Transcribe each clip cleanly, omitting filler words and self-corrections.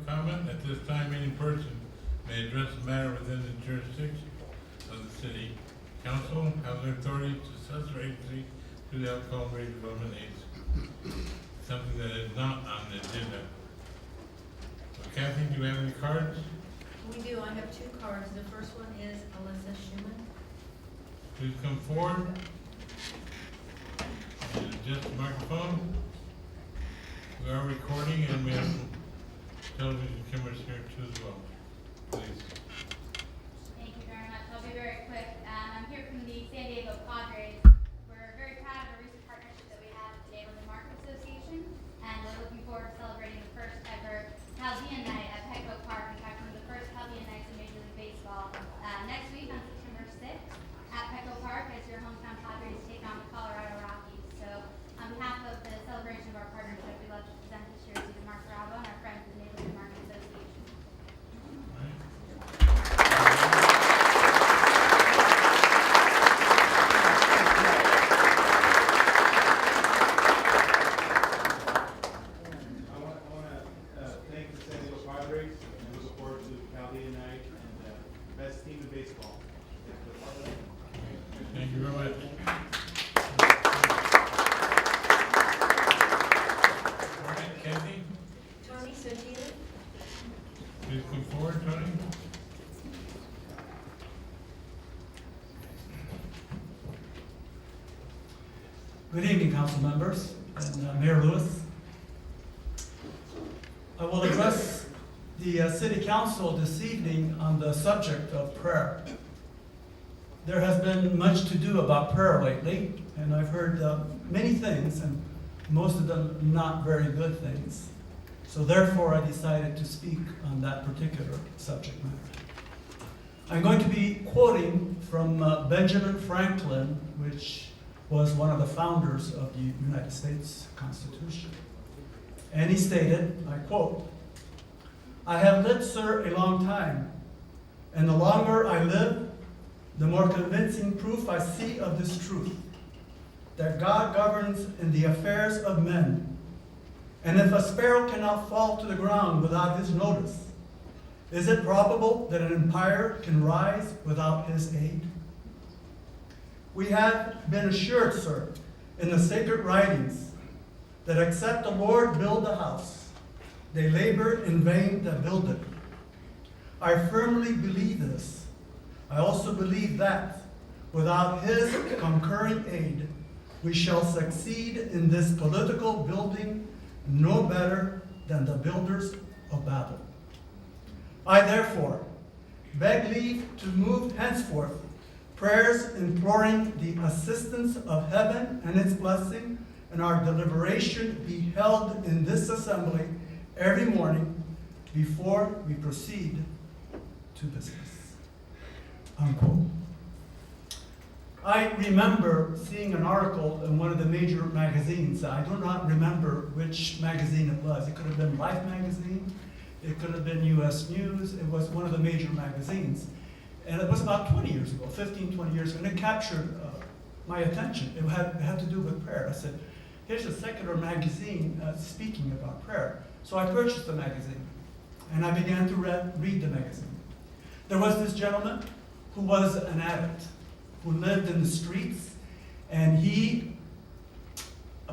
public comment. At this time, any person may address the matter within the jurisdiction of the city council, has the authority to such agency to the alcohol redevelopment agency. Something that is not on the agenda. So Kathy, do you have any cards? We do. I have 2 cards. The first one is Alyssa Schumann. Please come forward. And adjust the microphone. We are recording and we have television cameras here too as well. Please. Thank you very much. I'll be very quick. I'm here from the San Diego Padres. We're very proud of the recent partnership that we have with the Neighborhood Market Association, and we're looking forward to celebrating the first ever Chaldean Night at Petco Park. In fact, one of the first Chaldean Nights in Major League Baseball. Next week on September 6th at Petco Park as your hometown Padres take on the Colorado Rockies. So on behalf of the celebration of our partnership, we'd love to present this jersey to Mark Bravo and our friends at the Neighborhood Market Association. Best team in baseball. Thank you very much. All right, Kathy, Tony Sotila. please come forward, Tony. Good evening, council members and Mayor Lewis. I will address the City Council this evening on the subject of prayer. There has been much to do about prayer lately, and I've heard many things, and most of them not very good things. So therefore, I decided to speak on that particular subject matter. I'm going to be quoting from Benjamin Franklin, which was one of the founders of the United States Constitution. And he stated, I quote, "I have lived, sir, a long time, and the longer I live, the more convincing proof I see of this truth, that God governs in the affairs of men. And if a sparrow cannot fall to the ground without his notice, is it probable that an empire can rise without his aid? We have been assured, sir, in the sacred writings, that except the Lord build the house, they labor in vain that build it. I firmly believe this. I also believe that, without his concurring aid, we shall succeed in this political building no better than the builders of Babel. I therefore beg leave to move henceforth prayers imploring the assistance of heaven and its blessing, and our deliberation be held in this assembly every morning before we proceed to business." Unquote. I remember seeing an article in one of the major magazines. I do not remember which magazine it was. It could have been Life magazine. It could have been U.S. News. It was one of the major magazines. And it was about 20 years ago, 15, 20 years ago, and it captured my attention. It had to do with prayer. I said, here's a secular magazine speaking about prayer. So I purchased the magazine, and I began to read the magazine. There was this gentleman who was an addict, who lived in the streets, and he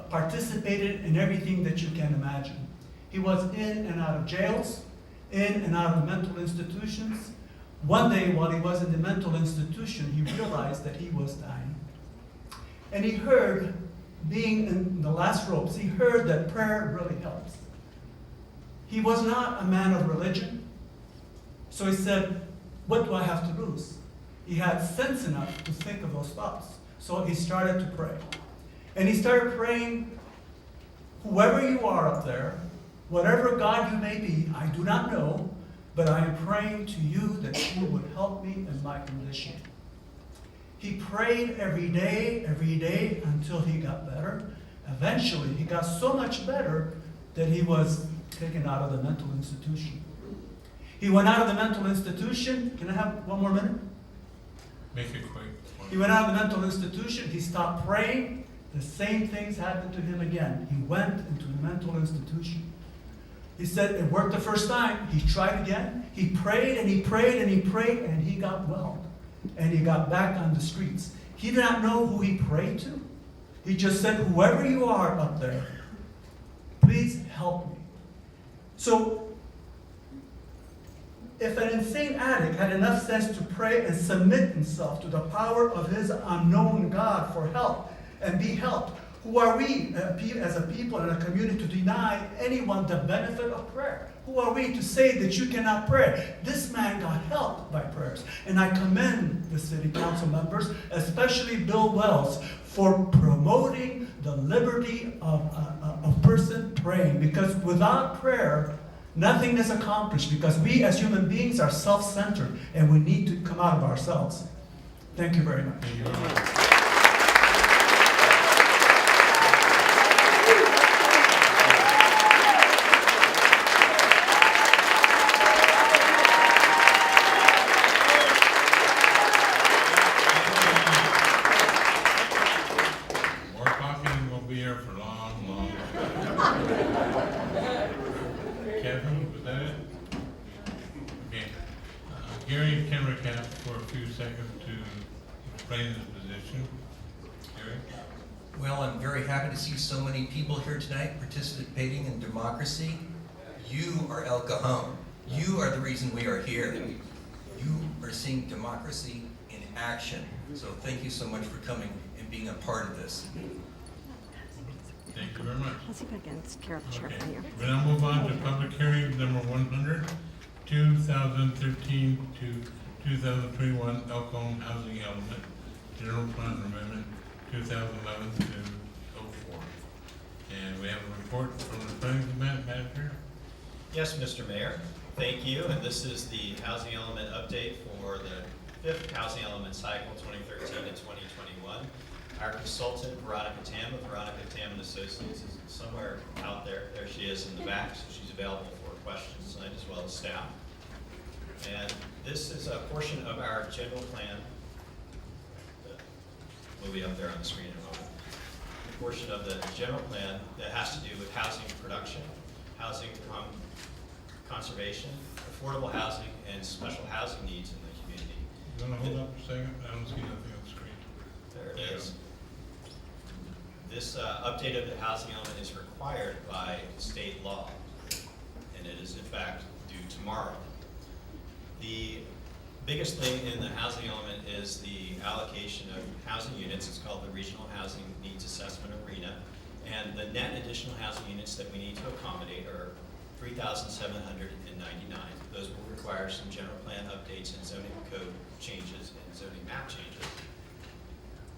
participated in everything that you can imagine. He was in and out of jails, in and out of mental institutions. One day, while he was in the mental institution, he realized that he was dying. And he heard, being in the last ropes, he heard that prayer really helps. He was not a man of religion. So he said, what do I have to lose? He had sense enough to think of those thoughts. So he started to pray. And he started praying, whoever you are up there, whatever God you may be, I do not know, but I am praying to you that you would help me in my condition. He prayed every day until he got better. Eventually, he got so much better that he was taken out of the mental institution. He went out of the mental institution. Can I have one more minute? Make it quick. He went out of the mental institution. He stopped praying. The same things happened to him again. He went into the mental institution. He said it worked the first time. He tried again. He prayed and he prayed and he prayed and he got well. And he got back on the streets. He did not know who he prayed to. He just said, whoever you are up there, please help me. So, if an insane addict had enough sense to pray and submit himself to the power of his unknown God for help and be helped, who are we as a people and a community to deny anyone the benefit of prayer? Who are we to say that you cannot pray? This man got help by prayers. And I commend the city council members, especially Bill Wells, for promoting the liberty of a person praying. Because without prayer, nothing is accomplished. Because we as human beings are self-centered and we need to come out of ourselves. Thank you very much. Thank you very much. More talking will be here for long, long. Kevin, was that it? Okay. Gary can recap for a few seconds to explain his position. Gary? Well, I'm very happy to see so many people here tonight participating in democracy. You are El Cajon. You are the reason we are here. You are seeing democracy in action. So thank you so much for coming and being a part of this. Thank you very much. Let's see if I can scare the chair Okay. from you. We'll now move on to public hearing number 100, 2013 to 2021 El Cajon Housing Element, General Plan Amendment 2011 to 04. And we have a report from the planning manager. Yes, Mr. Mayor, thank you. And this is the housing element update for the 5th housing element cycle, 2013 to 2021. Our consultant, Veronica Tam of Veronica Tam and Associates, is somewhere out there. There she is in the back, so she's available for questions tonight as well as staff. And this is a portion of our general plan. Will be up there on the screen in a moment. A portion of the general plan that has to do with housing production, housing conservation, affordable housing, and special housing needs in the community. You want to hold up a second? I don't see nothing on the screen. There it is. This update of the housing element is required by state law, and it is in fact due tomorrow. The biggest thing in the housing element is the allocation of housing units. It's called the Regional Housing Needs Assessment Arena. And the net additional housing units that we need to accommodate are 3,799. Those will require some general plan updates and zoning code changes and zoning map changes.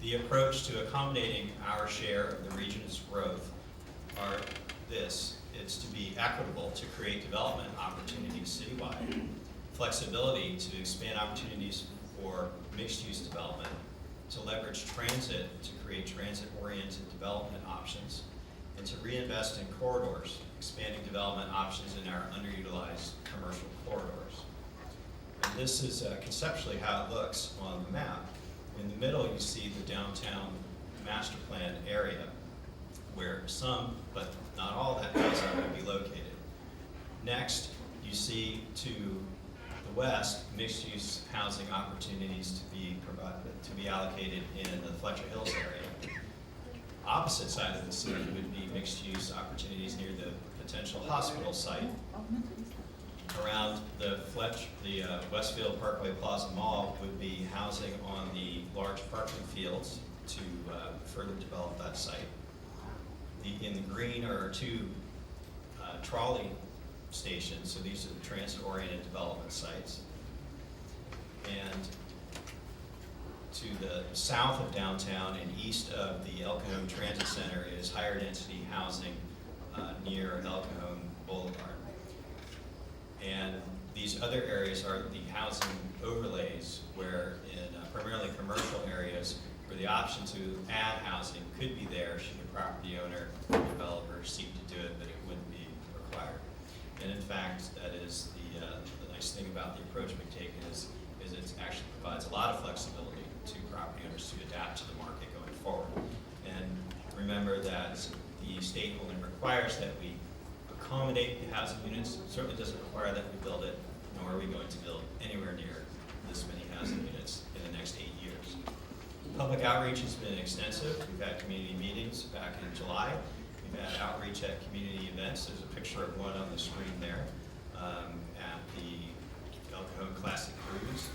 The approach to accommodating our share of the region's growth are this. It's to be equitable, to create development opportunities citywide, flexibility to expand opportunities for mixed-use development, to leverage transit to create transit-oriented development options, and to reinvest in corridors, expanding development options in our underutilized commercial corridors. And this is conceptually how it looks on the map. In the middle, you see the downtown master plan area, where some, but not all, that housing will be located. Next, you see to the west, mixed-use housing opportunities to be allocated in the Fletcher Hills area. Opposite side of the city would be mixed-use opportunities near the potential hospital site. Around the Westfield Parkway Plaza Mall would be housing on the large parking fields to further develop that site. In the green are two trolley stations, so these are the transit-oriented development sites. And to the south of downtown and east of the El Cajon Transit Center is higher density housing near El Cajon Boulevard. And these other areas are the housing overlays, where in primarily commercial areas, where the option to add housing could be there should the property owner or developer seek to do it, but it wouldn't be required. And in fact, that is the nice thing about the approach we've taken is it actually provides a lot of flexibility to property owners to adapt to the market going forward. And remember that the state only requires that we accommodate the housing units certainly doesn't require that we build it, nor are we going to build anywhere near this many housing units in the next 8 years. Public outreach has been extensive. We've had community meetings back in July. We've had outreach at community events. There's a picture of one on the screen there at the El Cajon Classic Cruise.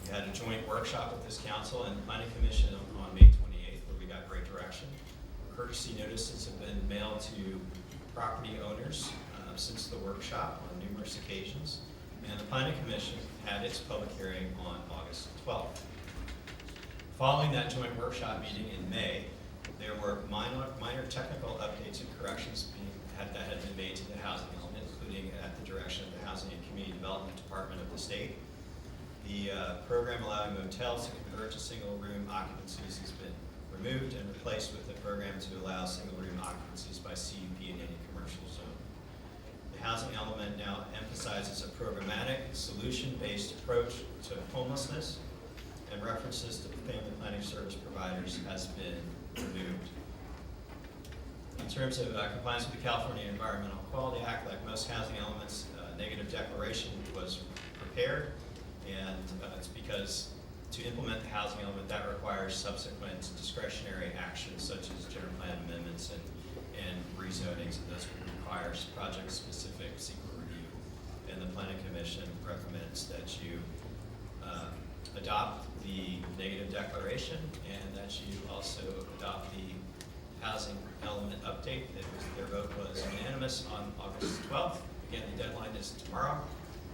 We had a joint workshop with this council and planning commission on May 28th where we got great direction. Courtesy notices have been mailed to property owners since the workshop on numerous occasions. And the planning commission had its public hearing on August 12th. Following that joint workshop meeting in May, there were minor technical updates and corrections that had been made to the housing element, including at the direction of the Housing and Community Development Department of the state. The program allowing motels to convert to single-room occupancies has been removed and replaced with the program to allow single-room occupancies by CUP in any commercial zone. The housing element now emphasizes a programmatic, solution-based approach to homelessness, and references to family planning service providers has been removed. In terms of compliance with the California Environmental Quality Act, like most housing elements, negative declaration was prepared, and it's because to implement the housing element that requires subsequent discretionary actions such as general plan amendments and rezonings, and those would require project-specific secret review. And the Planning Commission recommends that you adopt the negative declaration and that you also adopt the housing element update. Their vote was unanimous on August 12th. Again, the deadline is tomorrow.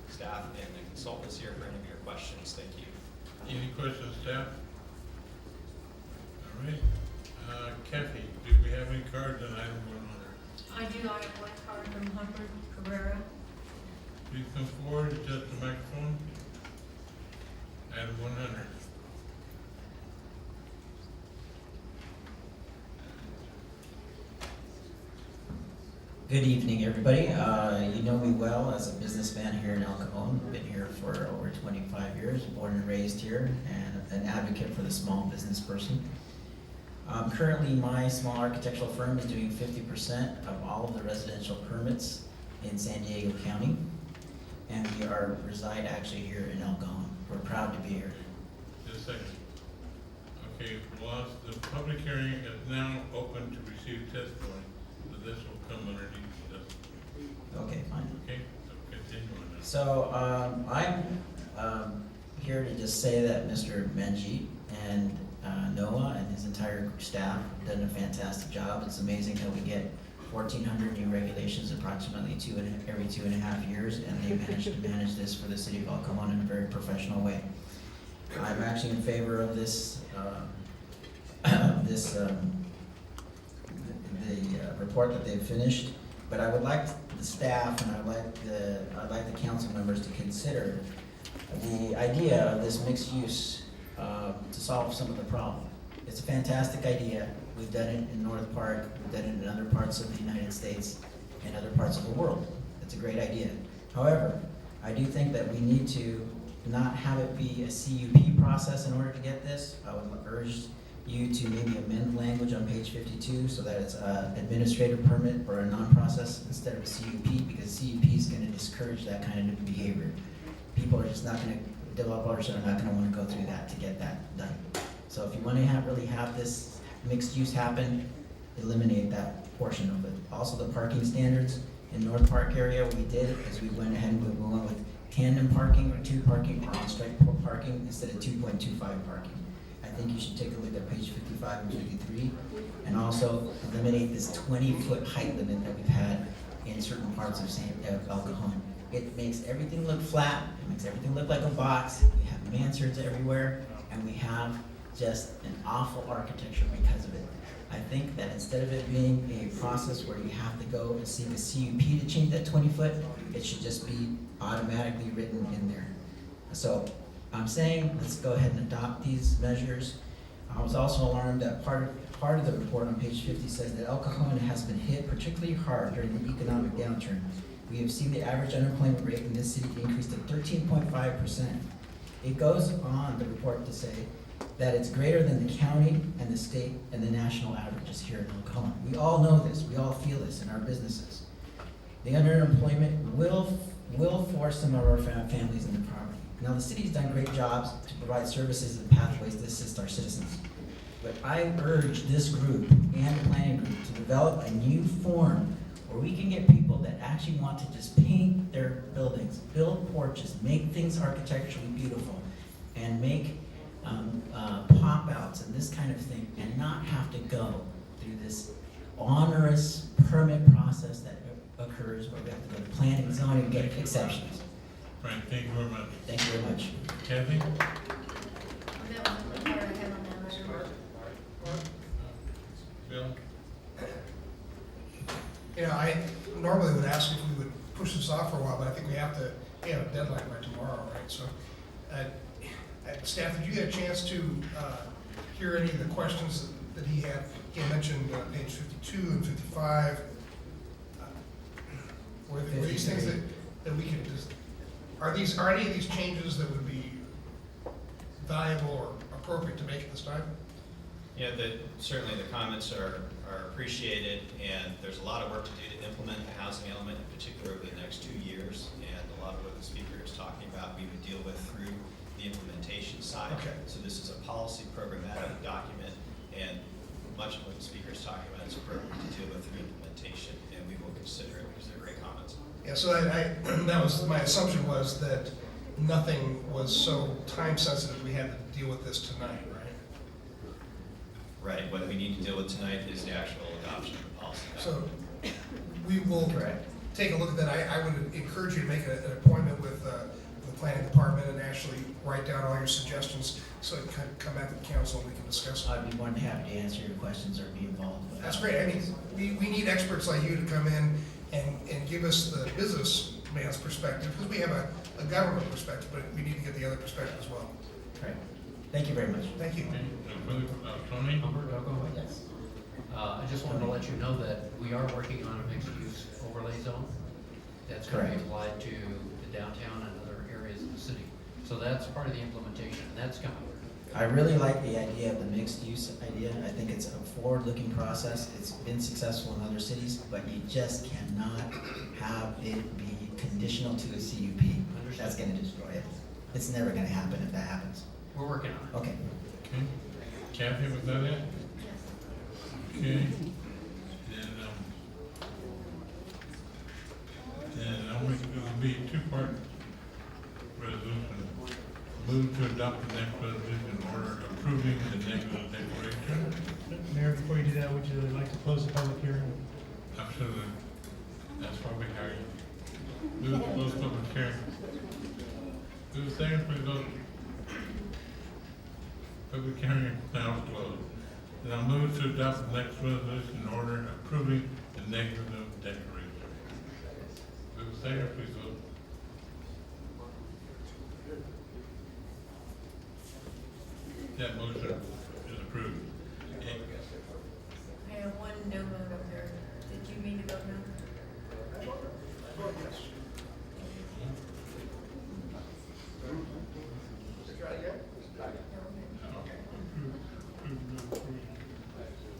Staff and the consultants here for any of your questions. Thank you. Any questions, staff? All right. Kathy, do we have any cards on item 100? I do, I have one card from Humphrey Cabrera. Please come forward, adjust the microphone. Item 100. Good evening, everybody. You know me well as a businessman here in El Cajon. Been here for over 25 years, born and raised here, and an advocate for the small business person. Currently, my small architectural firm is doing 50% of all of the residential permits in San Diego County, and we reside actually here in El Cajon. We're proud to be here. Just a second. Okay, Ross, the public hearing is now open to receive testimony, so this will come underneath this. Okay, fine. Okay, so continue on that. So I'm here to just say that Mr. Menji and Noah and his entire staff have done a fantastic job. It's amazing that we get 1,400 new regulations approximately every 2.5 years, and they managed to manage this for the city of El Cajon in a very professional way. I'm actually in favor of this report that they've finished, but I would like the staff and I'd like the council members to consider the idea of this mixed use to solve some of the problem. It's a fantastic idea. We've done it in North Park, we've done it in other parts of the United States and other parts of the world. It's a great idea. However, I do think that we need to not have it be a CUP process in order to get this. I would urge you to maybe amend language on page 52 so that it's an administrative permit or a non-process instead of a CUP, because CUP is going to discourage that kind of behavior. People are just not going to, developers are not going to want to go through that to get that done. So if you want to really have this mixed use happen, eliminate that portion of it. Also, the parking standards in North Park area, what we did is we went ahead and we went with tandem parking or 2 parking or on-strike parking instead of 2.25 parking. I think you should take a look at page 55 and 53, and also eliminate this 20-foot height limit that we've had in certain parts of El Cajon. It makes everything look flat, it makes everything look like a box, we have mansards everywhere, and we have just an awful architecture because of it. I think that instead of it being a process where you have to go and seek a CUP to change that 20-foot, it should just be automatically written in there. So I'm saying let's go ahead and adopt these measures. I was also alarmed that part of the report on page 50 says that El Cajon has been hit particularly hard during the economic downturn. We have seen the average unemployment rate in this city increase to 13.5%. It goes on, the report, to say that it's greater than the county and the state and the national averages here in El Cajon. We all know this, we all feel this in our businesses. The underemployment will force some of our families into poverty. Now, the city's done great jobs to provide services and pathways to assist our citizens. But I urge this group and the planning group to develop a new form where we can get people that actually want to just paint their buildings, build porches, make things architecturally beautiful, and make pop-outs and this kind of thing, and not have to go through this onerous permit process that occurs where we have to go to planning and zoning and get exceptions. Right, thank you very much. Thank you very much. Kathy? That was the part I had on that matter. Bill? Yeah, I normally would ask if we would push this off for a while, but I think we have a deadline by tomorrow, right? So, staff, did you get a chance to hear any of the questions that he had? He mentioned page 52 and 55. Were these things that we could just, are any of these changes that would be valuable or appropriate to make at this time? Yeah, certainly the comments are appreciated, and there's a lot of work to do to implement the housing element, in particular over the next 2 years, and a lot of what the speaker is talking about we would deal with through the implementation side. Okay. So this is a policy programmatic document, and much of what the speaker is talking about is appropriate to deal with through implementation, and we will consider it because they're great comments. Yeah, so that was, my assumption was that nothing was so time sensitive we had to deal with this tonight, right? Right, what we need to deal with tonight is the actual adoption of the policy. So we will Correct. take a look at that. I would encourage you to make an appointment with the planning department and actually write down all your suggestions so you can come back to the council and we can discuss them. I'd be more than happy to answer your questions or be involved with that. That's great. I mean, we need experts like you to come in and give us the businessman's perspective, because we have a government perspective, but we need to get the other perspective as well. Great. Thank you very much. Thank you. Okay, further, Tony? Humbert, I'll go ahead. Yes. I just wanted to let you know that we are working on a mixed-use overlay zone that's going to be Correct. applied to the downtown and other areas of the city. So that's part of the implementation, and that's coming. I really like the idea of the mixed use idea. I think it's a forward-looking process. It's been successful in other cities, but you just cannot have it be conditional to a CUP. That's gonna destroy it. It's never gonna happen if that happens. We're working on it. Okay. Okay. Kathy, was that it? Yes. Okay. Then I'll make, it'll be a two-part resolution. Move to adopt the next resolution order approving the negative declaration. Mayor, before you do that, would you like to close the public hearing? Absolutely. That's why we hire you. Move to close public hearing. Do the second, please vote. Public hearing now is closed. Then I'll move to adopt the next resolution order approving the negative declaration. Do the second, please vote. That motion is approved. And I have one no vote up there. Did you mean to vote no?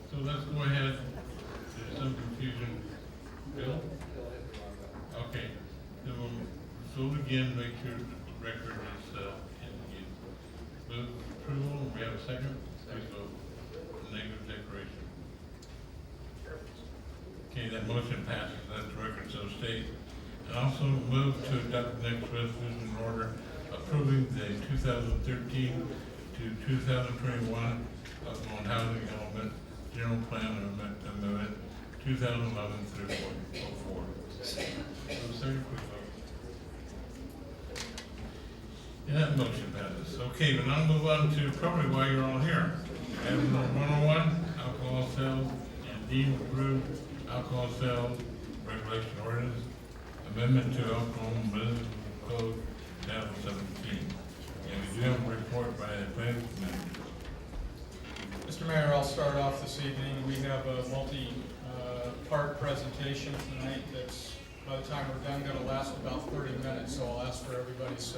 So let's go ahead, there's some confusion. Bill? Okay, then we'll vote again, make sure the record is, indicated. Move approval, we have a second, please vote, the negative declaration. Okay, that motion passes, let the record so state. And also move to adopt the next resolution order approving the 2013 to 2021 upon housing element general plan amendment 2011 through 04. Second, please vote. And that motion passes. Okay, but now move on to probably why you're all here. Item number 101, alcohol sales and deemed approved alcohol sales regulation ordinance amendment to alcohol business code 2017. And we do have a report by the planning committee. Mr. Mayor, I'll start off this evening. We have a multi-part presentation tonight that's, by the time we're done, going to last about 30 minutes, so I'll ask for everybody's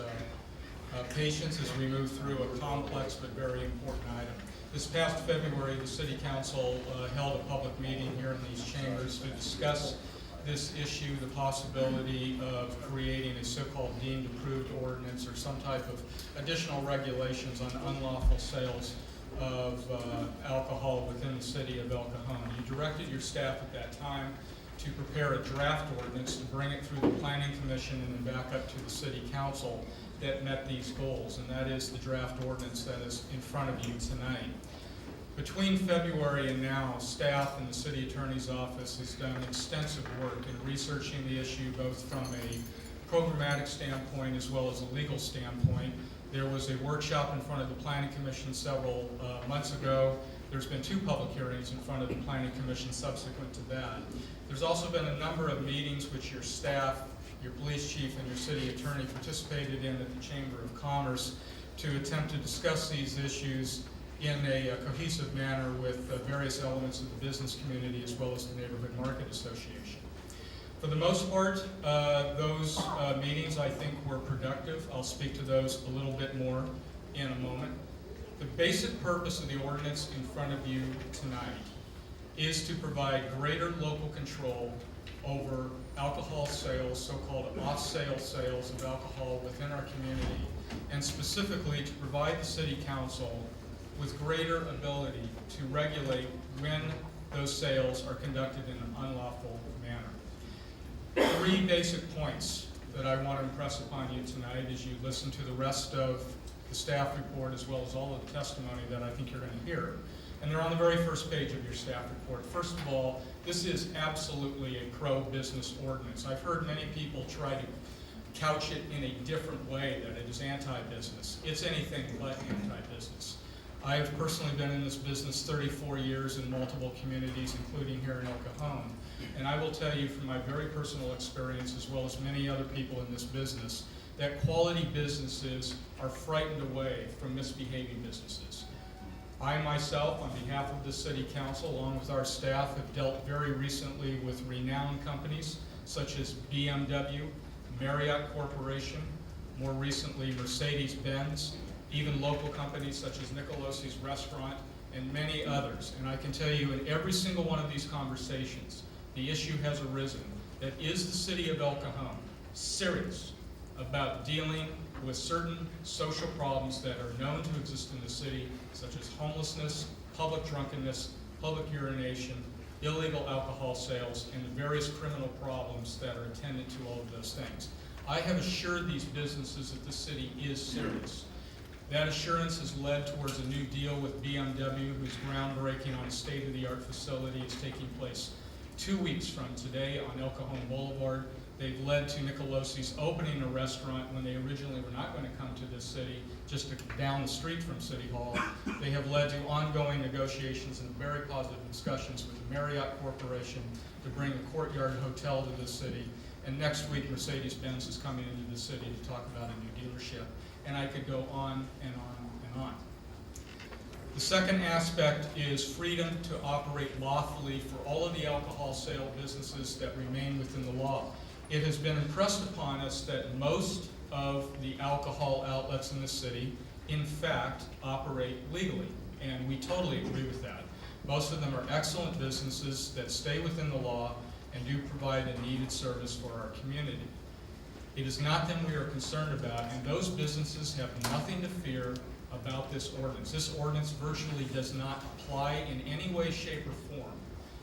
patience as we move through a complex but very important item. This past February, the City Council held a public meeting here in these chambers to discuss this issue the possibility of creating a so-called deemed approved ordinance or some type of additional regulations on unlawful sales of alcohol within the city of El Cajon. You directed your staff at that time to prepare a draft ordinance to bring it through the Planning Commission and then back up to the City Council that met these goals, and that is the draft ordinance that is in front of you tonight. Between February and now, staff in the City Attorney's Office has done extensive work in researching the issue both from a programmatic standpoint as well as a legal standpoint. There was a workshop in front of the Planning Commission several months ago. There's been 2 public hearings in front of the Planning Commission subsequent to that. There's also been a number of meetings which your staff, your police chief, and your city attorney participated in at the Chamber of Commerce to attempt to discuss these issues in a cohesive manner with various elements of the business community as well as the Neighborhood Market Association. For the most part, those meetings I think were productive. I'll speak to those a little bit more in a moment. The basic purpose of the ordinance in front of you tonight is to provide greater local control over alcohol sales, so-called off-sale sales of alcohol within our community, and specifically to provide the City Council with greater ability to regulate when those sales are conducted in an unlawful manner. 3 basic points that I want to impress upon you tonight as you listen to the rest of the staff report as well as all of the testimony that I think you're going to hear. And they're on the very first page of your staff report. First of all, this is absolutely a pro-business ordinance. I've heard many people try to couch it in a different way, that it is anti-business. It's anything but anti-business. I have personally been in this business 34 years in multiple communities, including here in El Cajon. And I will tell you from my very personal experience, as well as many other people in this business, that quality businesses are frightened away from misbehaving businesses. I myself, on behalf of the City Council, along with our staff, have dealt very recently with renowned companies such as BMW, Marriott Corporation, more recently Mercedes-Benz, even local companies such as Nicolosi's Restaurant, and many others. And I can tell you in every single one of these conversations, the issue has arisen that is the City of El Cajon serious about dealing with certain social problems that are known to exist in the city, such as homelessness, public drunkenness, public urination, illegal alcohol sales, and the various criminal problems that are attendant to all of those things. I have assured these businesses that the city is serious. That assurance has led towards a new deal with BMW, whose groundbreaking on a state-of-the-art facility is taking place 2 weeks from today on El Cajon Boulevard. They've led to Nicolosi's opening a restaurant when they originally were not going to come to this city, just down the street from City Hall. They have led to ongoing negotiations and very positive discussions with the Marriott Corporation to bring a Courtyard Hotel to this city. And next week, Mercedes-Benz is coming into the city to talk about a new dealership. And I could go on and on and on. The second aspect is freedom to operate lawfully for all of the alcohol sale businesses that remain within the law. It has been impressed upon us that most of the alcohol outlets in the city, in fact, operate legally, and we totally agree with that. Most of them are excellent businesses that stay within the law and do provide a needed service for our community. It is not them we are concerned about, and those businesses have nothing to fear about this ordinance. This ordinance virtually does not apply in any way, shape, or form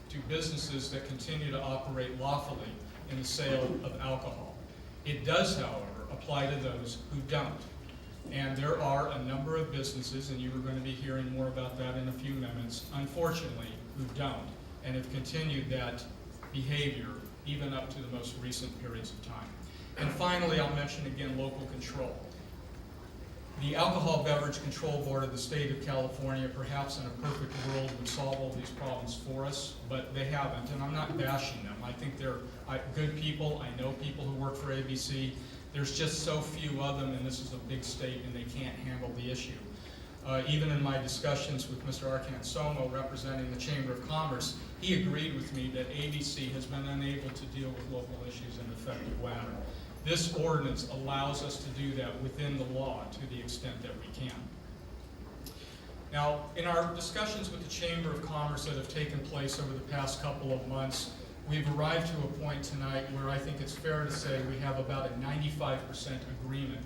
to businesses that continue to operate lawfully in the sale of alcohol. It does, however, apply to those who don't. And there are a number of businesses, and you are going to be hearing more about that in a few minutes, unfortunately, who don't, and have continued that behavior even up to the most recent periods of time. And finally, I'll mention again local control. The Alcohol Beverage Control Board of the state of California, perhaps in a perfect world, would solve all these problems for us, but they haven't, and I'm not bashing them. I think they're good people. I know people who work for ABC. There's just so few of them, and this is a big state, and they can't handle the issue. Even in my discussions with Mr. Arcansomo, representing the Chamber of Commerce, he agreed with me that ABC has been unable to deal with local issues in an effective manner. This ordinance allows us to do that within the law to the extent that we can. Now, in our discussions with the Chamber of Commerce that have taken place over the past couple of months, we've arrived to a point tonight where I think it's fair to say we have about a 95% agreement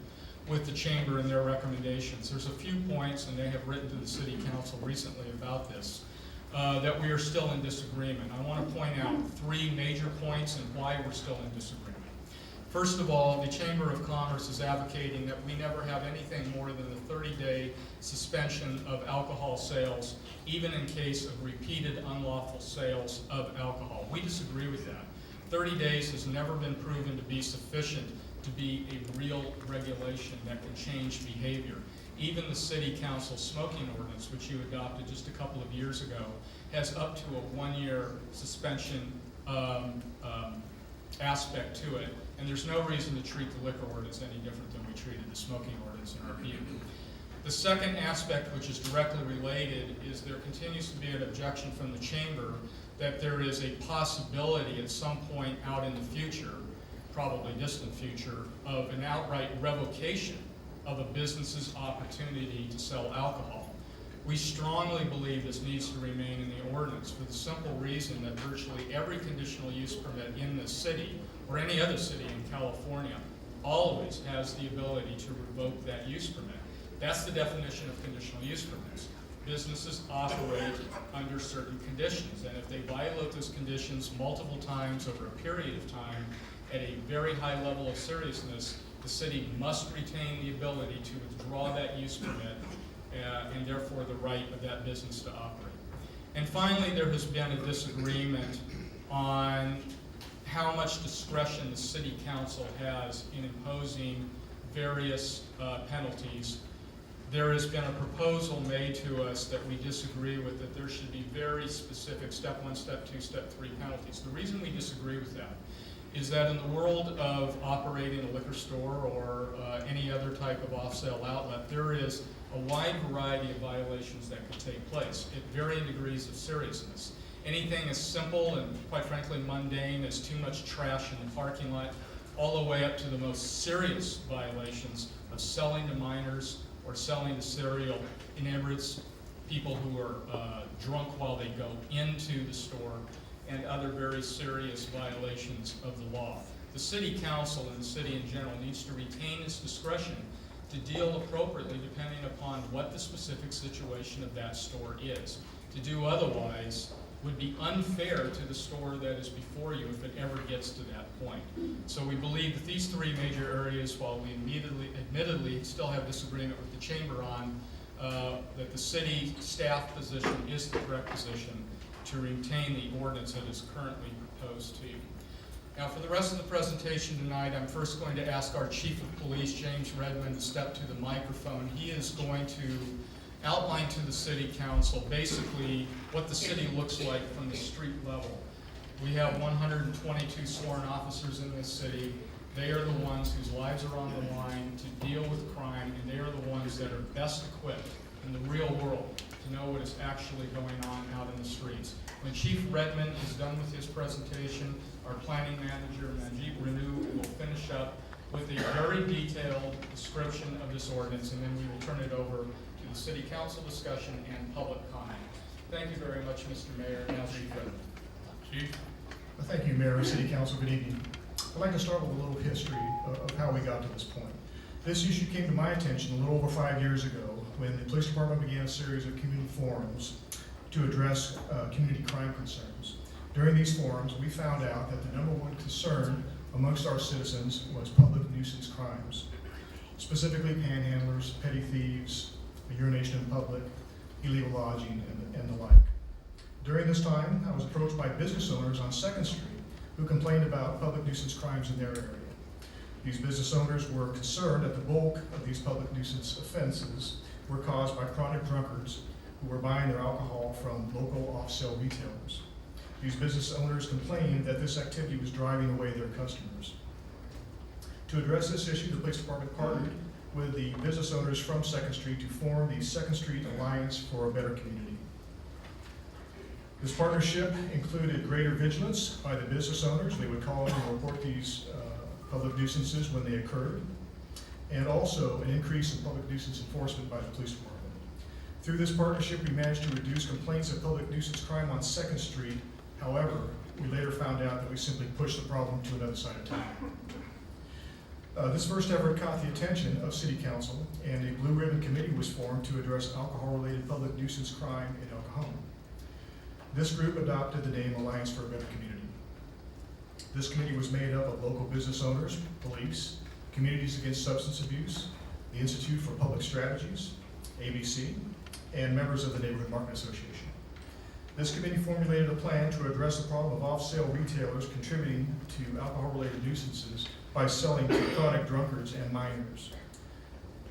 with the chamber and their recommendations. There's a few points, and they have written to the city council recently about this, that we are still in disagreement. I want to point out 3 major points and why we're still in disagreement. First of all, the Chamber of Commerce is advocating that we never have anything more than a 30-day suspension of alcohol sales, even in case of repeated unlawful sales of alcohol. We disagree with that. 30 days has never been proven to be sufficient to be a real regulation that can change behavior. Even the City Council smoking ordinance, which you adopted just a couple of years ago, has up to a 1-year suspension aspect to it, and there's no reason to treat the liquor ordinance any different than we treated the smoking ordinance in our view. The second aspect, which is directly related, is there continues to be an objection from the chamber that there is a possibility at some point out in the future, probably distant future, of an outright revocation of a business's opportunity to sell alcohol. We strongly believe this needs to remain in the ordinance for the simple reason that virtually every conditional use permit in the city, or any other city in California, always has the ability to revoke that use permit. That's the definition of conditional use permits. Businesses operate under certain conditions, and if they violate those conditions multiple times over a period of time at a very high level of seriousness, the city must retain the ability to withdraw that use permit and therefore the right of that business to operate. And finally, there has been a disagreement on how much discretion the city council has in imposing various penalties. There has been a proposal made to us that we disagree with, that there should be very specific step 1, step 2, step 3 penalties. The reason we disagree with that is that in the world of operating a liquor store or any other type of off-sale outlet, there is a wide variety of violations that could take place at varying degrees of seriousness. Anything as simple and, quite frankly, mundane as too much trash in the parking lot, all the way up to the most serious violations of selling to minors or selling to serial inebriates, people who are drunk while they go into the store, and other very serious violations of the law. The city council and the city in general needs to retain its discretion to deal appropriately depending upon what the specific situation of that store is. To do otherwise would be unfair to the store that is before you if it ever gets to that point. So we believe that these 3 major areas, while we admittedly still have disagreement with the chamber on, that the city staff position is the correct position to retain the ordinance that is currently proposed to you. Now, for the rest of the presentation tonight, I'm first going to ask our Chief of Police, James Redmond, to step to the microphone. He is going to outline to the City Council basically what the city looks like from the street level. We have 122 sworn officers in this city. They are the ones whose lives are on the line to deal with crime, and they are the ones that are best equipped in the real world to know what is actually going on out in the streets. When Chief Redmond is done with his presentation, our planning manager, Manjeet Renu, will finish up with a very detailed description of this ordinance, and then we will turn it over to the City Council discussion and public comment. Thank you very much, Mr. Mayor. Now, Chief Redmond. Chief? Well, thank you, Mayor and City Council. Good evening. I'd like to start with a little history of how we got to this point. This issue came to my attention a little over 5 years ago when the police department began a series of community forums to address community crime concerns. During these forums, we found out that the #1 concern amongst our citizens was public nuisance crimes, specifically panhandlers, petty thieves, urination in public, illegal lodging, and the like. During this time, I was approached by business owners on 2nd Street who complained about public nuisance crimes in their area. These business owners were concerned that the bulk of these public nuisance offenses were caused by chronic drunkards who were buying their alcohol from local off-sale retailers. These business owners complained that this activity was driving away their customers. To address this issue, the police department partnered with the business owners from 2nd Street to form the 2nd Street Alliance for a Better Community. This partnership included greater vigilance by the business owners. They would call in and report these public nuisances when they occurred, and also an increase in public nuisance enforcement by the police department. Through this partnership, we managed to reduce complaints of public nuisance crime on 2nd Street. However, we later found out that we simply pushed the problem to another side of town. This first effort caught the attention of City Council, and a Blue Ribbon Committee was formed to address alcohol-related public nuisance crime in El Cajon. This group adopted the name Alliance for a Better Community. This committee was made up of local business owners, police, Communities Against Substance Abuse, the Institute for Public Strategies, ABC, and members of the Neighborhood Market Association. This committee formulated a plan to address the problem of off-sale retailers contributing to alcohol-related nuisances by selling to chronic drunkards and minors.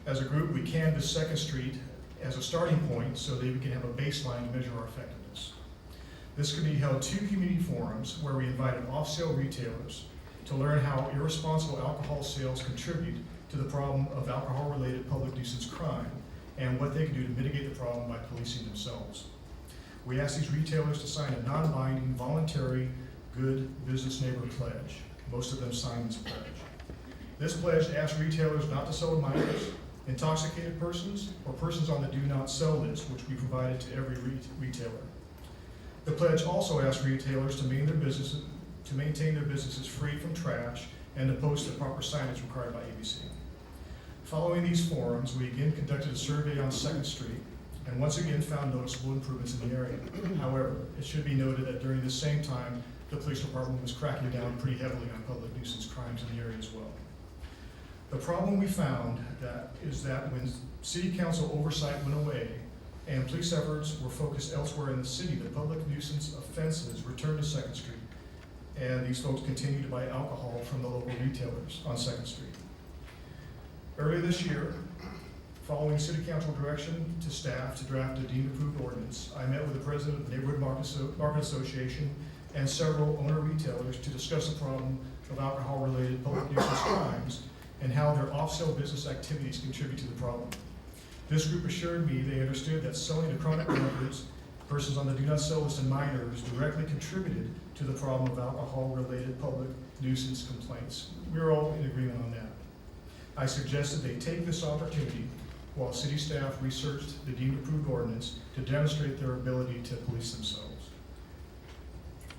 As a group, we canvassed 2nd Street as a starting point so that we can have a baseline to measure our effectiveness. This committee held 2 community forums where we invited off-sale retailers to learn how irresponsible alcohol sales contribute to the problem of alcohol-related public nuisance crime and what they can do to mitigate the problem by policing themselves. We asked these retailers to sign a non-binding, voluntary, good business neighbor pledge. Most of them signed this pledge. This pledge asked retailers not to sell to minors, intoxicated persons, or persons on the do not sell list, which we provided to every retailer. The pledge also asked retailers to maintain their businesses free from trash and to post the proper signage required by ABC. Following these forums, we again conducted a survey on 2nd Street and once again found noticeable improvements in the area. However, it should be noted that during this same time, the police department was cracking down pretty heavily on public nuisance crimes in the area as well. The problem we found is that when City Council oversight went away and police efforts were focused elsewhere in the city, the public nuisance offenses returned to 2nd Street, and these folks continued to buy alcohol from the local retailers on 2nd Street. Earlier this year, following City Council direction to staff to draft a deemed approved ordinance, I met with the president of the Neighborhood Market Association and several owner retailers to discuss the problem of alcohol-related public nuisance crimes and how their off-sale business activities contribute to the problem. This group assured me they understood that selling to chronic drunkards, persons on the do not sell list, and minors directly contributed to the problem of alcohol-related public nuisance complaints. We were all in agreement on that. I suggested they take this opportunity while city staff researched the deemed approved ordinance to demonstrate their ability to police themselves.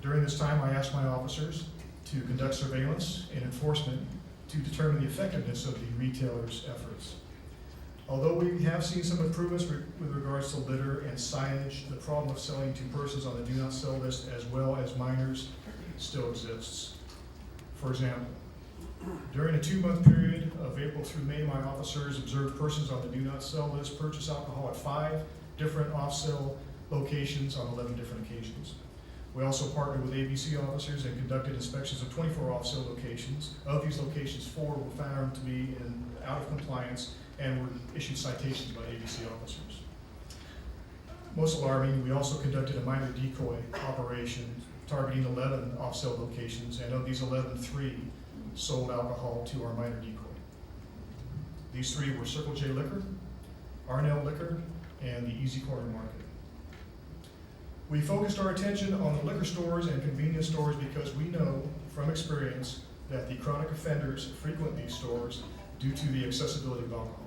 During this time, I asked my officers to conduct surveillance and enforcement to determine the effectiveness of the retailers' efforts. Although we have seen some improvements with regards to litter and signage, the problem of selling to persons on the do not sell list as well as minors still exists. For example, during a 2-month period of April through May, my officers observed persons on the do not sell list purchase alcohol at 5 different off-sale locations on 11 different occasions. We also partnered with ABC officers and conducted inspections of 24 off-sale locations. Of these locations, 4 were found to be out of compliance and were issued citations by ABC officers. Most alarming, we also conducted a minor decoy operation targeting 11 off-sale locations, and of these 11, 3 sold alcohol to our minor decoy. These 3 were Circle J Liquor, Arnell Liquor, and the Easy Corner Market. We focused our attention on the liquor stores and convenience stores because we know from experience that the chronic offenders frequent these stores due to the accessibility of alcohol.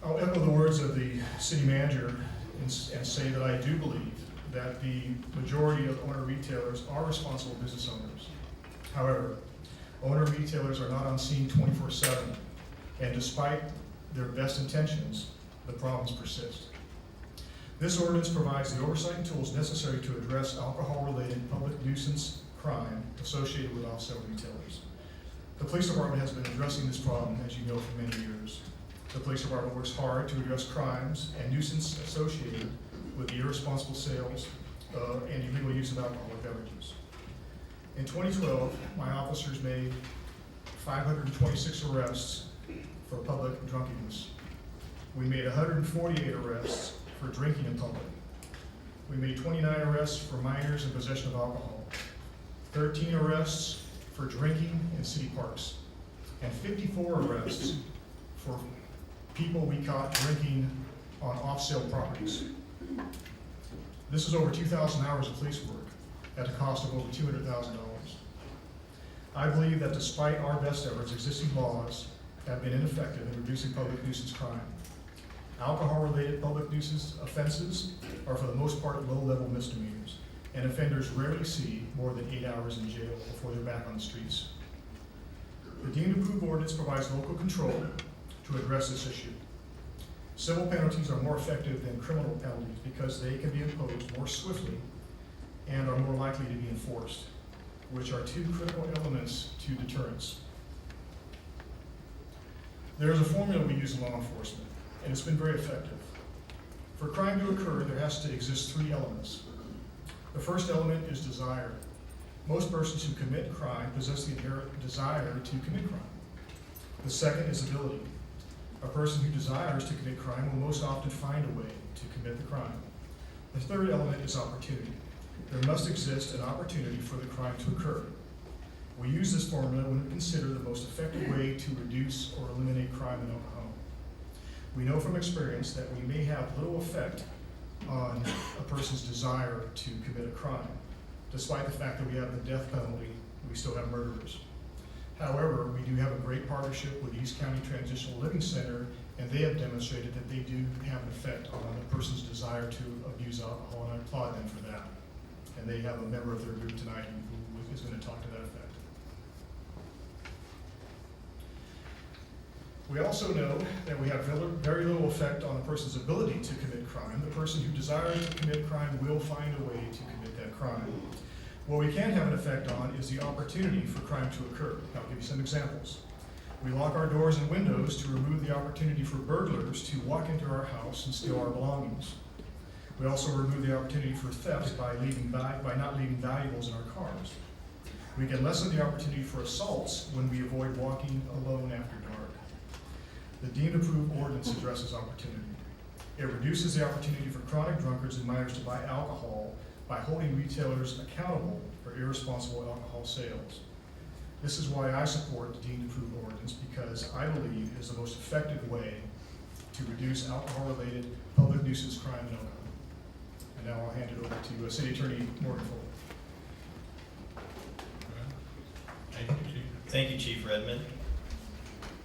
I'll echo the words of the city manager and say that I do believe that the majority of owner retailers are responsible business owners. However, owner retailers are not on scene 24/7, and despite their best intentions, the problems persist. This ordinance provides the oversight and tools necessary to address alcohol-related public nuisance crime associated with off-sale retailers. The police department has been addressing this problem, as you know, for many years. The police department works hard to address crimes and nuisance associated with the irresponsible sales and illegal use of alcoholic beverages. In 2012, my officers made 526 arrests for public drunkenness. We made 148 arrests for drinking in public. We made 29 arrests for minors in possession of alcohol, 13 arrests for drinking in city parks, and 54 arrests for people we caught drinking on off-sale properties. This is over 2,000 hours of police work at a cost of over $200,000. I believe that despite our best efforts, existing laws have been ineffective in reducing public nuisance crime. Alcohol-related public nuisance offenses are for the most part low-level misdemeanors, and offenders rarely see more than 8 hours in jail before they're back on the streets. The deemed approved ordinance provides local control to address this issue. Civil penalties are more effective than criminal penalties because they can be imposed more swiftly and are more likely to be enforced, which are two critical elements to deterrence. There is a formula we use in law enforcement, and it's been very effective. For crime to occur, there has to exist 3 elements. The first element is desire. Most persons who commit crime possess the inherent desire to commit crime. The second is ability. A person who desires to commit crime will most often find a way to commit the crime. The third element is opportunity. There must exist an opportunity for the crime to occur. We use this formula when we consider the most effective way to reduce or eliminate crime in Oklahoma. We know from experience that we may have little effect on a person's desire to commit a crime. Despite the fact that we have the death penalty, we still have murderers. However, we do have a great partnership with East County Transitional Living Center, and they have demonstrated that they do have an effect on a person's desire to abuse alcohol, and I applaud them for that. And they have a member of their group tonight who is going to talk to that effect. We also know that we have very little effect on a person's ability to commit crime. The person who desires to commit crime will find a way to commit that crime. What we can have an effect on is the opportunity for crime to occur. I'll give you some examples. We lock our doors and windows to remove the opportunity for burglars to walk into our house and steal our belongings. We also remove the opportunity for theft by not leaving valuables in our cars. We get less of the opportunity for assaults when we avoid walking alone after dark. The deemed approved ordinance addresses opportunity. It reduces the opportunity for chronic drunkards and minors to buy alcohol by holding retailers accountable for irresponsible alcohol sales. This is why I support the deemed approved ordinance, because I believe it is the most effective way to reduce alcohol-related public nuisance crime in Oklahoma. And now I'll hand it over to City Attorney Morgan Fuller. Thank you, Chief. Thank you, Chief Redmond.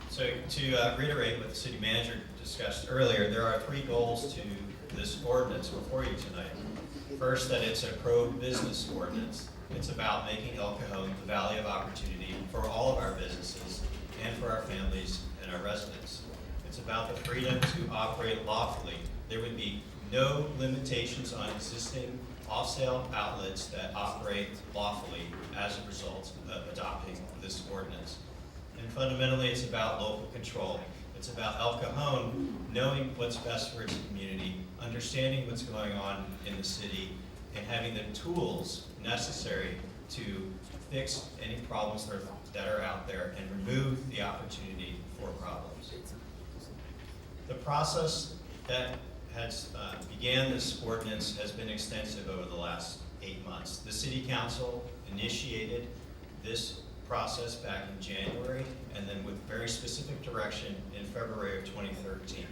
So to reiterate what the city manager discussed earlier, there are 3 goals to this ordinance before you tonight. First, that it's a pro-business ordinance. It's about making El Cajon the valley of opportunity for all of our businesses and for our families and our residents. It's about the freedom to operate lawfully. There would be no limitations on existing off-sale outlets that operate lawfully as a result of adopting this ordinance. And fundamentally, it's about local control. It's about El Cajon knowing what's best for its community, understanding what's going on in the city, and having the tools necessary to fix any problems that are out there and remove the opportunity for problems. The process that has began this ordinance has been extensive over the last 8 months. The City Council initiated this process back in January, and then with very specific direction in February of 2013.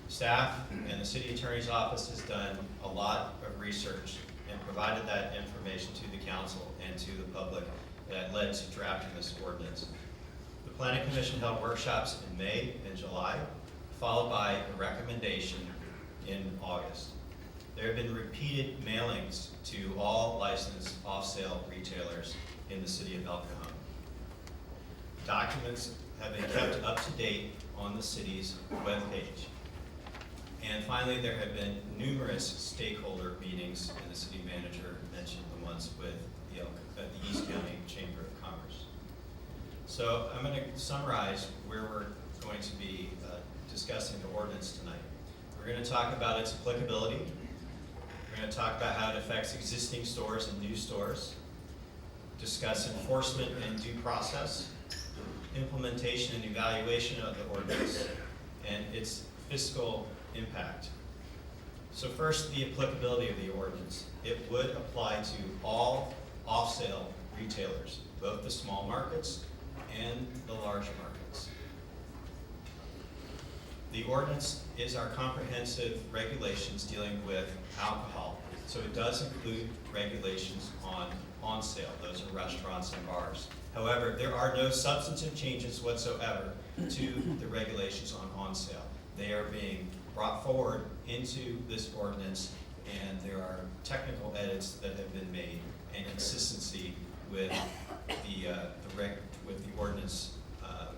Staff and the City Attorney's Office has done a lot of research and provided that information to the council and to the public that led to drafting this ordinance. The Planning Commission held workshops in May and July, followed by a recommendation in August. There have been repeated mailings to all licensed off-sale retailers in the city of El Cajon. Documents have been kept up to date on the city's webpage. And finally, there have been numerous stakeholder meetings, and the city manager mentioned the ones with the East County Chamber of Commerce. So I'm going to summarize where we're going to be discussing the ordinance tonight. We're going to talk about its applicability. We're going to talk about how it affects existing stores and new stores, discuss enforcement and due process, implementation and evaluation of the ordinance, and its fiscal impact. So first, the applicability of the ordinance. It would apply to all off-sale retailers, both the small markets and the large markets. The ordinance is our comprehensive regulations dealing with alcohol. So it does include regulations on sale. Those are restaurants and bars. However, there are no substantive changes whatsoever to the regulations on sale. They are being brought forward into this ordinance, and there are technical edits that have been made and consistency with with the ordinance,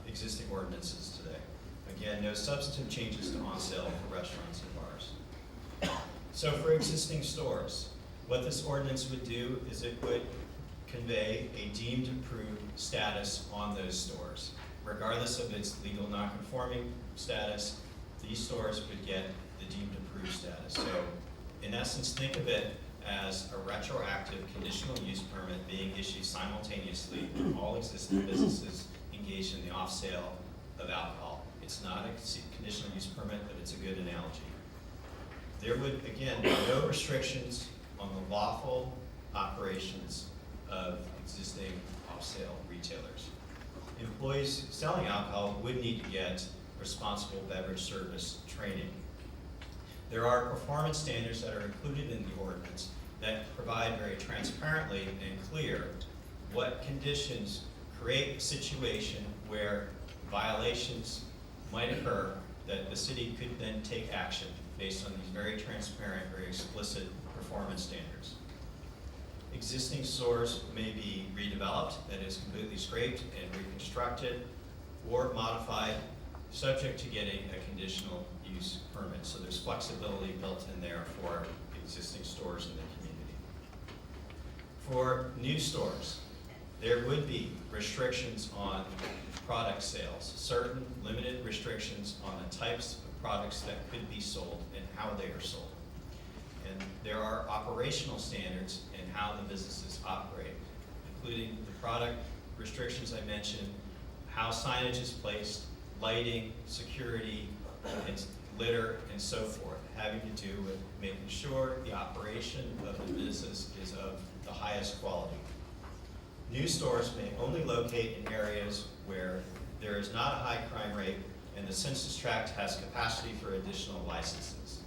existing ordinances today. Again, no substantive changes to on sale for restaurants and bars. So for existing stores, what this ordinance would do is it would convey a deemed approved status on those stores. Regardless of its legal nonconforming status, these stores would get the deemed approved status. So in essence, think of it as a retroactive conditional use permit being issued simultaneously to all existing businesses engaged in the off sale of alcohol. It's not a conditional use permit, but it's a good analogy. There would, again, be no restrictions on the lawful operations of existing off-sale retailers. Employees selling alcohol would need to get responsible beverage service training. There are performance standards that are included in the ordinance that provide very transparently and clear what conditions create a situation where violations might occur that the city could then take action based on these very transparent, very explicit performance standards. Existing stores may be redeveloped, that is completely scraped and reconstructed, or modified, subject to getting a conditional use permit. So there's flexibility built in there for existing stores in the community. For new stores, there would be restrictions on product sales, certain limited restrictions on the types of products that could be sold and how they are sold. And there are operational standards in how the businesses operate, including the product restrictions I mentioned, how signage is placed, lighting, security, and litter, and so forth, having to do with making sure the operation of the business is of the highest quality. New stores may only locate in areas where there is not a high crime rate and the census tract has capacity for additional licenses.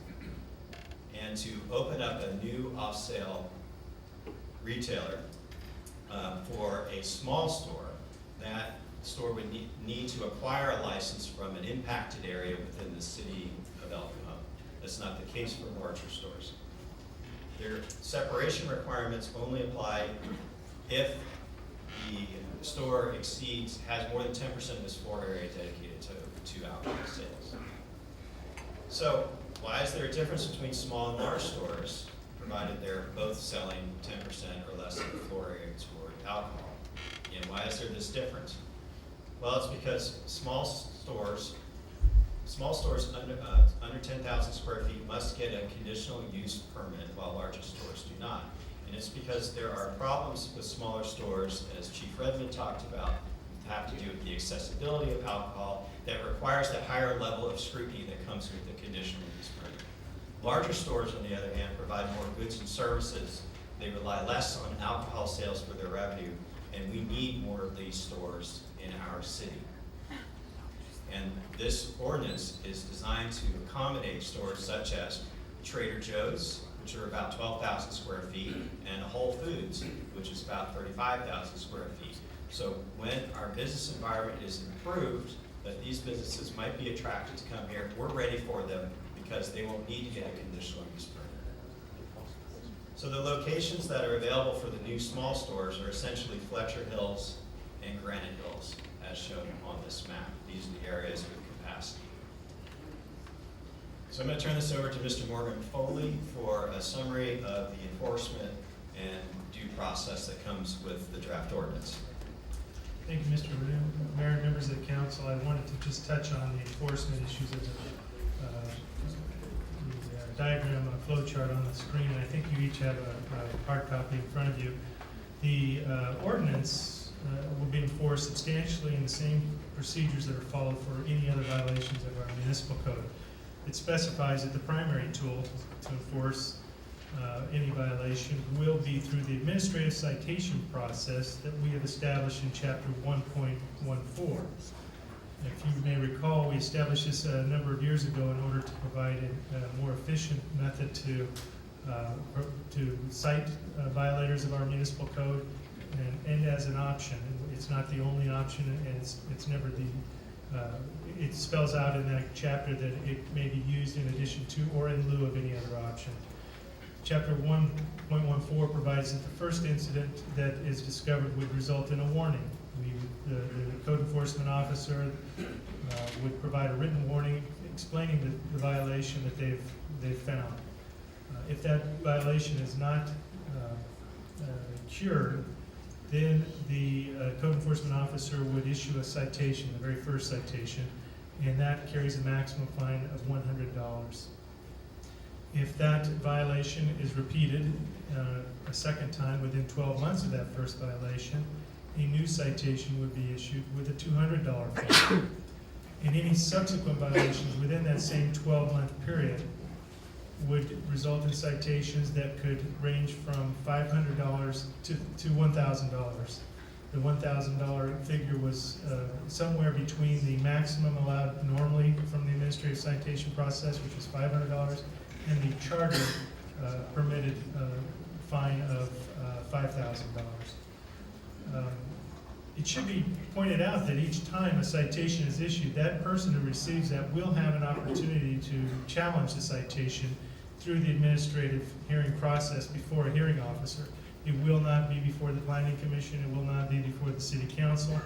And to open up a new off-sale retailer for a small store, that store would need to acquire a license from an impacted area within the city of El Cajon. That's not the case for larger stores. Their separation requirements only apply if the store has more than 10% of its floor area dedicated to alcohol sales. So why is there a difference between small and large stores, provided they're both selling 10% or less of the floor area toward alcohol? And why is there this difference? Well, it's because small stores under 10,000 square feet must get a conditional use permit, while larger stores do not. And it's because there are problems with smaller stores, as Chief Redmond talked about, that have to do with the accessibility of alcohol that requires that higher level of scrutiny that comes with the conditional use permit. Larger stores, on the other hand, provide more goods and services. They rely less on alcohol sales for their revenue, and we need more of these stores in our city. And this ordinance is designed to accommodate stores such as Trader Joe's, which are about 12,000 square feet, and Whole Foods, which is about 35,000 square feet. So when our business environment is improved, that these businesses might be attracted to come here, we're ready for them because they won't need to get a conditional use permit. So the locations that are available for the new small stores are essentially Fletcher Hills and Granite Hills, as shown on this map. These are the areas with capacity. So I'm going to turn this over to Mr. Morgan Foley for a summary of the enforcement and due process that comes with the draft ordinance. Thank you, Mr. Mayor and members of the council. I wanted to just touch on the enforcement issues of the diagram and a flow chart on the screen. I think you each have a hard copy in front of you. The ordinance will be enforced substantially in the same procedures that are followed for any other violations of our municipal code. It specifies that the primary tool to enforce any violation will be through the administrative citation process that we have established in Chapter 1.14. If you may recall, we established this a number of years ago in order to provide a more efficient method to cite violators of our municipal code, and as an option. It's not the only option, and it's never It spells out in that chapter that it may be used in addition to or in lieu of any other option. Chapter 1.14 provides that the first incident that is discovered would result in a warning. The code enforcement officer would provide a written warning explaining the violation that they've found. If that violation is not cured, then the code enforcement officer would issue a citation, the very first citation, and that carries a maximum fine of $100. If that violation is repeated a second time within 12 months of that first violation, a new citation would be issued with a $200 fine. And any subsequent violations within that same 12-month period would result in citations that could range from $500 to $1,000. The $1,000 figure was somewhere between the maximum allowed normally from the administrative citation process, which was $500, and the charter permitted fine of $5,000. It should be pointed out that each time a citation is issued, that person who receives that will have an opportunity to challenge the citation through the administrative hearing process before a hearing officer. It will not be before the Planning Commission, it will not be before the City Council.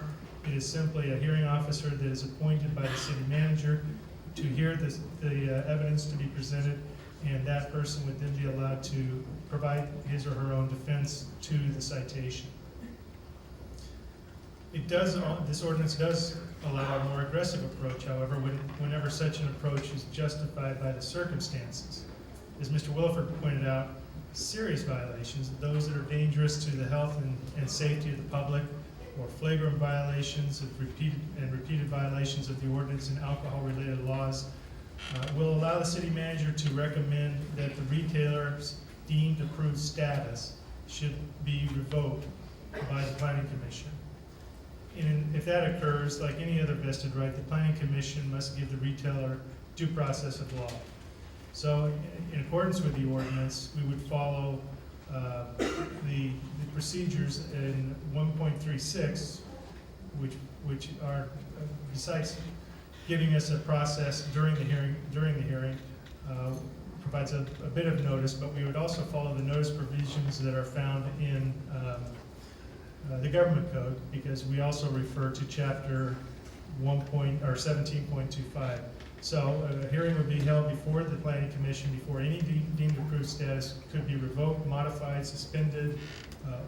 It is simply a hearing officer that is appointed by the city manager to hear the evidence to be presented, and that person would then be allowed to provide his or her own defense to the citation. This ordinance does allow a more aggressive approach, however, whenever such an approach is justified by the circumstances. As Mr. Wilford pointed out, serious violations, those that are dangerous to the health and safety of the public, or flagrant violations of repeated violations of the ordinance and alcohol-related laws, will allow the city manager to recommend that the retailer's deemed approved status should be revoked by the Planning Commission. And if that occurs, like any other vested right, the Planning Commission must give the retailer due process of law. So in accordance with the ordinance, we would follow the procedures in 1.36, which are, besides giving us a process during the hearing, provides a bit of notice, but we would also follow the notice provisions that are found in the government code, because we also refer to chapter 17.25. So a hearing would be held before the Planning Commission before any deemed approved status could be revoked, modified, suspended,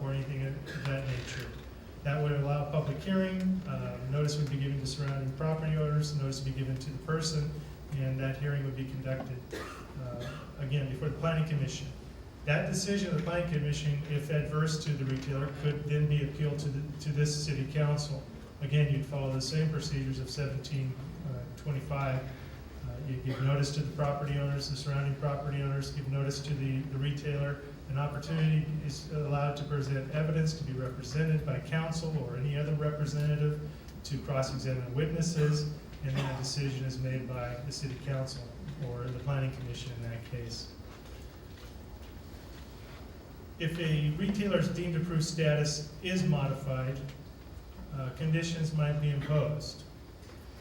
or anything of that nature. That would allow public hearing, notice would be given to surrounding property owners, notice would be given to the person, and that hearing would be conducted, again, before the Planning Commission. That decision of the Planning Commission, if adverse to the retailer, could then be appealed to this City Council. Again, you'd follow the same procedures of 17.25. You give notice to the property owners, the surrounding property owners, give notice to the retailer. An opportunity is allowed to present evidence to be represented by counsel or any other representative, to cross-examine witnesses, and then a decision is made by the City Council or the Planning Commission in that case. If a retailer's deemed approved status is modified, conditions might be imposed.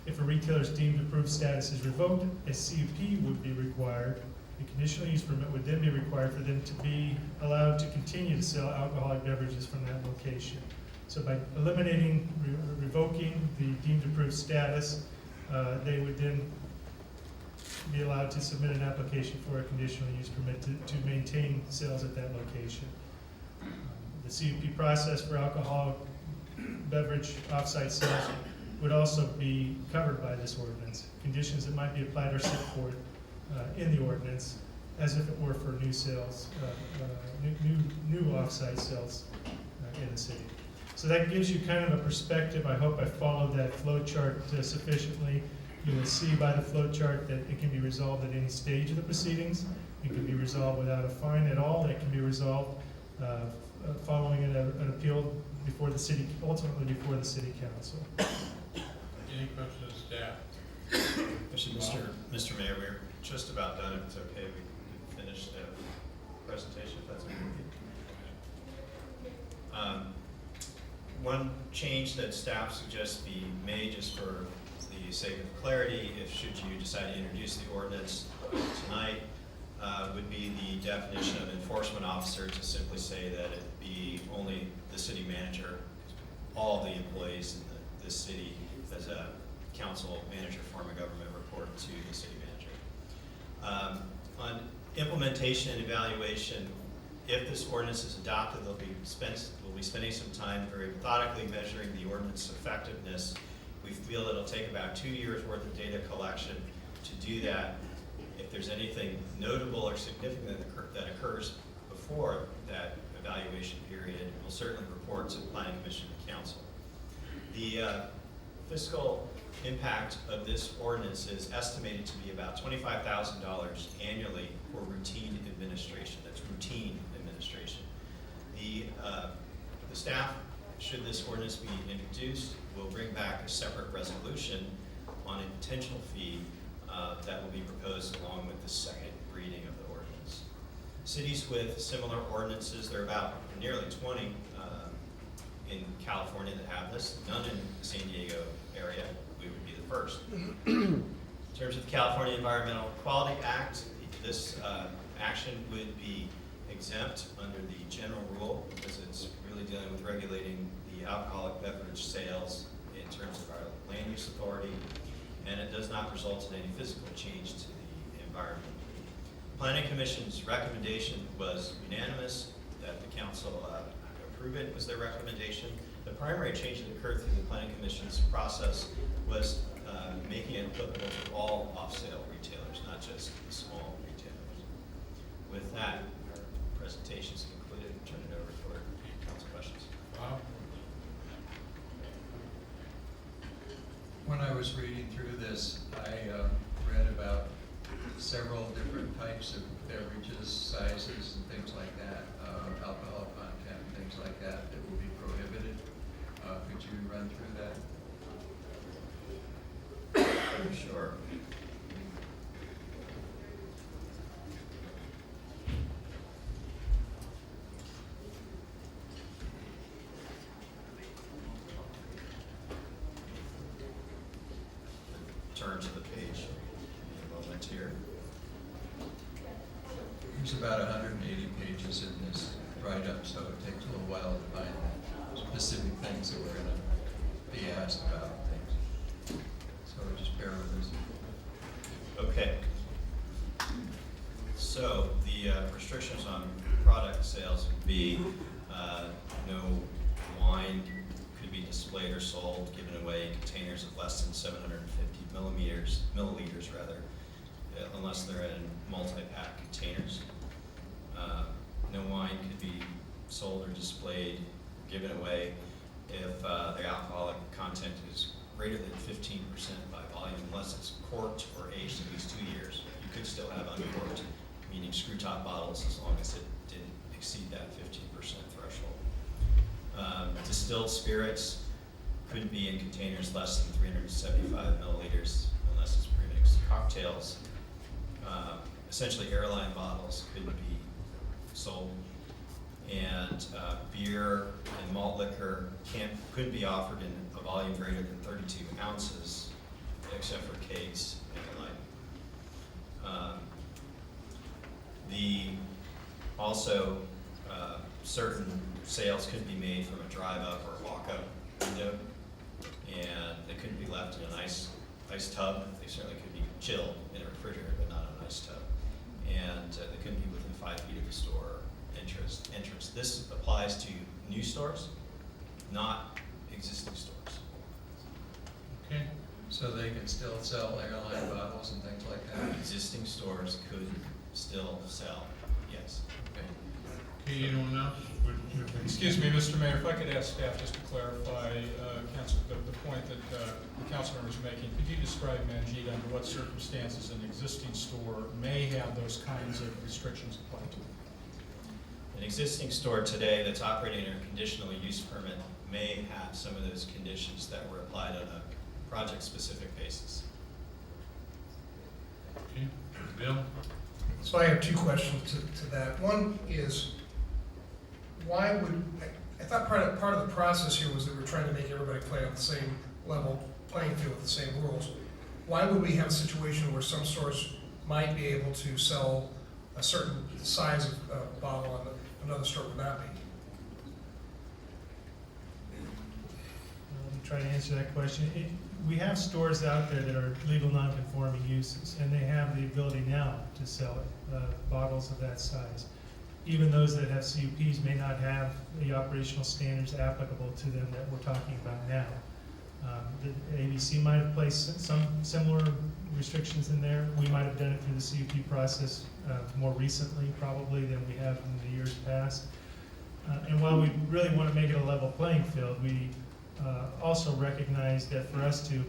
If a retailer's deemed approved status is revoked, a CUP would be required. A conditional use permit would then be required for them to be allowed to continue to sell alcoholic beverages from that location. So by eliminating, revoking the deemed approved status, they would then be allowed to submit an application for a conditional use permit to maintain sales at that location. The CUP process for alcoholic beverage off-site sales would also be covered by this ordinance. Conditions that might be applied are set forth in the ordinance as if it were for new sales, new off-site sales in the city. So that gives you kind of a perspective. I hope I followed that flow chart sufficiently. You will see by the flow chart that it can be resolved at any stage of the proceedings. It can be resolved without a fine at all. It can be resolved following an appeal before the city, ultimately before the City Council. Any questions of staff? Actually, Mr. Mayor, we're just about done. If it's okay, we can finish the presentation, if that's okay with you. One change that staff suggests be made just for the the sake of clarity, if should you decide to introduce the ordinance tonight, would be the definition of enforcement officer to simply say that it be only the city manager. All the employees in this city as a council manager form of government report to the city manager. On implementation and evaluation, if this ordinance is adopted, we'll be spending some time very methodically measuring the ordinance effectiveness. We feel it'll take about 2 years worth of data collection to do that. If there's anything notable or significant that occurs before that evaluation period, we'll certainly report to the Planning Commission and Council. The fiscal impact of this ordinance is estimated to be about $25,000 annually for routine administration. That's routine administration. The staff, should this ordinance be introduced, will bring back a separate resolution on a potential fee that will be proposed along with the second reading of the ordinance. Cities with similar ordinances, there are about nearly 20 in California that have this, none in the San Diego area. We would be the first. In terms of the California Environmental Quality Act, this action would be exempt under the general rule because it's really dealing with regulating the alcoholic beverage sales in terms of our land use authority, and it does not result in any physical change to the environment. Planning Commission's recommendation was unanimous that the council approve it was their recommendation. The primary change that occurred through the Planning Commission's process was making it applicable to all off-sale retailers, not just the small retailers. With that, our presentation is concluded. Turn it over for council questions. Bob? When I was reading through this, I read about several different types of beverages, sizes, and things like that, alcohol content and things like that that will be prohibited. Could you run through that? Sure. Turn to the page in a moment here. There's about 180 pages in this write-up, so it takes a little while to find specific things that we're going to be asked about things. So just bear with us. Okay. So the restrictions on product sales would be no wine could be displayed or sold, given away in containers of less than 750 milliliters rather, unless they're in multi-pack containers. No wine could be sold or displayed, given away if the alcoholic content is greater than 15% by volume, unless it's corked or aged at least 2 years. You could still have uncorked, meaning screw top bottles, as long as it didn't exceed that 15% threshold. Distilled spirits couldn't be in containers less than 375 milliliters, unless it's premixed. Cocktails, essentially airline bottles, couldn't be sold. And beer and malt liquor couldn't be offered in a volume greater than 32 ounces, except for kegs and the like. Certain sales couldn't be made from a drive-up or a walk-up window, and they couldn't be left in an ice tub. They certainly could be chilled in a refrigerator, but not an ice tub. And they couldn't be within 5 feet of the store entrance. This applies to new stores, not existing stores. Okay. So they can still sell airline bottles and things like that? Existing stores could still sell, yes. Okay, anyone else? Excuse me, Mr. Mayor, if I could ask staff just to clarify, the point that the council member is making. Could you describe, Manjeet, under what circumstances an existing store may have those kinds of restrictions applied to them? An existing store today that's operating under a conditional use permit may have some of those conditions that were applied on a project-specific basis. Okay, Bill? So I have two questions to that. One is, why would, I thought part of the process here was that we're trying to make everybody play on the same level playing field with the same rules, why would we have a situation where some stores might be able to sell a certain size of bottle and another store would not be? Let me try to answer that question. We have stores out there that are legal non-conforming uses, and they have the ability now to sell bottles of that size. Even those that have CUPs may not have the operational standards applicable to them that we're talking about now. The ABC might have placed some similar restrictions in there. We might have done it through the CUP process more recently, probably, than we have in the years past. And while we really want to make it a level playing field, we also recognize that for us to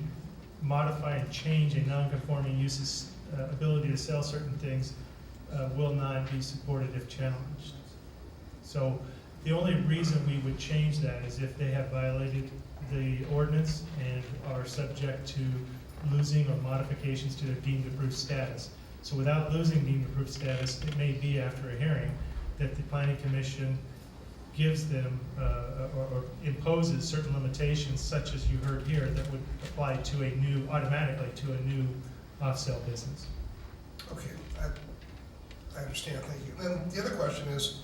modify and change a non-conforming use's ability to sell certain things will not be supported if challenged. So the only reason we would change that is if they have violated the ordinance and are subject to losing or modifications to their deemed approved status. So without losing deemed approved status, it may be after a hearing that the planning commission gives them or imposes certain limitations, such as you heard here, that would apply to a new, automatically to a new off-sale business. Okay, I understand, thank you. Then the other question is,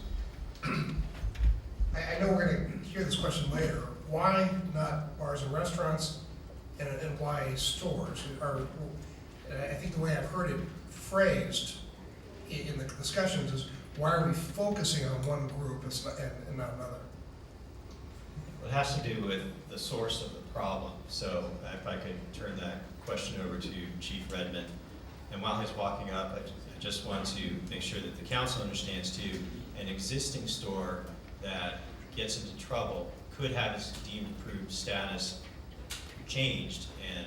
I know we're gonna hear this question later, why not bars and restaurants and why stores? I think the way I've heard it phrased in the discussions is, why are we focusing on one group and not another? It has to do with the source of the problem. So if I could turn that question over to Chief Redmond. And while he's walking up, I just want to make sure that the council understands too, an existing store that gets into trouble could have its deemed approved status changed and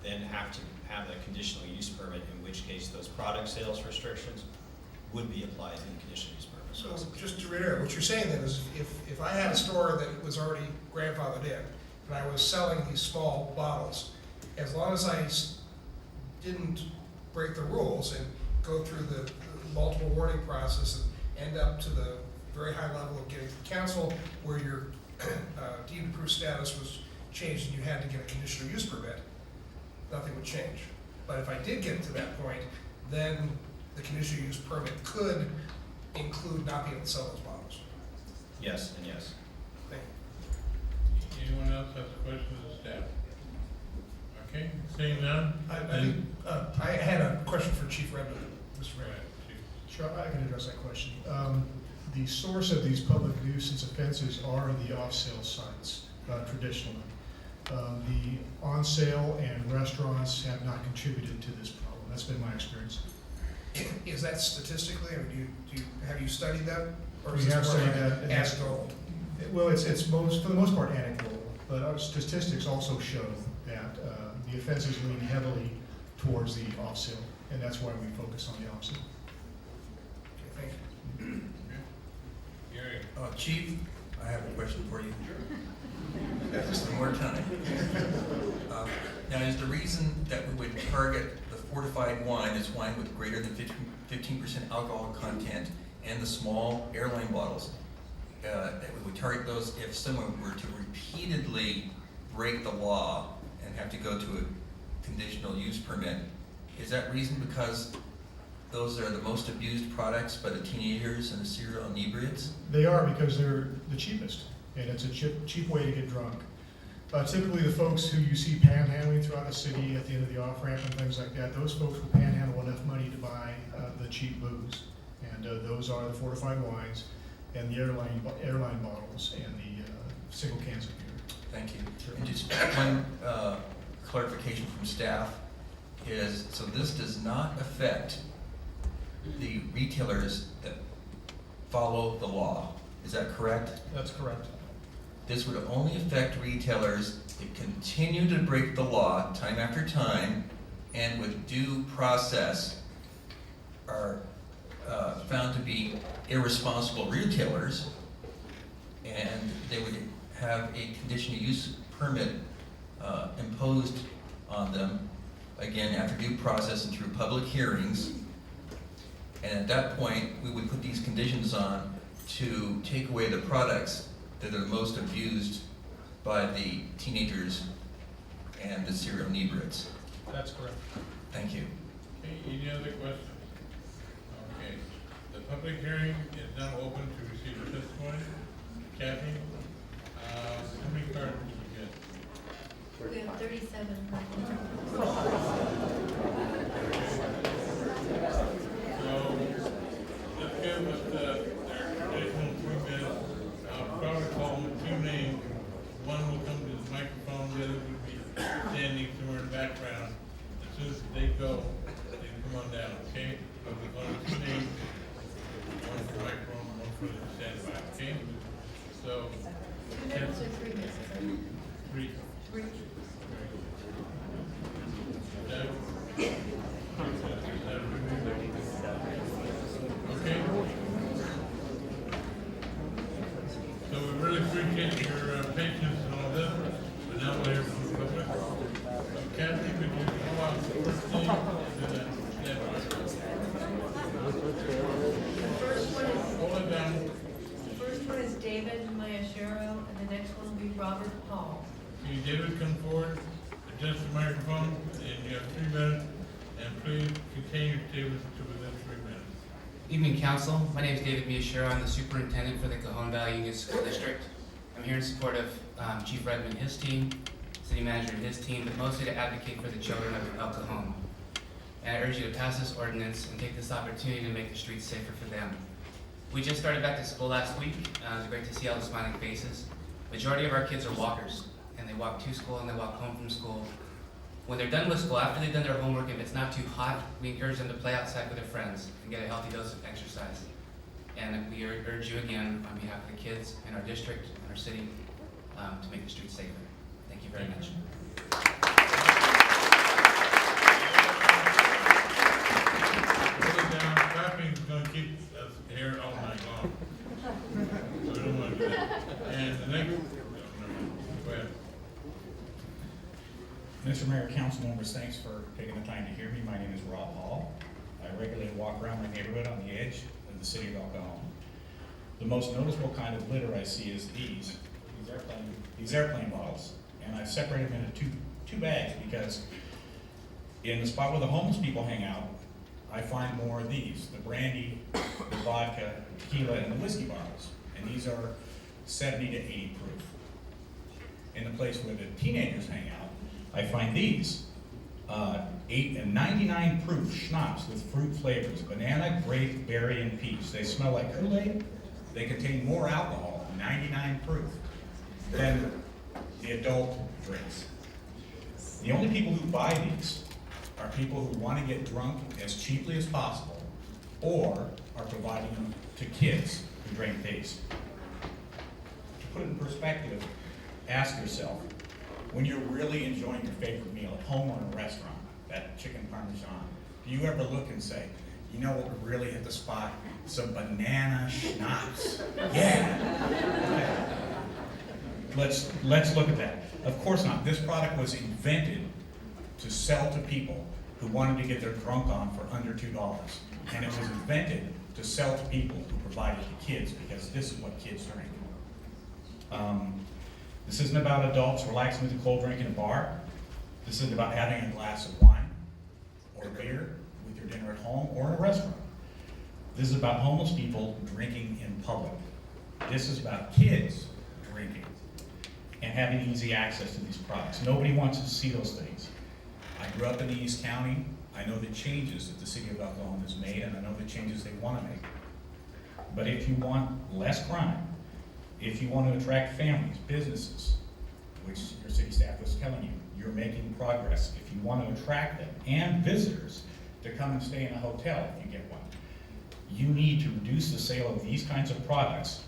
then have to have a conditional use permit, in which case those product sales restrictions would be applied in the conditional use permit. So just to reiterate, what you're saying then is if I had a store that was already grandfathered in and I was selling these small bottles, as long as I didn't break the rules and go through the multiple warning process and end up to the very high level of getting to council where your deemed approved status was changed and you had to get a conditional use permit, nothing would change. But if I did get to that point, then the conditional use permit could include not being able to sell those bottles. Yes, and yes. Thank Anyone else has a question of the staff? Okay, seeing none? I had a question for Chief Redmond, Mr. Mayor. Chief. Sure, I can address that question. The source of these public nuisance offenses are the off-sale sites, traditionally. The on-sale and restaurants have not contributed to this problem. That's been my experience. Is that statistically, I mean, have you studied that? Or We is this have more studied like that, and that's- anecdotal? Well, it's for the most part anecdotal, but our statistics also show that the offenses lean heavily towards the off-sale, and that's why we focus on the off-sale. Okay, thank you. Gary? Chief, I have a question for you. Just one more time. Now, is the reason that we would target the fortified wine as wine with greater than 15% alcohol content and the small airline bottles, that we would target those if someone were to repeatedly break the law and have to go to a conditional use permit? Is that reason because those are the most abused products by the teenagers and the serial inebriates? They are because they're the cheapest, and it's a cheap way to get drunk. Typically, the folks who you see panhandling throughout the city at the end of the off-ramp and things like that, those folks will panhandle enough money to buy the cheap booze. And those are the fortified wines and the airline bottles and the single cans of beer. Thank you. And just one clarification from staff is, so this does not affect the retailers that follow the law. Is that correct? That's correct. This would only affect retailers that continue to break the law time after time and with due process are found to be irresponsible retailers, and they would have a conditional use permit imposed on them, again, after due process and through public hearings. And at that point, we would put these conditions on to take away the products that are most abused by the teenagers and and the serial inebriates. That's correct. Thank you. Okay, any other questions? Okay, the public hearing is now open to receive testimony. Kathy, how many cards did we get? We have 37. So, let's go with our traditional 3 minutes. I'll probably call them 2 names. One will come to the microphone, the other will be standing somewhere in the background. As soon as they go, they can come on down, okay? But we're going to 2 names, one for the microphone, one for the standby, okay? So, 2 minutes or 3 minutes? 3. 3. Doug? Okay? So we really appreciate your patience and all this, but now we're here from the public. Kathy, would you call out the first name and then First one is, hold it down. the first one is David Mayashiro, and the next one will be Robert Paul. Okay, David, come forward, adjust the microphone, and you have 3 minutes, and please continue your statements to within 3 minutes. Evening, Council. My name is David Miyashiro. I'm the superintendent for the Cajon Valley Union School District. I'm here in support of Chief Redmond and his team, City Manager and his team, but mostly to advocate for the children of El Cajon. And I urge you to pass this ordinance and take this opportunity to make the streets safer for them. We just started back to school last week. It was great to see all the smiling faces. Majority of our kids are walkers, and they walk to school and they walk home from school. When they're done with school, after they've done their homework, if it's not too hot, we encourage them to play outside with their friends and get a healthy dose of exercise. And we urge you again, on behalf of the kids in our district and our city, to make the streets safer. Thank you very much. Hold it down, clapping is gonna keep us here all night long. So we don't wanna do that. And the next, go ahead. Mr. Mayor, council members, thanks for taking the time to hear me. My name is Rob Hall. I regularly walk around my neighborhood on the edge of the city of El Cajon. The most noticeable kind of litter I see is these airplane bottles. And I've separated them into two bags because in the spot where the homeless people hang out, I find more of these, the brandy, the vodka, tequila, and the whiskey bottles. And these are 70 to 80 proof. In the place where the teenagers hang out, I find these, 8 and 99 proof schnapps with fruit flavors, banana, grape, berry, and peach. They smell like Kool-Aid. They contain more alcohol, 99 proof, than the adult drinks. The only people who buy these are people who want to get drunk as cheaply as possible, or are providing them to kids who drink these. To put it in perspective, ask yourself, when you're really enjoying your favorite meal at home or in a restaurant, that chicken parmesan, do you ever look and say, you know what would really hit the spot? Some banana schnapps. Yeah. Let's look at that. Of course not. This product was invented to sell to people who wanted to get their drunk on for under $2. And it was invented to sell to people who provide it to kids, because this is what kids drink. This isn't about adults relaxing with a cold drink in a bar. This isn't about having a glass of wine or beer with your dinner at home or in a restaurant. This is about homeless people drinking in public. This is about kids drinking and having easy access to these products. Nobody wants to see those things. I grew up in the East County. I know the changes that the city of El Cajon has made, and I know the changes they want to make. But if you want less crime, if you want to attract families, businesses, which your city staff was telling you, you're making progress. If you want to attract them and visitors to come and stay in a hotel if you get one, you need to reduce the sale of these kinds of products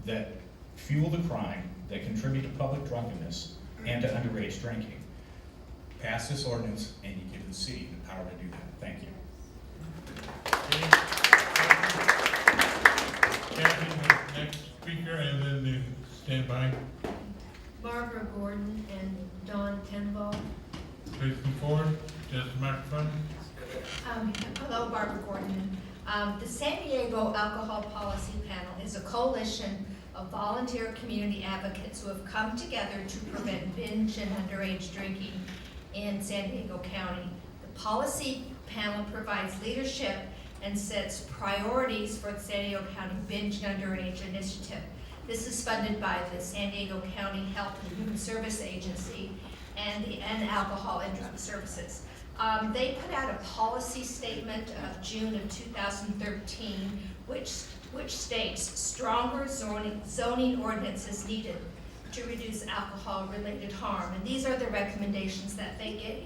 that fuel the crime, that contribute to public drunkenness and to underage drinking. Pass this ordinance and you give the city the power to do that. Thank you. Kathy, next speaker, and then the standby. Barbara Gordon and Don Tenval. Please come forward, just the microphone. Hello, Barbara Gordon. The San Diego Alcohol Policy Panel is a coalition of volunteer community advocates who have come together to prevent binge and underage drinking in San Diego County. The policy panel provides leadership and sets priorities for the San Diego County Binge and Underage Initiative. This is funded by the San Diego County Health and Human Service Agency and Alcohol and Drug Services. They put out a policy statement of June of 2013, which states stronger zoning ordinances needed to reduce alcohol-related harm. And these are the recommendations that they gave.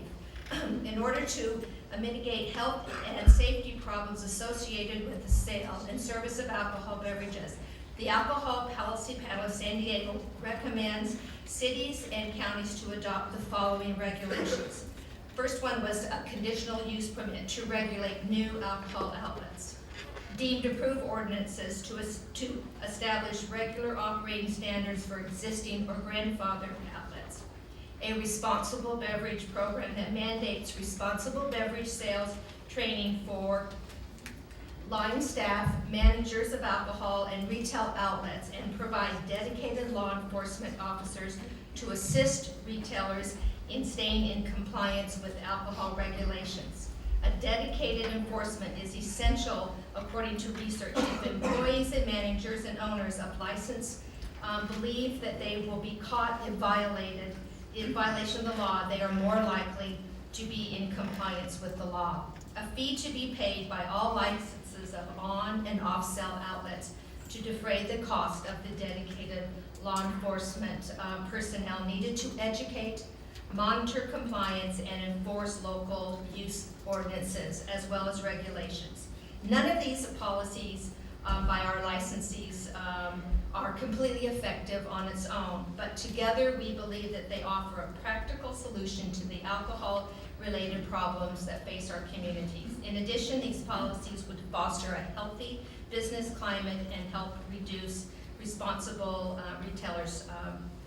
In order to mitigate health and safety problems associated with the sale and service of alcohol beverages, the Alcohol Policy Panel of San Diego recommends cities and counties to adopt the following regulations. First one was a conditional use permit to regulate new alcohol outlets. Deemed approved ordinances to establish regular operating standards for existing or grandfathered outlets. A responsible beverage program that mandates responsible beverage sales training for line staff, managers of alcohol and retail outlets, and provide dedicated law enforcement officers to assist retailers in staying in compliance with alcohol regulations. A dedicated enforcement is essential according to research. If employees and managers and owners of license believe that they will be caught in violation of the law, they are more likely to be in compliance with the law. A fee to be paid by all licenses of on and off sale outlets to defray the cost of the dedicated law enforcement personnel needed to educate, monitor compliance, and enforce local use ordinances as well as regulations. None of these policies by our licensees are completely effective on its own, but together we believe that they offer a practical solution to the alcohol-related problems that face our communities. In addition, these policies would foster a healthy business climate and help reduce responsible retailers.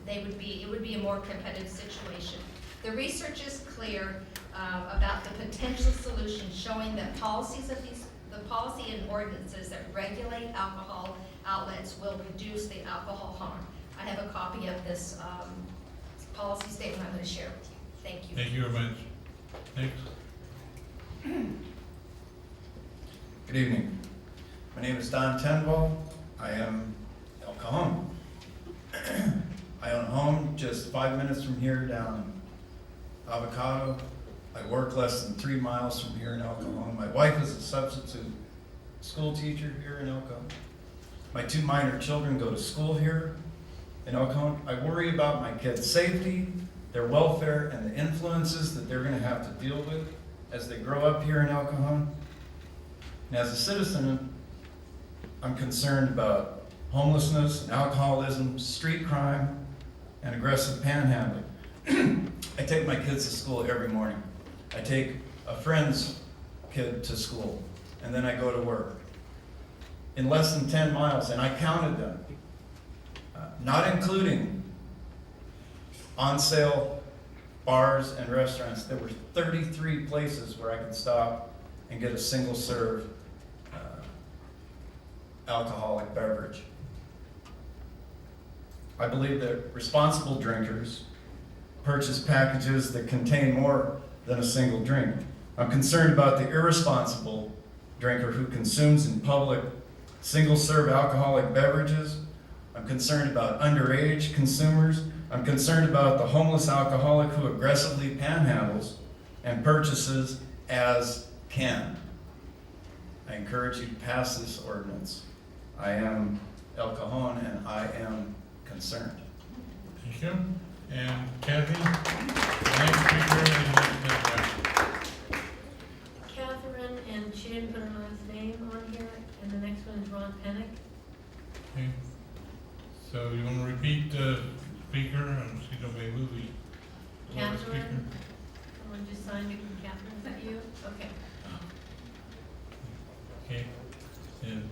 It would be a more competitive situation. The research is clear about the potential solutions, showing that the policy and ordinances that regulate alcohol outlets will reduce the alcohol harm. I have a copy of this policy statement I'm going to share with you. Thank you. Thank you very much. Next. Good evening. My name is Don Tenwell. I am El Cajon. I own a home just 5 minutes from here down in Avocado. I work less than 3 miles from here in El Cajon. My wife is a substitute school teacher here in El Cajon. My 2 minor children go to school here in El Cajon. I worry about my kids' safety, their welfare, and the influences that they're going to have to deal with as they grow up here in El Cajon. And as a citizen, I'm concerned about homelessness and alcoholism, street crime, and aggressive panhandling. I take my kids to school every morning. I take a friend's kid to school, and then I go to work. In less than 10 miles, and I counted them, not including on-sale bars and restaurants, there were 33 places where I could stop and get a single-serve alcoholic beverage. I believe that responsible drinkers purchase packages that contain more than a single drink. I'm concerned about the irresponsible drinker who consumes in public single-serve alcoholic beverages. I'm concerned about underage consumers. I'm concerned about the homeless alcoholic who aggressively panhandles and purchases as can. I encourage you to pass this ordinance. I am El Cajon and I am concerned. Thank you. And Kathy, the next speaker is Catherine, and she didn't put her last name on here, and the next one is Ron Pennick. Okay. So you want to repeat the speaker? She don't be movie. Catherine, someone just signed it from Catherine, is that you? Okay. Okay. And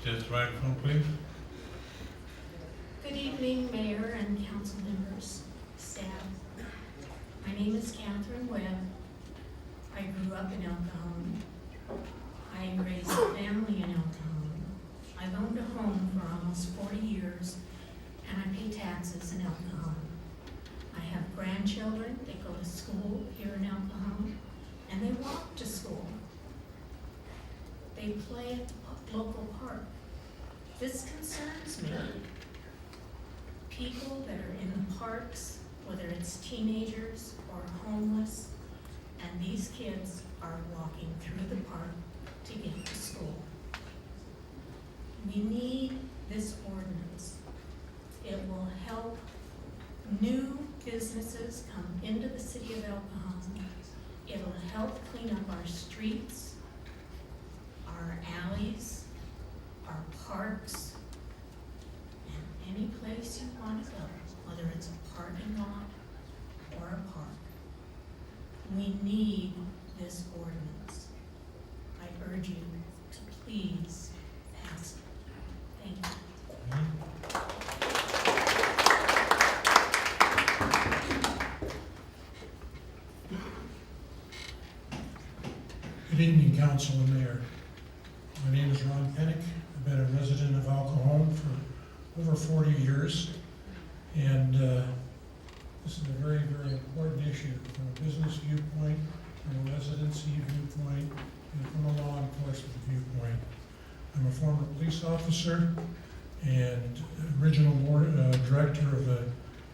just microphone, please. Good evening, Mayor and council members, staff. My name is Catherine Webb. I grew up in El Cajon. I raised a family in El Cajon. I've owned a home grandchildren, they go to school here in El Cajon, and they walk to school. They play at the local park. This concerns me. People that are in the parks, whether it's teenagers or homeless, and these kids are walking through the park to get to school. We need this ordinance. It will help new businesses come into the city of El Cajon. It'll help clean up our streets, our alleys, our parks, and any place you want to go, whether it's a parking lot or a park. We need this ordinance. I urge you to please pass it. Thank you. Good evening, Council and Mayor. My name is Ron Pennick. I've been a resident of El Cajon for over 40 years. And this is a very, very important issue from a business viewpoint, from a residency viewpoint, and from a law enforcement viewpoint. I'm a former police officer and original director of the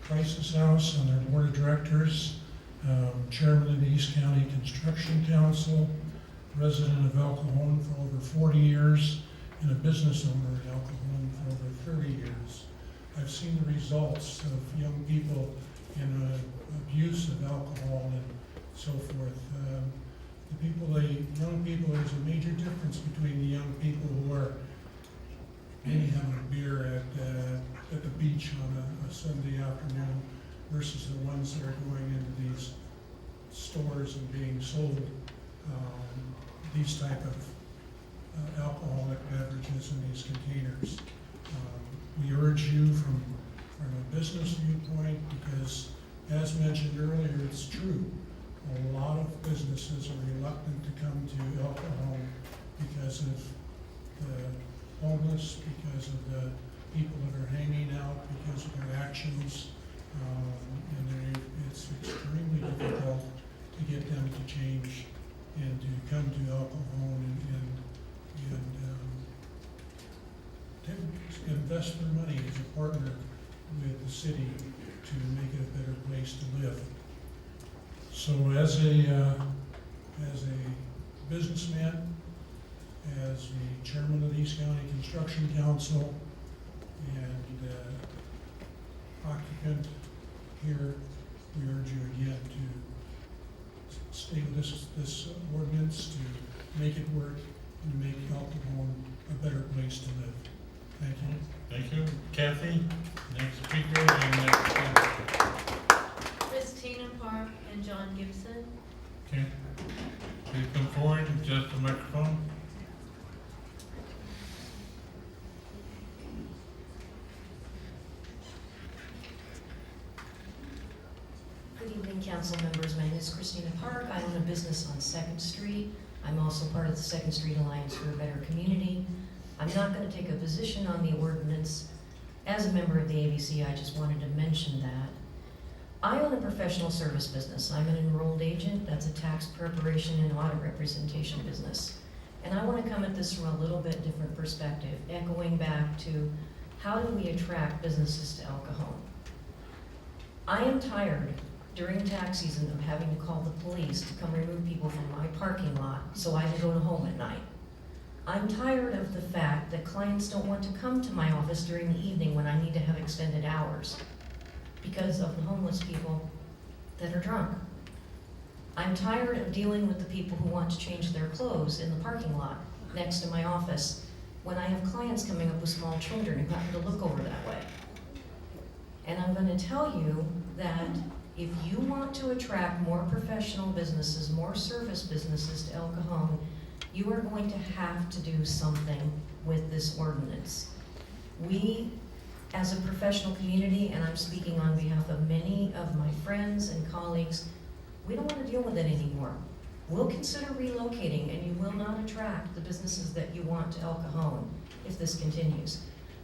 Crisis House on their board of directors, chairman of the East County Construction Council, resident of El Cajon for over 40 years, and a business owner in El Cajon for over 30 years. I've seen the results of young people in abuse of alcohol and so forth. Young people, there's a major difference between the young people who are maybe having a beer at the beach on a Sunday afternoon versus the ones that are going into these stores and being sold these type of alcoholic beverages in these containers. We urge you from a business viewpoint because, as mentioned earlier, it's true. A lot of businesses are reluctant to come to El Cajon because of the homeless, because of the people that are hanging out, because of their actions, and it's extremely difficult to get them to change and to come to El Cajon and to invest their money as a partner with the city to make it a better place to live. So as a businessman, as the chairman of the East County Construction Council, and occupant here, we urge you again to stay with this ordinance, to make it work, and to make El Cajon a better place to live. Thank you. Thank you. Kathy, next speaker, and next. Christina Park and John Gibson. Okay. Please come forward and adjust the microphone. Good evening, council members. My name is Christina Park. I own a business on 2nd Street. I'm also part of the 2nd Street Alliance for a Better Community. I'm not going to take a position on the ordinance. As a member of the ABC, I just wanted to mention that. I own a professional service business. I'm an enrolled agent. That's a tax preparation and audit representation business. And I want to come at this from a little bit different perspective, echoing back to how do we attract businesses to El Cajon? I am tired during tax season of having to call the police to come remove people from my parking lot so I can go to home at night. I'm tired of the fact that clients don't want to come to my office during the evening when I need to have extended hours because of the homeless people that are drunk. I'm tired of dealing with the people who want to change their clothes in the parking lot next to my office when I have clients coming up with small children who happen to look over that way. And I'm going to tell you that if you want to attract more professional businesses, more service businesses to El Cajon, you are going to have to do something with this ordinance. We, as a professional community, and I'm speaking on behalf of many of my friends and colleagues, we don't want to deal with it anymore. We'll consider relocating, and you will not attract the businesses that you want to El Cajon if this continues.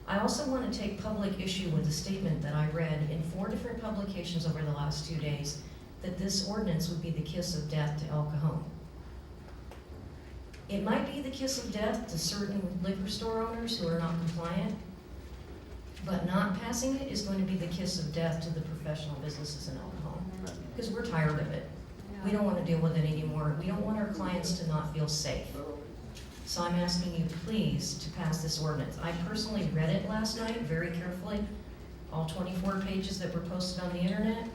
I also want to take public issue with the statement that I read in 4 different publications over the last 2 days, that this ordinance would be the kiss of death to El Cajon. It might be the kiss of death to certain liquor store owners who are not compliant, but not passing it is going to be the kiss of death to the professional businesses in El Cajon, because we're tired of it. We don't want to deal with it anymore. We don't want our clients to not feel safe. So I'm asking you, please, to pass this ordinance. I personally read it last night very carefully, all 24 pages that were posted on the internet,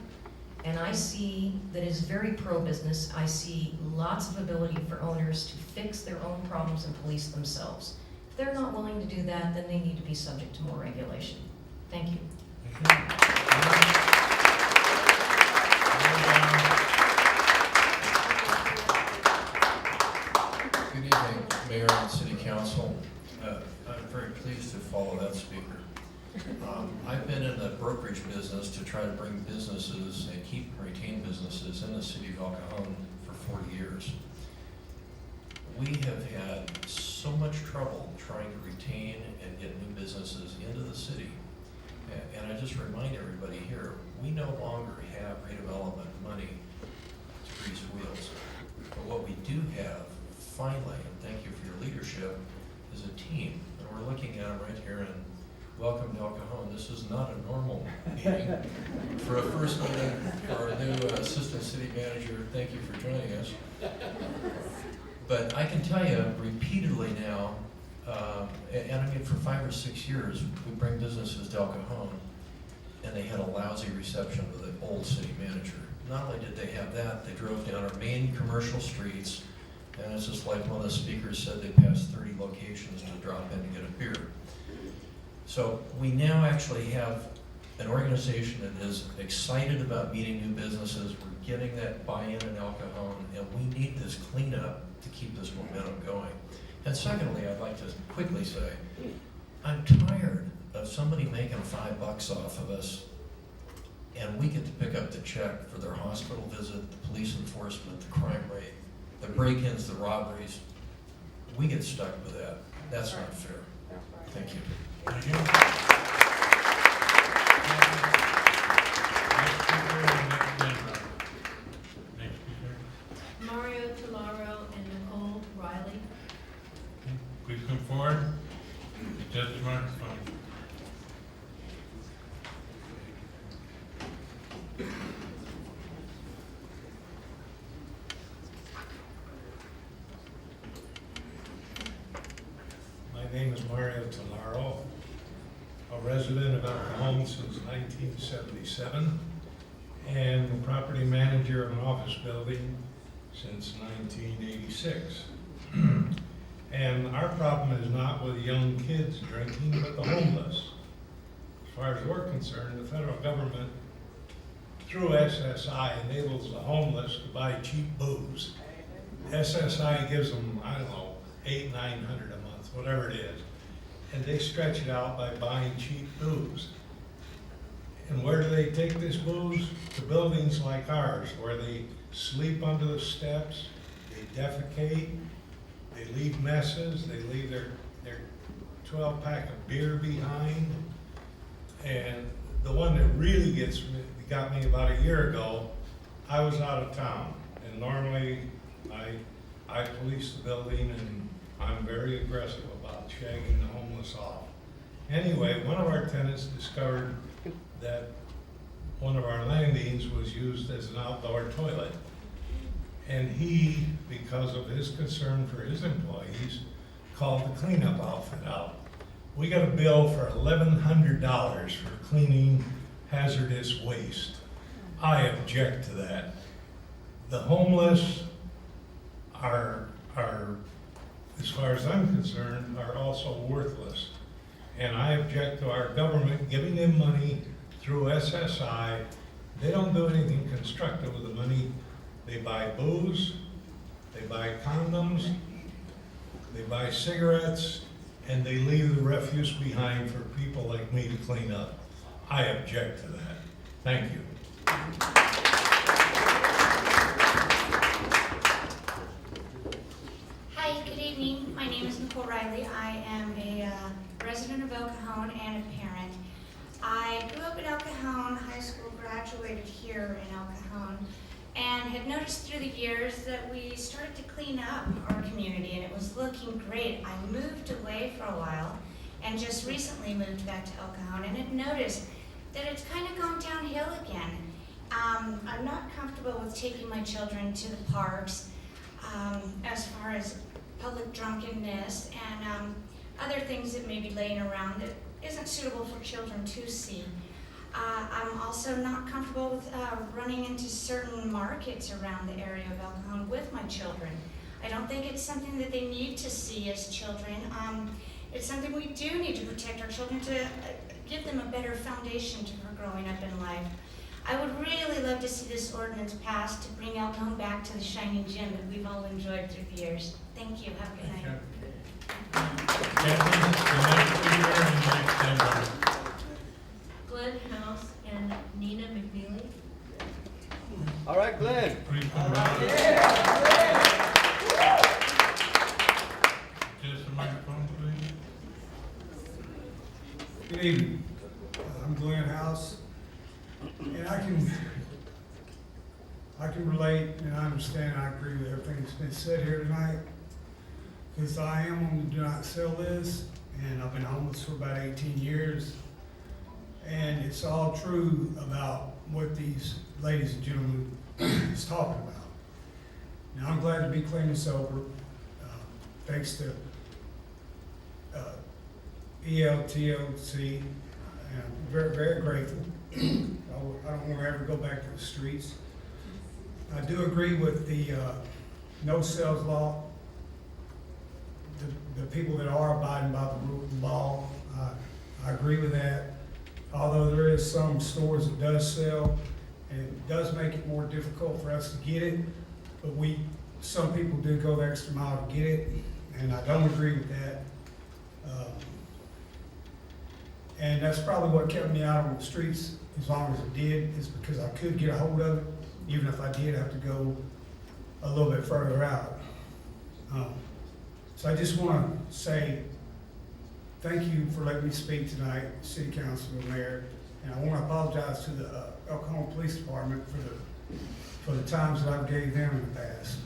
and I see that it's very pro-business. I see lots of ability for owners to fix their own problems and police themselves. If they're not willing to do that, then they need to be subject to more regulation. Thank you. Good evening, Mayor and City Council. I'm very pleased to follow that speaker. I've been in the brokerage business to try to bring businesses and keep and retain businesses in the city of El Cajon for 40 years. We have had so much trouble trying to retain and get new businesses into the city. And I just remind everybody here, we no longer have redevelopment money to grease wheels. But what we do have, finally, and thank you for your leadership, is a team. And we're looking at them right here, and welcome to El Cajon. This is not a normal meeting. For a first meeting for our new assistant city manager, thank you for joining us. But I can tell you repeatedly now, and I mean for 5 or 6 years, we bring businesses to El Cajon, and they had a lousy reception with the old city manager. Not only did they have that, they drove down our main commercial streets, and it's just like one of the speakers said, they passed 30 locations to drop in to get a beer. So we now actually have an organization that is excited about meeting new businesses. We're getting that buy-in in El Cajon, and we need this cleanup to keep this momentum going. And secondly, I'd like to quickly say, I'm tired of somebody making $5 off of us, and we get to pick up the check for their hospital visit, the police enforcement, the crime rate, the break-ins, the robberies. We get stuck with that. That's not fair. Thank you. Thank you. Next speaker. Mario Talaro and Nicole Riley. Please come forward. Adjust the microphone. My name is Mario Talaro, a resident of El Cajon since 1977, and a property manager of an office building since 1986. And our problem is not with young kids drinking, but the homeless. As far as we're concerned, the federal government, through SSI, enables the homeless to buy cheap booze. SSI gives them, I don't know, $800-900 a month, whatever it is. And they stretch it out by buying cheap booze. And where do they take this booze? To buildings like ours, where they sleep under the steps, they defecate, they leave messes, they leave their 12-pack of beer behind. And the one that really got me about a year ago, I was out of town, and normally I police the building, and I'm very aggressive about shagging the homeless off. Anyway, one of our tenants discovered that one of our landings was used as an outdoor toilet. And he, because of his concern for his employees, called the cleanup outfit out. We got a bill for $1,100 for cleaning hazardous waste. I object to that. The homeless are, as far as I'm concerned, are also worthless. And I object to our government giving them money through SSI. They don't do anything constructive with the money. They buy booze, they buy condoms, they buy cigarettes, and they leave the refuse behind for people like me to clean up. I object to that. Thank you. Hi, good evening. My name is Nicole Riley. I am a resident of El Cajon and a parent. I grew up in El Cajon, high school, graduated here in El Cajon, and had noticed through the years that we started to clean up our community, and it was looking great. I moved away for a while, and just recently moved back to El Cajon, and had noticed that it's kind of gone downhill again. I'm not comfortable with taking my children to the parks as far as public drunkenness and other things that may be laying around that isn't suitable for children to see. I'm also not comfortable with running into certain markets around the area of El Cajon with my children. I don't think it's something that they need to see as children. It's something we do need to protect our children to give them a better foundation for growing up in life. I would really love to see this ordinance passed to bring El Cajon back to the shining gem that we've all enjoyed through the years. Thank you. Have a good night. Glenn House and Nina McNeely. All right, Glenn. Just a microphone, please. Good evening. I'm Glenn House, and I can relate and I understand, I agree with everything that's been said here tonight, because I am on the do not sell list, and I've been homeless for about 18 years, and it's all true about what these ladies and gentlemen is talking about. Now, I'm glad to be clean and sober, thanks to ELTLC. I'm very, very grateful. I don't want to ever go back to the streets. I do agree with the no sales law. The people that are abiding by the law, I agree with that. Although there is some stores that does sell, and it does make it more difficult for us to get it, but some people do go the extra mile to get it, and I don't agree with that. And that's probably what kept me out on the streets as long as it did, is because I could get a hold of it, even if I did have to go a little bit further out. So I just want to say thank you for letting me speak tonight, City Council and Mayor, and I want to apologize to the El Cajon Police Department for the times that I've gave them in the past.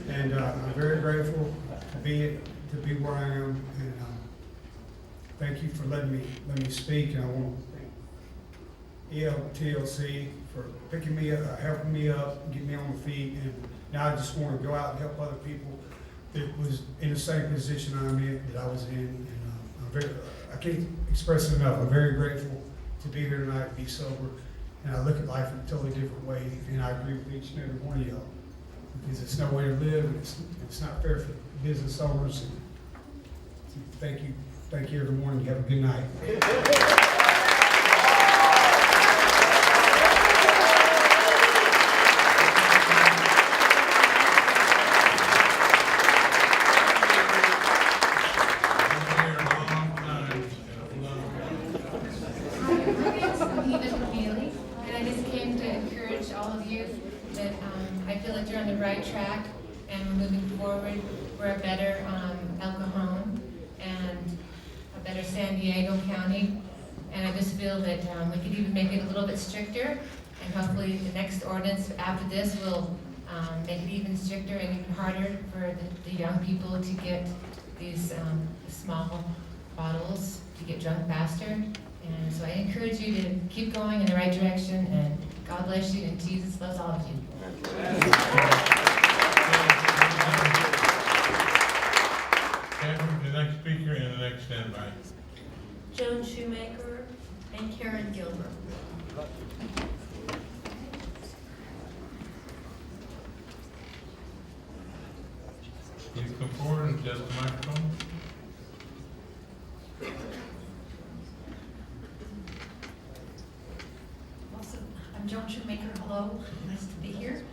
And I'm very grateful to be where I am, and thank you for letting me speak, and I want to thank ELTLC for picking me up, helping me up, getting me on my feet, and now I just want to go out and help other people that was in the same position I'm in, that I was in, and I can't express it enough. I'm very grateful to be here tonight, be sober, and I look at life in a totally different way, and I agree with each and every one of y'all, because it's no way to live, and it's not fair for business owners. And thank you. Thank you, everyone. You have a good night. I feel like you're on the right track and we're moving forward. We're a better El Cajon and a better San Diego County. And I just feel that we could even make it a little bit stricter, and hopefully the next ordinance after this will make it even stricter and even harder for the young people to get these small bottles to get drunk faster. And so I encourage you to keep going in the right direction, and God bless you, and Jesus loves all of you. Catherine, the next speaker and the next standby. Joan Shoemaker and Karen Gilbert. Please come forward and test the microphone. I'm Joan Shoemaker. Hello, nice to be here.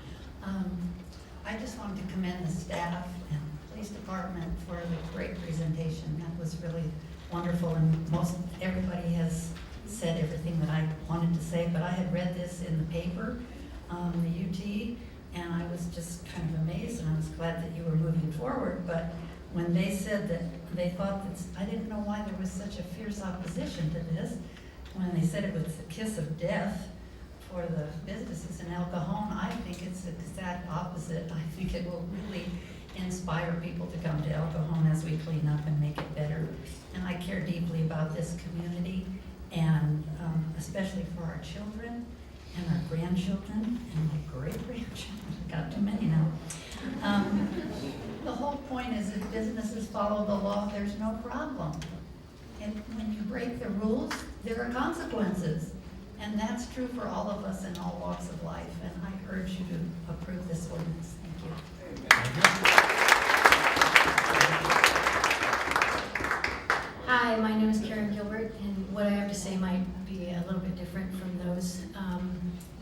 I just wanted to commend the staff and police department for the great presentation. That was really wonderful, and most everybody has said everything that I wanted to say, but I had read this in the paper, the UT, and I was just kind of amazed, and I was glad that you were moving forward. But when they said that they thought that, I didn't know why there was such a fierce opposition to this, when they said it was the kiss of death for the businesses in El Cajon. I think it's the exact opposite. I think it will really inspire people to come to El Cajon as we clean up and make it better. And I care deeply about this community, and especially for our children and our grandchildren and my great-grandchildren. I've got too many now. The whole point is if businesses follow the law, there's no problem. And when you break the rules, there are consequences. And that's true for all of us in all walks of life. And I urge you to approve this ordinance. Thank you. Hi, my name is Karen Gilbert, and what I have to say might be a little bit different from those,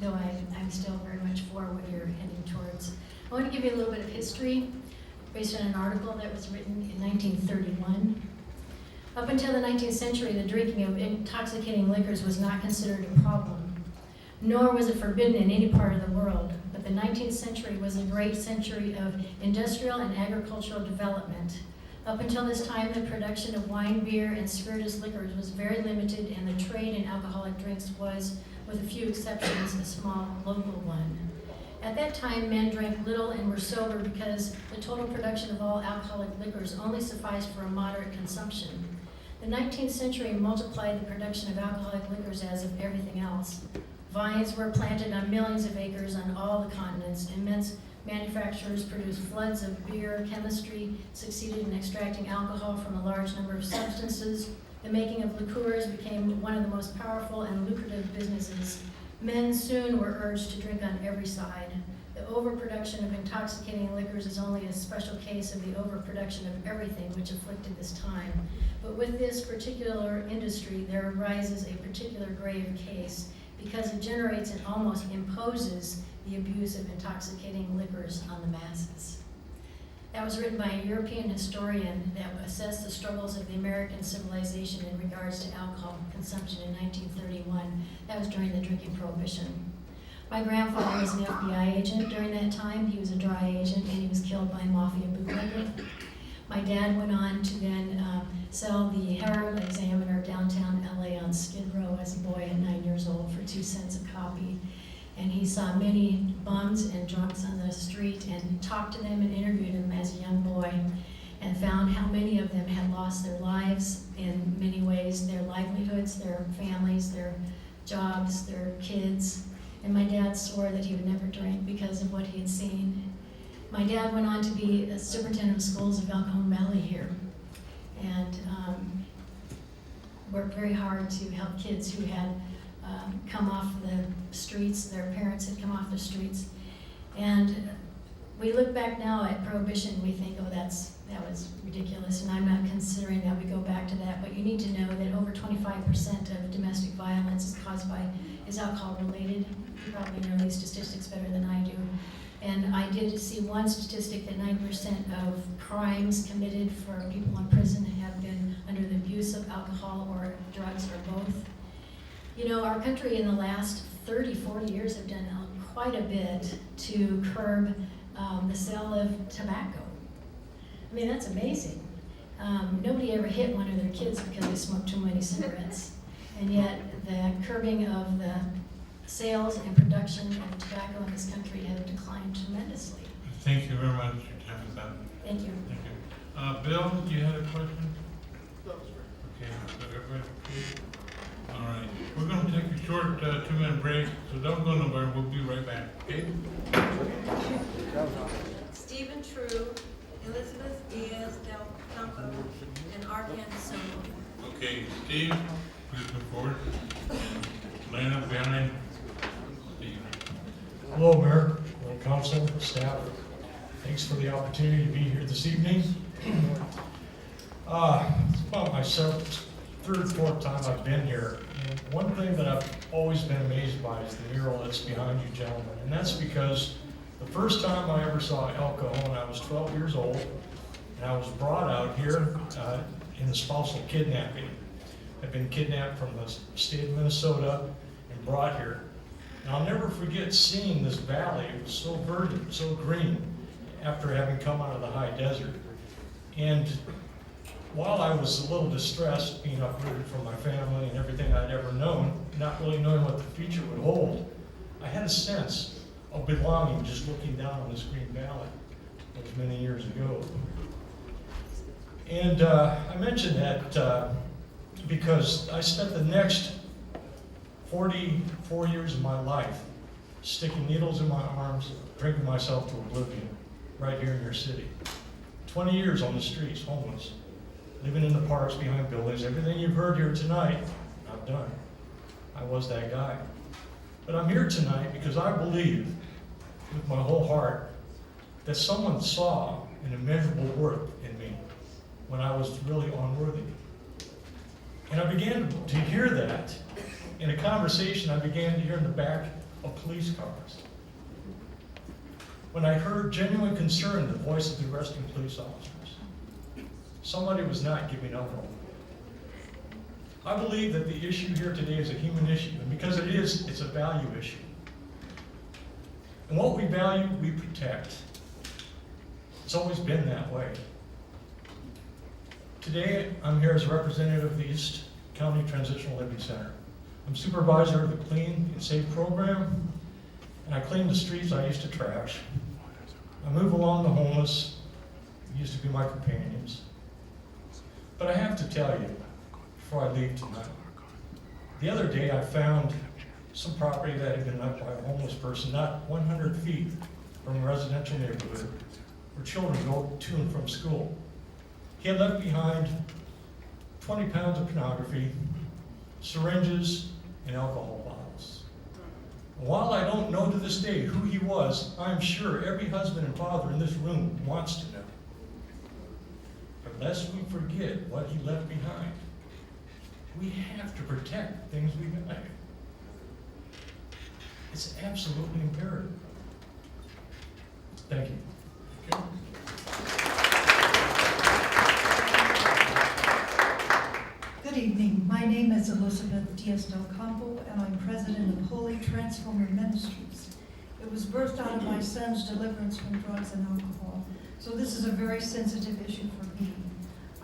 though I'm still very much for what you're heading towards. I want to give you a little bit of history based on an article that was written in 1931. Up until the 19th century, the drinking of intoxicating liquors was not considered a problem, nor was it forbidden in any part of the world. But the 19th century was a great century of industrial and agricultural development. Up until this time, the production of wine, beer, and spirituous liquors was very limited, and the trade in alcoholic drinks was, with a few exceptions, a small local one. At that time, men drank little and were sober because the total production of all alcoholic liquors only sufficed for a moderate consumption. The 19th century multiplied the production of alcoholic liquors as of everything else. Vines were planted on millions of acres on all the continents. Immense manufacturers produced floods of beer. Chemistry succeeded in extracting alcohol from a large number of substances. The making of liqueurs became one of the most powerful and lucrative businesses. Men soon were urged to drink on every side. The overproduction of intoxicating liquors is only a special case of the overproduction of everything which afflicted this time. But with this particular industry, there arises a particular grave case because it generates and almost imposes the abuse of intoxicating liquors on the masses. That was written by a European historian that assessed the struggles of the American civilization in regards to alcohol consumption in 1931. That was during the drinking prohibition. My grandfather was an FBI agent during that time. He was a dry agent, and he was killed by a mafia bootlegger. My dad went on to then sell the Herald Examiner downtown LA on Skid Row as a boy at 9 years old for 2 cents a copy. And he saw many bums and drunks on the street and talked to them and interviewed them as a young boy, and found how many of them had lost their lives in many ways, their livelihoods, their families, their jobs, their kids. And my dad swore that he would never drink because of what he had seen. My dad went on to be a superintendent of schools of El Cajon Valley here, and worked very hard to help kids who had come off the streets. Their parents had come off the streets. And we look back now at Prohibition, we think, oh, that was ridiculous, and I'm not considering that we go back to that, but you need to know that over 25% of domestic violence is alcohol related. You probably know these statistics better than I do. And I did see one statistic that 90% of crimes committed for people in prison have been under the abuse of alcohol or drugs or both. You know, our country in the last 30, 40 years have done quite a bit to curb the sale of tobacco. I mean, that's amazing. Nobody ever hit one of their kids because they smoked too many cigarettes. And yet the curbing of the sales and production of tobacco in this country have declined tremendously. Thank you very much. Your time is up. Thank you. Thank you. Bill, you had a question? Okay, so everybody, all right. We're going to take a short 2-minute break, so don't go nowhere. We'll be right back, okay? Stephen True, Elizabeth Diaz del Campo, and Arkan Solo. Okay, Steve, please come forward. Line up behind Steve. Hello, Mayor, Council, staff. Thanks for the opportunity to be here this evening. It's about my third, fourth time I've been here. And one thing that I've always been amazed by is the mural that's behind you, gentlemen. And that's because the first time I ever saw El Cajon, I was 12 years old, and I was brought out here in a spousal kidnapping. I'd been kidnapped from the state of Minnesota and brought here. And I'll never forget seeing this valley. It was so verdant, so green, after having come out of the high desert. And while I was a little distressed, being uprooted from my family and everything I'd ever known, not really knowing what the future would hold, I had a sense of belonging just looking down on this green valley. That was many years ago. And I mentioned that because I spent the next 44 years of my life sticking needles in my arms, drinking myself to oblivion, right here in your city. 20 years on the streets, homeless, living in the parks behind buildings. Everything you've heard here tonight, I've done. I was that guy. But I'm here tonight because I believe with my whole heart that someone saw an immeasurable worth in me when I was really unworthy. And I began to hear that in a conversation I began to hear in the back of police cars. When I heard genuine concern in the voice of the arresting police officers, somebody was not giving up on me. I believe that the issue here today is a human issue, and because it is, it's a value issue. And what we value, we protect. It's always been that way. Today, I'm here as a representative of the East County Transitional Living Center. I'm supervisor of the Clean and Safe program, and I clean the streets I used to trash. I move along the homeless, who used to be my companions. But I have to tell you, before I leave tonight, the other day I found some property that had been left by a homeless person not 100 feet from a residential neighborhood where children go to and from school. He had left behind 20 pounds of pornography, syringes, and alcohol bottles. While I don't know to this day who he was, I'm sure every husband and father in this room wants to know. But lest we forget what he left behind, we have to protect the things we value. It's absolutely imperative. Thank you. Good evening. My name is Elizabeth Diaz del Campo, and I'm president of Holy Transformer Ministries. It was birthed out of my son's deliverance from drugs and alcohol, so this is a very sensitive issue for me.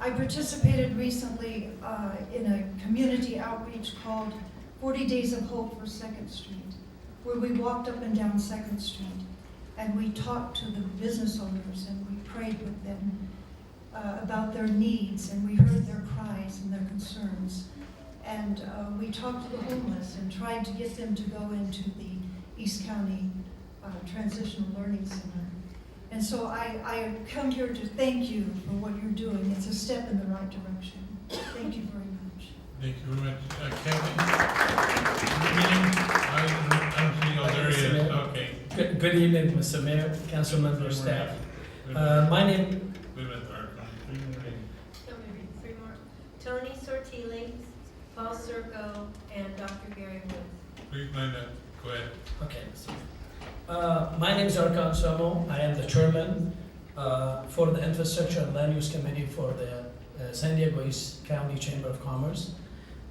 I participated recently in a community outreach called 40 Days of Hope for 2nd Street, where we walked up and down 2nd Street, and we talked to the business owners, and we prayed with them about their needs, and we heard their cries and their concerns. And we talked to the homeless and tried to get them to go into the East County Transitional Learning Center. And so I come here to thank you for what you're doing. It's a step in the right direction. Thank you very much. Thank you very much. Kevin? I don't see, oh, there he is, okay. Good evening, Mr. Mayor, council members, staff. My name... Three more. Tony Sortili, Paul Circo, and Dr. Gary Woods. Please line up. Go ahead. Okay. My name is Arkan Samo. I am the chairman for the Infrastructure and Land Use Committee for the San Diego East County Chamber of Commerce.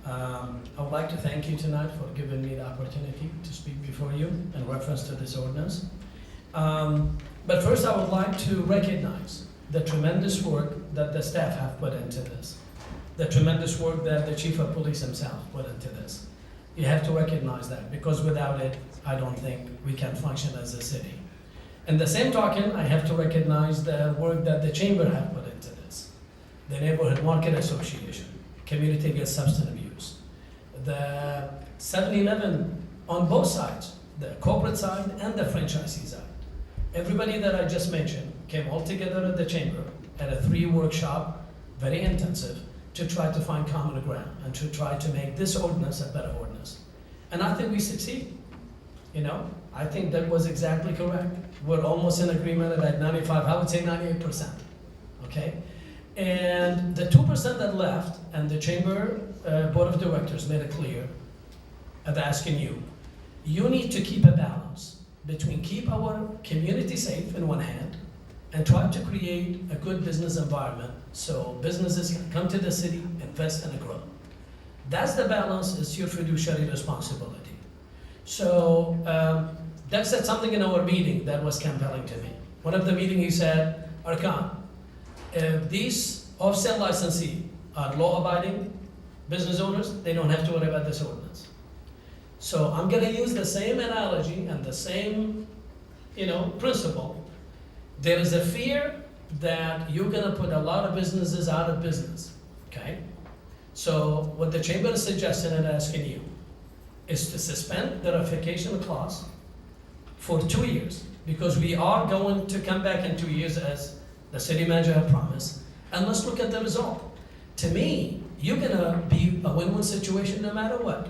I would like to thank you tonight for giving me the opportunity to speak before you in reference to this ordinance. But first I would like to recognize the tremendous work that the staff have put into this, the tremendous work that the chief of police himself put into this. You have to recognize that, because without it, I don't think we can function as a city. In the same token, I have to recognize the work that the chamber have put into this. The Neighborhood Market Association, Community Against Substance Abuse, the 7-Eleven on both sides, the corporate side and the franchisee side. Everybody that I just mentioned came all together at the chamber at a 3 workshop, very intensive, to try to find common ground and to try to make this ordinance a better ordinance. And I think we succeeded. You know, I think that was exactly correct. We're almost in agreement at 95, I would say 98%, okay? And the 2% that left, and the chamber board of directors made it clear of asking you, you need to keep a balance between keep our community safe in one hand and try to create a good business environment so businesses can come to the city, invest and grow. That's the balance, it's your fiduciary responsibility. So Doug said something in our meeting that was compelling to me. One of the meeting he said, Arkan, if these wholesale licensee are law-abiding business owners, they don't have to worry about this ordinance. So I'm gonna use the same analogy and the same, principle. There is a fear that you're gonna put a lot of businesses out of business, okay? So what the chamber is suggesting and asking you is to suspend the ratification clause for 2 years, because we are going to come back in 2 years as the city manager had promised, and let's look at the result. To me, you're gonna be a win-win situation no matter what.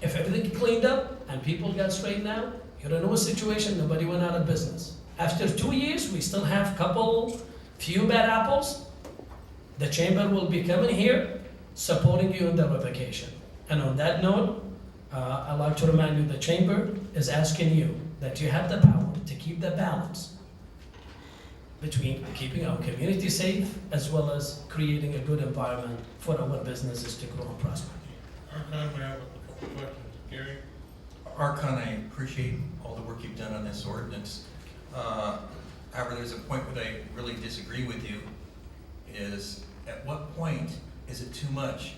If everything cleaned up and people got straightened out, you're in a win situation, nobody went out of business. After 2 years, we still have few bad apples. The chamber will be coming here, supporting you in the revocation. And on that note, I'd like to remind you, the chamber is asking you that you have the power to keep the balance between keeping our community safe as well as creating a good environment for our businesses to grow and prosper. Archon, we have a couple questions. Gary? Archon, I appreciate all the work you've done on this ordinance. However, there's a point where I really disagree with you, is at what point is it too much?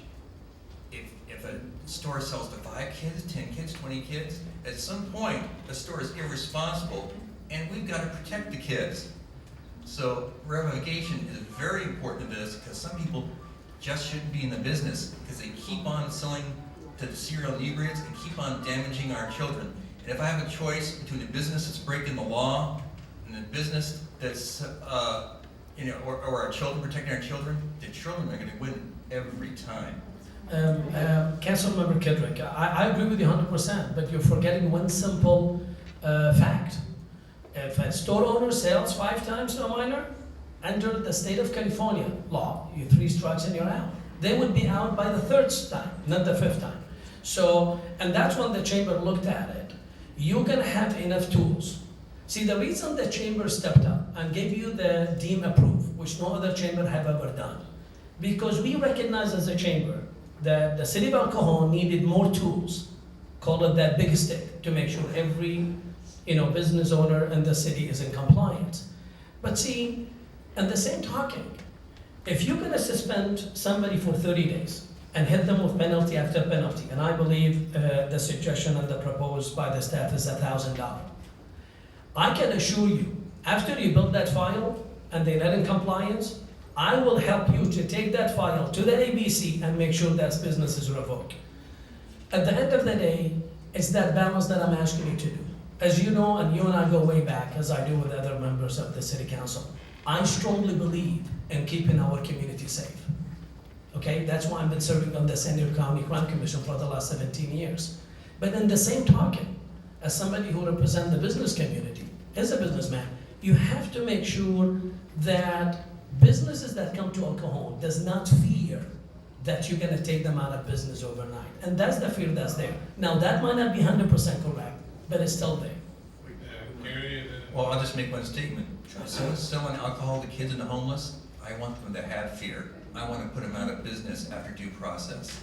If a store sells to 5 kids, 10 kids, 20 kids, at some point, the store is irresponsible, and we've got to protect the kids. So revocation is very important to this, because some people just shouldn't be in the business, because they keep on selling to the serial inebriates and keep on damaging our children. And if I have a choice between a business that's breaking the law and a business that's, or our children, protecting our children, the children are going to win every time. Councilmember Kedrick, I agree with you 100%, but you're forgetting one simple fact. If a store owner sells 5 times to a minor, under the state of California law, you 3 strikes and you're out. They would be out by the 3rd time, not the 5th time. So, and that's when the chamber looked at it. You're gonna have enough tools. See, the reason the chamber stepped up and gave you the deem approve, which no other chamber have ever done, because we recognize as a chamber that the city of El Cajon needed more tools, call it that big stick, to make sure every business owner in the city is in compliance. But see, in the same talking, if you're gonna suspend somebody for 30 days and hit them with penalty after penalty, and I believe the suggestion and the proposed by the staff is $1,000. I can assure you, after you build that file and they're not in compliance, I will help you to take that file to the ABC and make sure that business is revoked. At the end of the day, it's that balance that I'm asking you to do. As you know, and you and I go way back, as I do with other members of the city council, I strongly believe in keeping our community safe. Okay, that's why I've been serving on the San Diego County Crime Commission for the last 17 years. But in the same token, as somebody who represents the business community, as a businessman, you have to make sure that businesses that come to El Cajon does not fear that you're gonna take them out of business overnight. And that's the fear that's there. Now, that might not be 100% correct, but it's still there. Well, I'll just make one statement. Selling alcohol to kids and the homeless, I want them to have fear. I want to put them out of business after due process.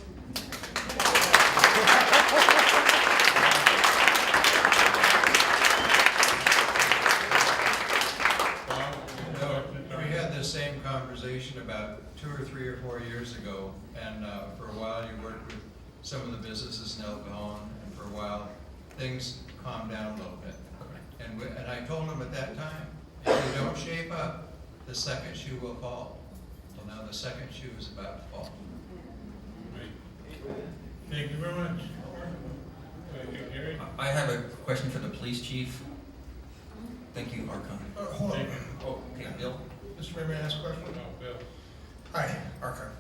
We had this same conversation about 2 or 3 or 4 years ago, and for a while you worked with some of the businesses in El Cajon, and for a while things calmed down a little bit. And I told them at that time, if you don't shape up, the second shoe will fall. Well, now the second shoe is about to fall. Thank you very much. Gary? I have a question for the police chief. Thank you, Archon. Hold on. Oh, okay, Bill. Mr. Mayor, may I ask a question? No, Bill. Hi, Archon.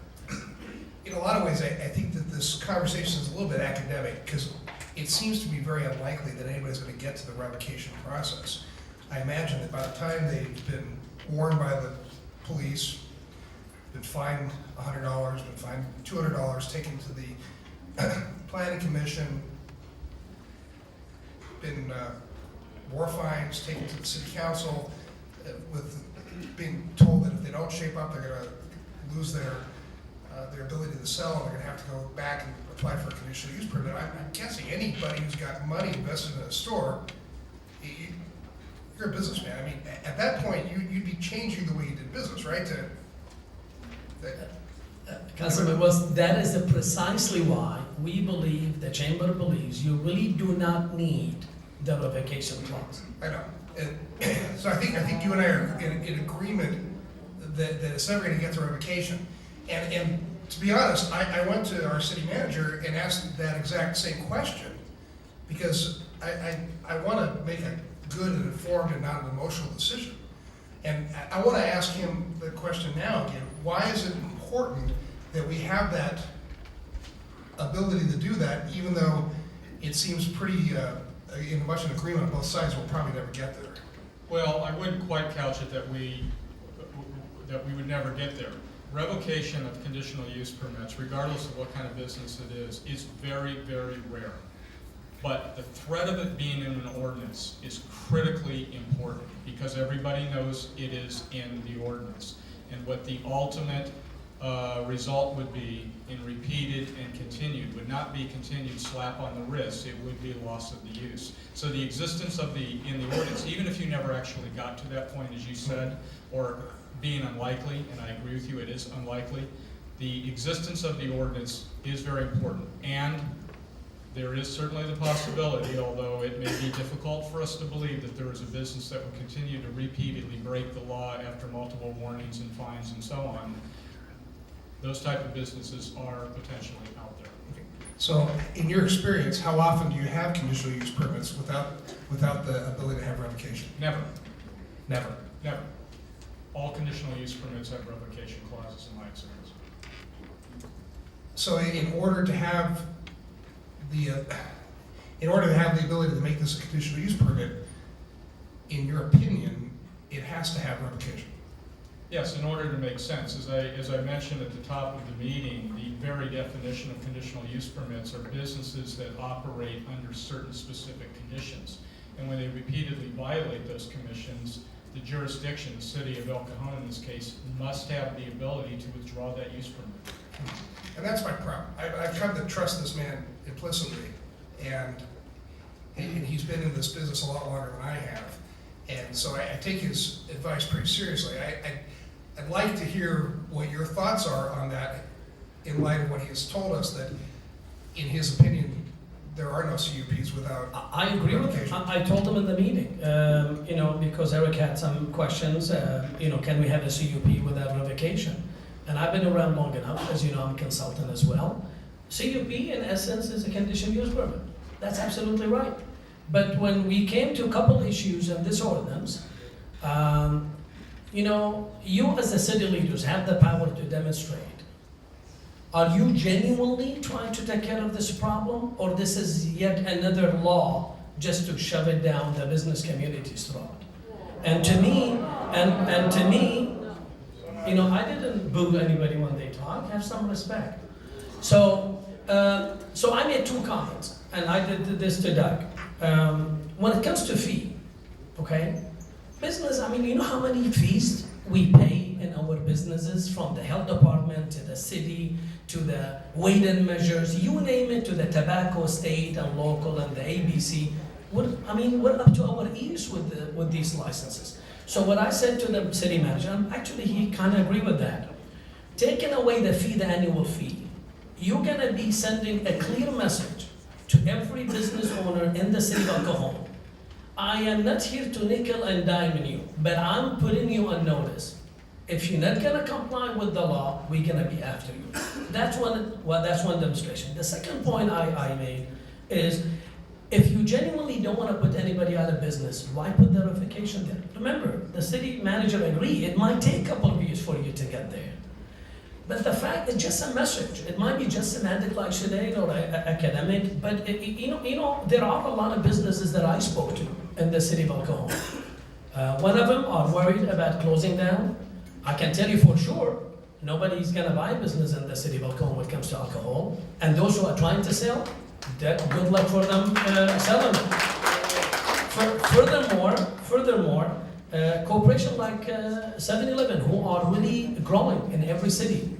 In a lot of ways, I think that this conversation is a little bit academic, because it seems to be very unlikely that anybody's going to get to the revocation process. I imagine that by the time they've been warned by the police, been fined $100, been fined $200, taken to the planning commission, been more fines, taken to the city council, with being told that if they don't shape up, they're going to lose their ability to sell, and they're going to have to go back and apply for a conditional use permit. I'm guessing anybody who's got money invested in a store, you're a businessman. I mean, at that point, you'd be changing the way you did business, right? Councilman that is precisely why we believe the Chamber believes you really do not need the revocation clause. I know. So I think you and I are in agreement that it's never going to get to revocation. And to be honest, I went to our city manager and asked that exact same question because I want to make a good and informed and not an emotional decision. And I want to ask him the question now again, why is it important that we have that ability to do that, even though it seems pretty in much in agreement on both sides, we'll probably never get there? Well, I wouldn't quite couch it that we would never get there. Revocation of conditional use permits, regardless of what kind of business it is very, very rare. But the threat of it being in an ordinance is critically important because everybody knows it is in the ordinance. And what the ultimate result would be in repeated and continued would not be continued slap on the wrist, it would be loss of the use. So the existence of in the ordinance, even if you never actually got to that point, as you said, or being unlikely, and I agree with you, it is unlikely, the existence of the ordinance is very important. And there is certainly the possibility, although it may be difficult for us to believe, that there is a business that will continue to repeatedly break the law after multiple warnings and fines and so on. Those type of businesses are potentially out there. So, in your experience, how often do you have conditional use permits without the ability to have revocation? Never. Never. Never. All conditional use permits have revocation clauses in my experience. So, in order to have the ability to make this a conditional use permit, in your opinion, it has to have revocation. Yes, in order to make sense. As I mentioned at the top of the meeting, the very definition of conditional use permits are businesses that operate under certain specific conditions. And when they repeatedly violate those conditions, the jurisdiction, the city of El Cajon in this case, must have the ability to withdraw that use permit. And that's my problem. I've come to trust this man implicitly, and he's been in this business a lot longer than I have. And so I take his advice pretty seriously. I'd like to hear what your thoughts are on that in light of what he has told us, that in his opinion, there are no CUPs without I agree with him. I told him in the meeting, because Eric had some questions, can we have a CUP without revocation? And I've been around long enough, as you know, I'm a consultant as well. CUP in essence is a conditional use permit. That's absolutely right. But when we came to a couple issues in this ordinance, you as the city leaders have the power to demonstrate. Are you genuinely trying to take care of this problem, or this is yet another law just to shove it down the business community's throat? And to me, I didn't boo anybody when they talk. Have some respect. So I made two comments, and I did this to Doug. When it comes to fee, okay, business, you know how many fees we pay in our businesses, from the health department to the city to the weight and measures, you name it, to the tobacco, state and local, and the ABC. We're up to our ears with these licenses. So what I said to the city manager, and actually he kind of agreed with that, taking away the fee, the annual fee, you're gonna be sending a clear message to every business owner in the city of El Cajon. I am not here to nickel and dime you, but I'm putting you on notice. If you're not gonna comply with the law, we're gonna be after you. That's one demonstration. The second point I made is, if you genuinely don't want to put anybody out of business, why put the revocation there? Remember, the city manager agreed, it might take a couple of years for you to get there. But the fact is just a message. It might be just semantic like Sinead or academic, but there are a lot of businesses that I spoke to in the city of El Cajon. One of them are worried about closing down. I can tell you for sure, nobody's gonna buy business in the city of El Cajon when it comes to alcohol. And those who are trying to sell, good luck for them selling it. Furthermore, corporations like 7-Eleven, who are really growing in every city,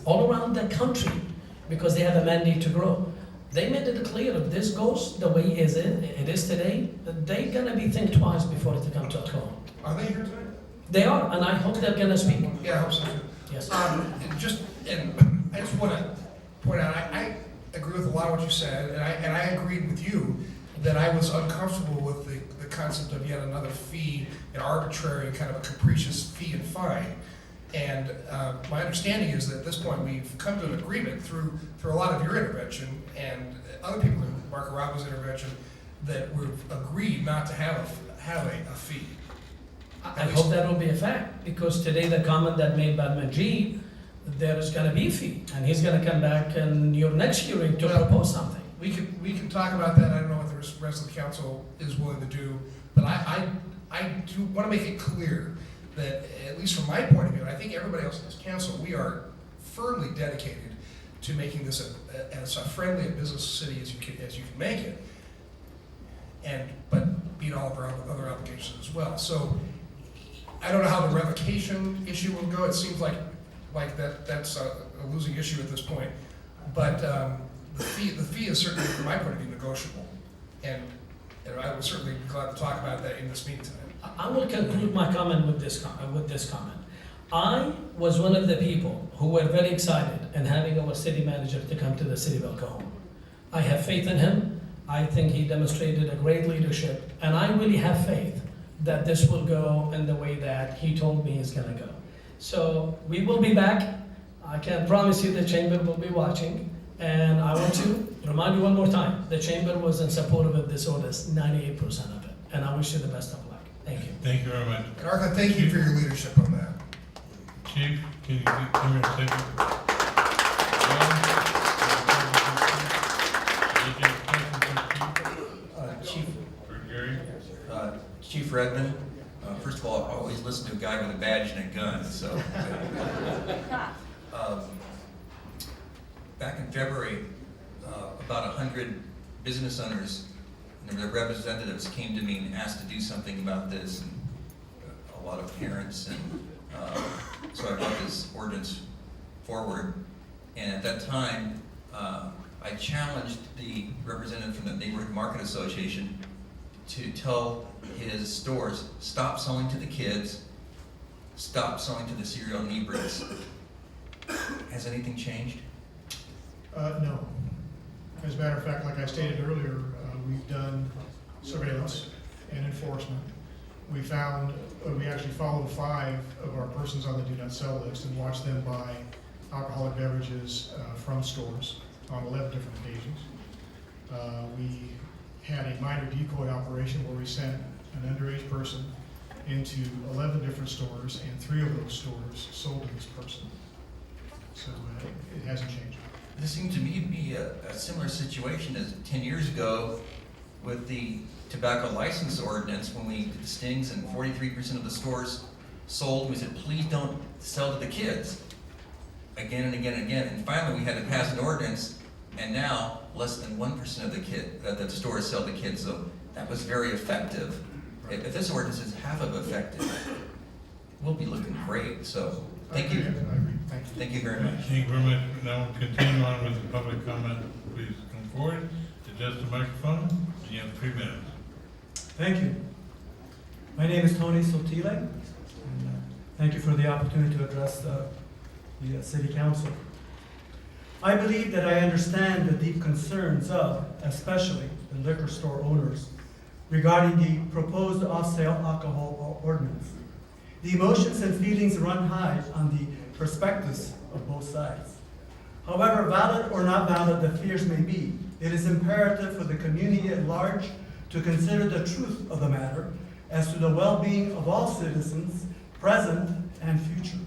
all around the country, because they have a mandate to grow. They made it clear, if this goes the way it is today, they're gonna be think twice before they come to El Cajon. Are they here tonight? They are, and I hope they're gonna speak. Yeah, I hope so too. Yes. And I just want to point out, I agree with a lot of what you said, and I agreed with you that I was uncomfortable with the concept of yet another fee, an arbitrary kind of a capricious fee and fine. And my understanding is that at this point we've come to an agreement through a lot of your intervention and other people in Mark Araba's intervention that we've agreed not to have a fee. I hope that will be a fact, because today the comment that made by Majid, there is gonna be a fee, and he's gonna come back in your next hearing to propose something. We can talk about that. I don't know what the rest of the council is willing to do, but I do want to make it clear that, at least from my point of view, and I think everybody else in this council, we are firmly dedicated to making this as a friendly a business city as you can make it, but meet all of our other obligations as well. So I don't know how the revocation issue will go. It seems like that's a losing issue at this point, but the fee is certainly, from my point of view, negotiable, and I will certainly be glad to talk about that in this meeting tonight. I will conclude my comment with this comment. I was one of the people who were very excited in having our city manager to come to the city of El Cajon. I have faith in him. I think he demonstrated a great leadership, and I really have faith that this will go in the way that he told me it's gonna go. So we will be back. I can promise you the chamber will be watching, and I want to remind you one more time, the chamber was in support of this ordinance, 98% of it, and I wish you the best of luck. Thank you. Thank you very much. And Arthur, thank you for your leadership on that. Chief, can you come here a second? Chief Redmond, first of all, I always listen to a guy with a badge and a gun, so. Back in February, about 100 business owners and their representatives came to me and asked to do something about this, and a lot of parents, and so I brought this ordinance forward. And at that time, I challenged the representative from the Neighborhood Market Association to tell his stores, stop selling to the kids, stop selling to the serial inebriates. Has anything changed? No. As a matter of fact, like I stated earlier, we've done surveillance and enforcement. We actually followed 5 of our persons on the do not sell list and watched them buy alcoholic beverages from stores on 11 different occasions. We had a minor decoy operation where we sent an underage person into 11 different stores, and 3 of those stores sold to this person. So it hasn't changed. This seemed to me to be a similar situation as 10 years ago with the tobacco license ordinance, when we did the stings and 43% of the stores sold. We said, please don't sell to the kids. Again and again and again. And finally we had to pass an ordinance, and now less than 1% of the stores sell to kids. So that was very effective. If this ordinance is half of effective, we'll be looking great. So thank you. Thank you very much. Thank you very much. Now we'll continue on with the public comment. Please come forward, adjust the microphone. You have 3 minutes. Thank you. My name is Tony Sotile, and thank you for the opportunity to address the City Council. I believe that I understand the deep concerns of, especially the liquor store owners, regarding the proposed off-sale alcohol ordinance. The emotions and feelings run high on the perspectives of both sides. However valid or not valid the fears may be, it is imperative for the community at large to consider the truth of the matter as to the well-being of all citizens, present and future.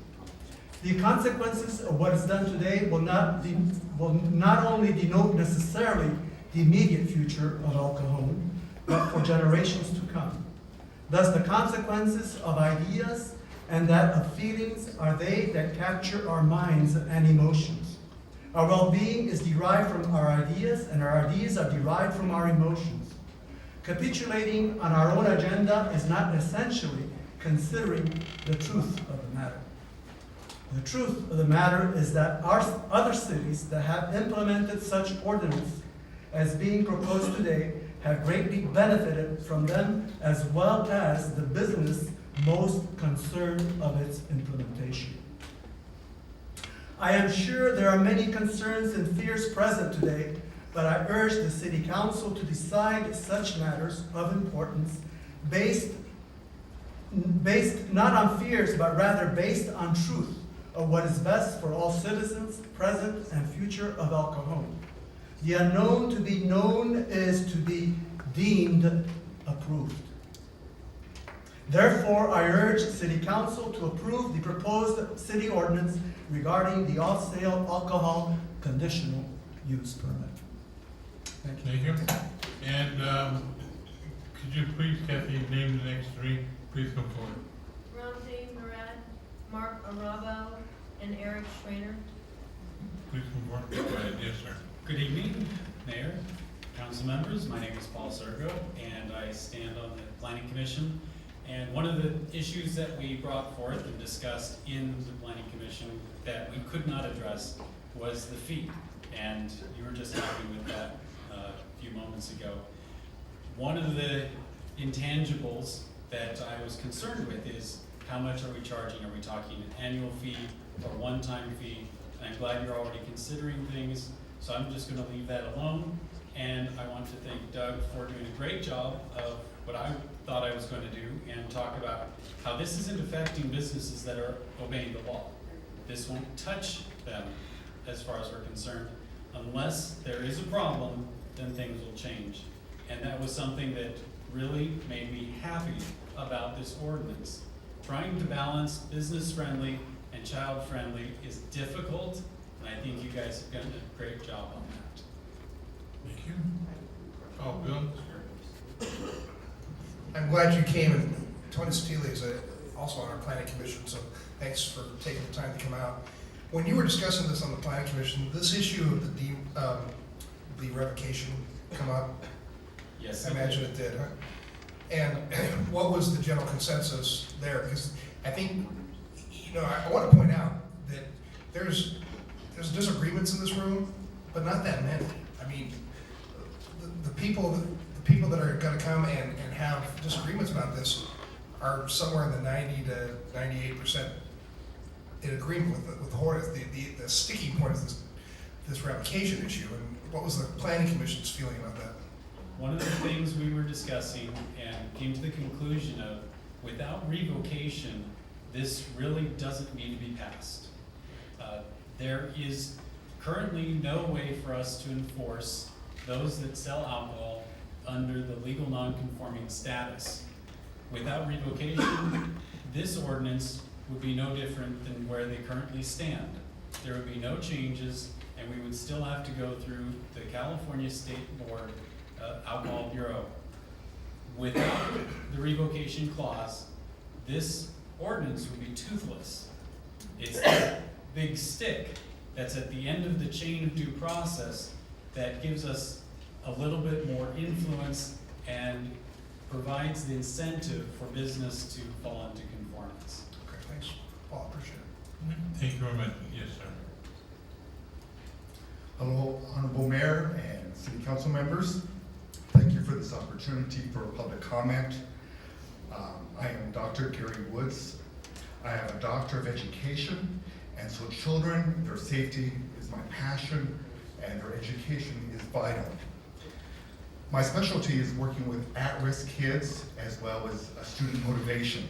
The consequences of what is done today will not only denote necessarily the immediate future of El Cajon, but for generations to come. Thus, the consequences of ideas and that of feelings are they that capture our minds and emotions. Our well-being is derived from our ideas, and our ideas are derived from our emotions. Capitulating on our own agenda is not essentially considering the truth of the matter. The truth of the matter is that our other cities that have implemented such ordinance as being proposed today have greatly benefited from them, as well as the business most concerned of its implementation. I am sure there are many concerns and fears present today, but I urge the City Council to decide such matters of importance based not on fears, but rather based on truth of what is best for all citizens, present and future of El Cajon. The unknown to be known is to be deemed approved. Therefore, I urge City Council to approve the proposed city ordinance regarding the off-sale alcohol conditional use permit. Thank you. And could you please, Kathy, name the next three? Please come forward. Ramsey Murad, Mark Arabo, and Eric Schrainer. Please come forward. Go ahead. Yes, sir. Good evening, Mayor, council members. My name is Paul Sergo, and I stand on the Planning Commission. And one of the issues that we brought forth and discussed in the Planning Commission that we could not address was the fee. And you were just happy with that a few moments ago. One of the intangibles that I was concerned with is how much are we charging? Are we talking an annual fee or one-time fee? And I'm glad you're already considering things, so I'm just gonna leave that alone. And I want to thank Doug for doing a great job of what I thought I was going to do and talk about how this isn't affecting businesses that are obeying the law. This won't touch them as far as we're concerned. Unless there is a problem, then things will change. And that was something that really made me happy about this ordinance. Trying to balance business-friendly and child-friendly is difficult, and I think you guys have done a great job on that. Thank you. Oh, Bill? I'm glad you came, and Tony Steele is also on our planning commission, so thanks for taking the time to come out. When you were discussing this on the planning commission, this issue of the revocation come up? Yes. I imagine it did, huh? And what was the general consensus there? Because I think, you know, I want to point out that there's disagreements in this room, but not that many. I mean, the people that are going to come and have disagreements about this are somewhere in the 90 to 98% in agreement with the ordinance. The sticking point is this revocation issue. And what was the planning commission's feeling about that? One of the things we were discussing and came to the conclusion of, without revocation, this really doesn't need to be passed. There is currently no way for us to enforce those that sell alcohol under the legal non-conforming status. Without revocation, this ordinance would be no different than where they currently stand. There would be no changes, and we would still have to go through the California State Board Alcohol Bureau. Without the revocation clause, this ordinance would be toothless. It's that big stick that's at the end of the chain of due process that gives us a little bit more influence and provides the incentive for business to fall into conformance. Okay, thanks, Paul, appreciate it. Thank you very much. Yes, sir. Hello, Honorable Mayor and City Council members. Thank you for this opportunity for public comment. I am Dr. Gary Woods. I have a Doctor of Education, and so children, their safety is my passion, and their education is vital. My specialty is working with at-risk kids as well as student motivation.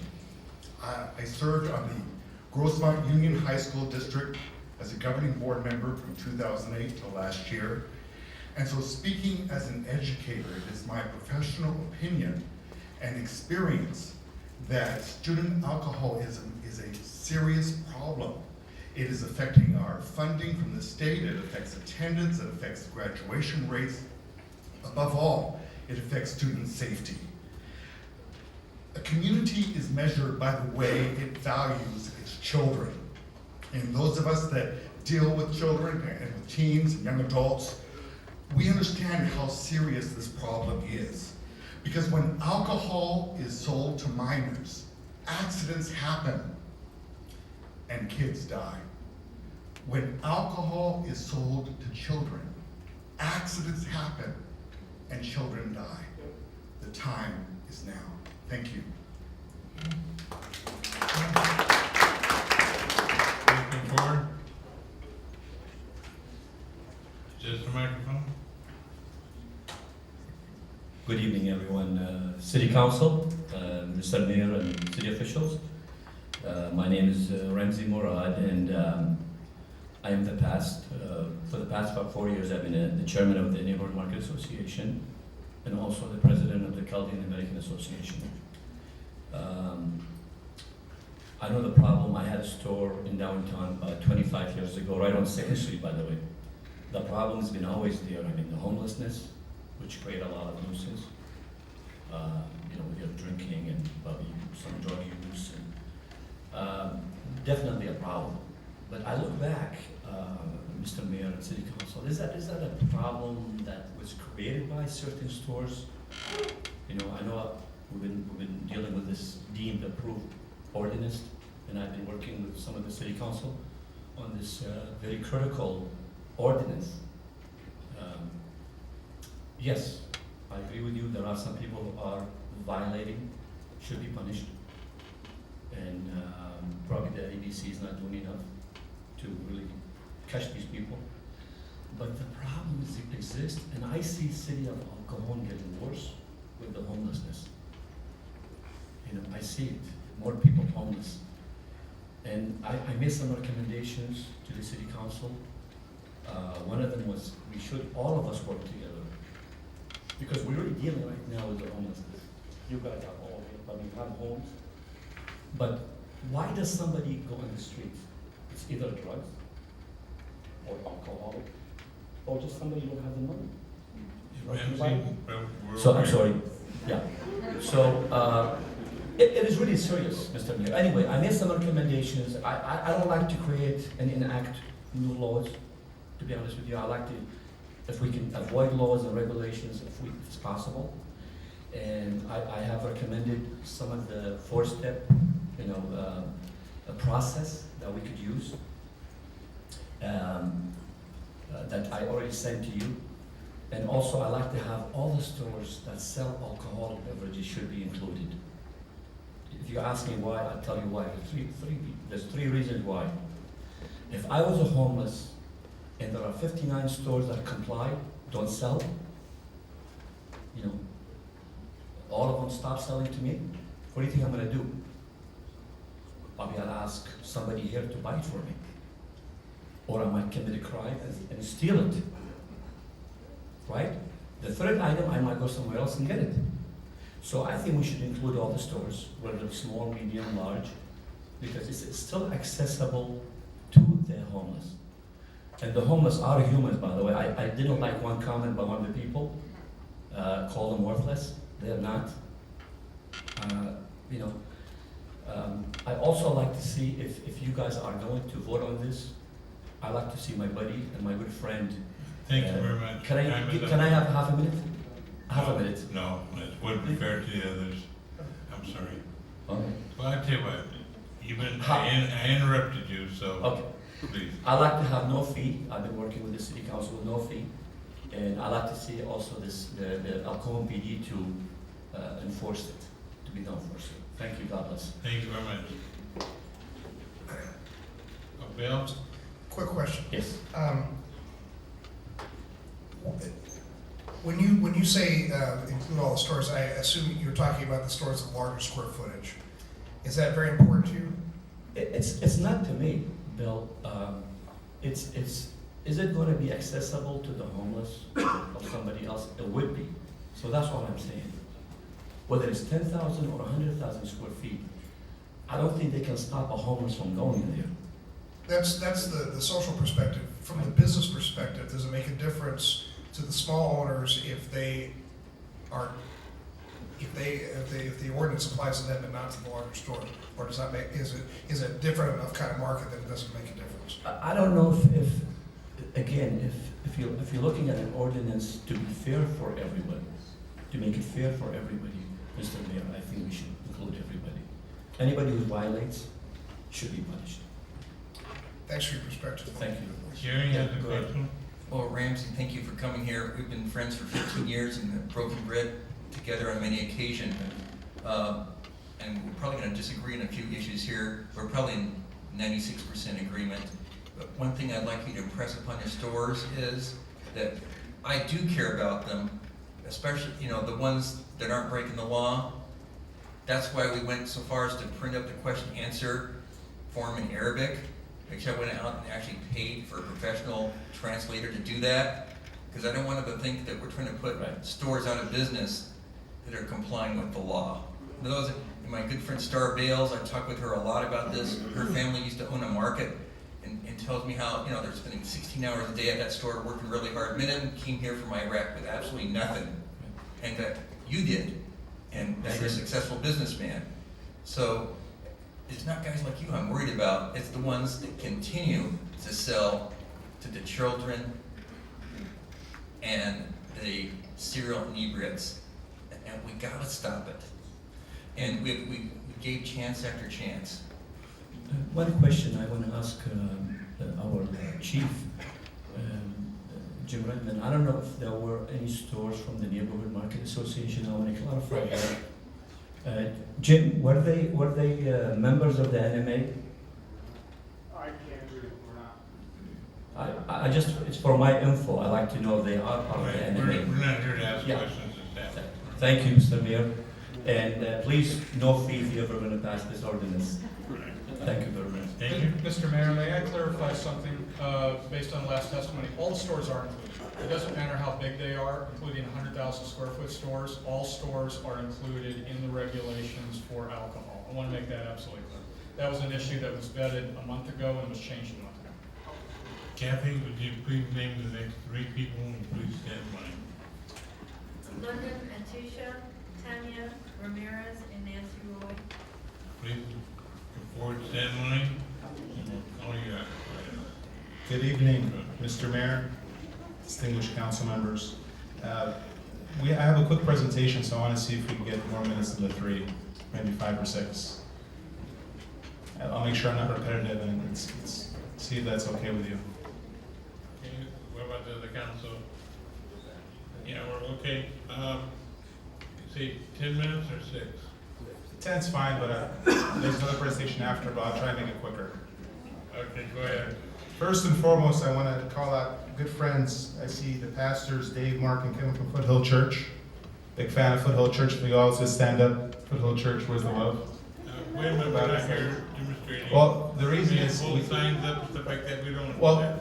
I served on the Grossmont Union High School District as a governing board member from 2008 to last year. And so speaking as an educator, it is my professional opinion and experience that student alcoholism is a serious problem. It is affecting our funding from the state, it affects attendance, it affects graduation rates. Above all, it affects student safety. A community is measured by the way it values its children. And those of us that deal with children and with teens and young adults, we understand how serious this problem is. Because when alcohol is sold to minors, accidents happen and kids die. When alcohol is sold to children, accidents happen and children die. The time is now. Thank you. Come forward. Good evening, everyone. City Council, Mr. Mayor and city officials. My name is Ramzi Murad, and I am for the past about 4 years, I've been the chairman of the Neighborhood Market Association and also the president of the Chaldean American Association. I know the problem. I had a store in downtown 25 years ago, right on 2nd Street, by the way. The problem has been always there. I mean, the homelessness, which create a lot of nuisance. With your drinking and some drug use, and definitely a problem. But I look back, Mr. Mayor and City Council, is that a problem that was created by certain stores? I know we've been dealing with this deemed approved ordinance, and I've been working with some of the City Council on this very critical ordinance. Yes, I agree with you. There are some people who are violating, should be punished, and probably the ABC is not doing enough to really catch these people. But the problem exists, and I see city of El Cajon getting worse with the homelessness. I see it, more people homeless. And I made some recommendations to the City Council. One of them was all of us work together. Because we're really dealing right now with the homelessness. You guys are all here, but we have homes. But why does somebody go in the streets? It's either drugs, or alcohol, or just somebody who don't have the money. So, I'm sorry, yeah. So, it is really serious, Mr. Mayor. Anyway, I made some recommendations. I don't like to create and enact new laws, to be honest with you. I like to, if we can avoid laws and regulations, if it's possible. And I have recommended some of the 4-step, a process that we could use, that I already sent to you. And also, I like to have all the stores that sell alcoholic beverages should be included. If you ask me why, I'll tell you why. There's three reasons why. If I was a homeless, and there are 59 stores that comply, don't sell, all of them stop selling to me, what do you think I'm gonna do? Probably I'll ask somebody here to buy it for me. Or I might commit a crime and steal it, right? The third item, I might go somewhere else and get it. So I think we should include all the stores, whether it's small, medium, large, because it's still accessible to the homeless. And the homeless are humans, by the way. I didn't like one comment by one of the people, call them worthless. They're not. I also like to see if you guys are going to vote on this. I like to see my buddy and my good friend. Thank you very much. Can I have half a minute? Half a minute. No, it wouldn't be fair to the others. I'm sorry. Okay. Well, I tell you what, I interrupted you, so okay. Please. I like to have no fee. I've been working with the City Council with no fee. And I like to see also the El Cajon PD to enforce it, to be done for. So thank you, God bless. Thank you very much. Bill? Quick question. Yes. When you say include all the stores, I assume you're talking about the stores of larger square footage. Is that very important to you? It's not to me, Bill. Is it going to be accessible to the homeless or somebody else? It would be. So that's what I'm saying. Whether it's 10,000 or 100,000 square feet, I don't think they can stop a homeless from going in there. That's the social perspective. From the business perspective, does it make a difference to the small owners if the ordinance applies to them and not to the larger store? Or does that make, is it different enough kind of market that it doesn't make a difference? I don't know if you're looking at an ordinance to be fair for everybody, to make it fair for everybody, Mr. Mayor, I think we should include everybody. Anybody who violates should be punished. Thanks for your perspective. Thank you. Jerry has a question. Well, Ramsey, thank you for coming here. We've been friends for 15 years and have broken bread together on many occasions. And we're probably going to disagree on a few issues here. We're probably in 96% agreement. But one thing I'd like you to impress upon your stores is that I do care about them, especially, you know, the ones that aren't breaking the law. That's why we went so far as to print up the question answer form in Arabic. Actually, I went out and actually paid for a professional translator to do that, because I don't want them to think that we're trying to put stores out of business that are complying with the law. My good friend Star Bales, I talked with her a lot about this. Her family used to own a market, and tells me how, you know, they're spending 16 hours a day at that store working really hard. Many of them came here from Iraq with absolutely nothing, and that you did, and that you're a successful businessman. So it's not guys like you I'm worried about. It's the ones that continue to sell to the children and the serial inebriates, and we gotta stop it. And we gave chance after chance. One question I want to ask our chief, Jim Redman. I don't know if there were any stores from the Neighborhood Market Association. I want to clarify that. Jim, were they members of the NMA? I can't agree. We're not. I just, it's for my info. I like to know they are part of the NMA. We're not here to ask questions of staff. Thank you, Mr. Mayor. And please, no fee if you're ever going to pass this ordinance. Thank you very much. Thank you. Mr. Mayor, may I clarify something based on last testimony? All the stores are included. It doesn't matter how big they are, including 100,000 square foot stores. All stores are included in the regulations for alcohol. I want to make that absolutely clear. That was an issue that was vetted a month ago and was changed a month ago. Kathy, would you please name the next 3 people and please stand by? London, Atisha, Tanya, Ramirez, and Nancy Roy. Please come forward, stand in line. Oh, yeah. Good evening, Mr. Mayor, distinguished council members. I have a quick presentation, so I want to see if we can get more minutes than the 3, maybe 5 or 6. I'll make sure I'm not repetitive, and see if that's okay with you. Okay, what about the other council? Yeah, we're okay. Say 10 minutes or 6? 10's fine, but there's another presentation after, but I'll try and make it quicker. Okay, go ahead. First and foremost, I want to call out good friends. I see the pastors, Dave, Mark, and Kevin from Foothill Church. Big fan of Foothill Church. If you all just stand up, Foothill Church, where's the love? Wait a minute, we're not here demonstrating. Well, the reason is... Both signs up, stuff like that, we don't... Well,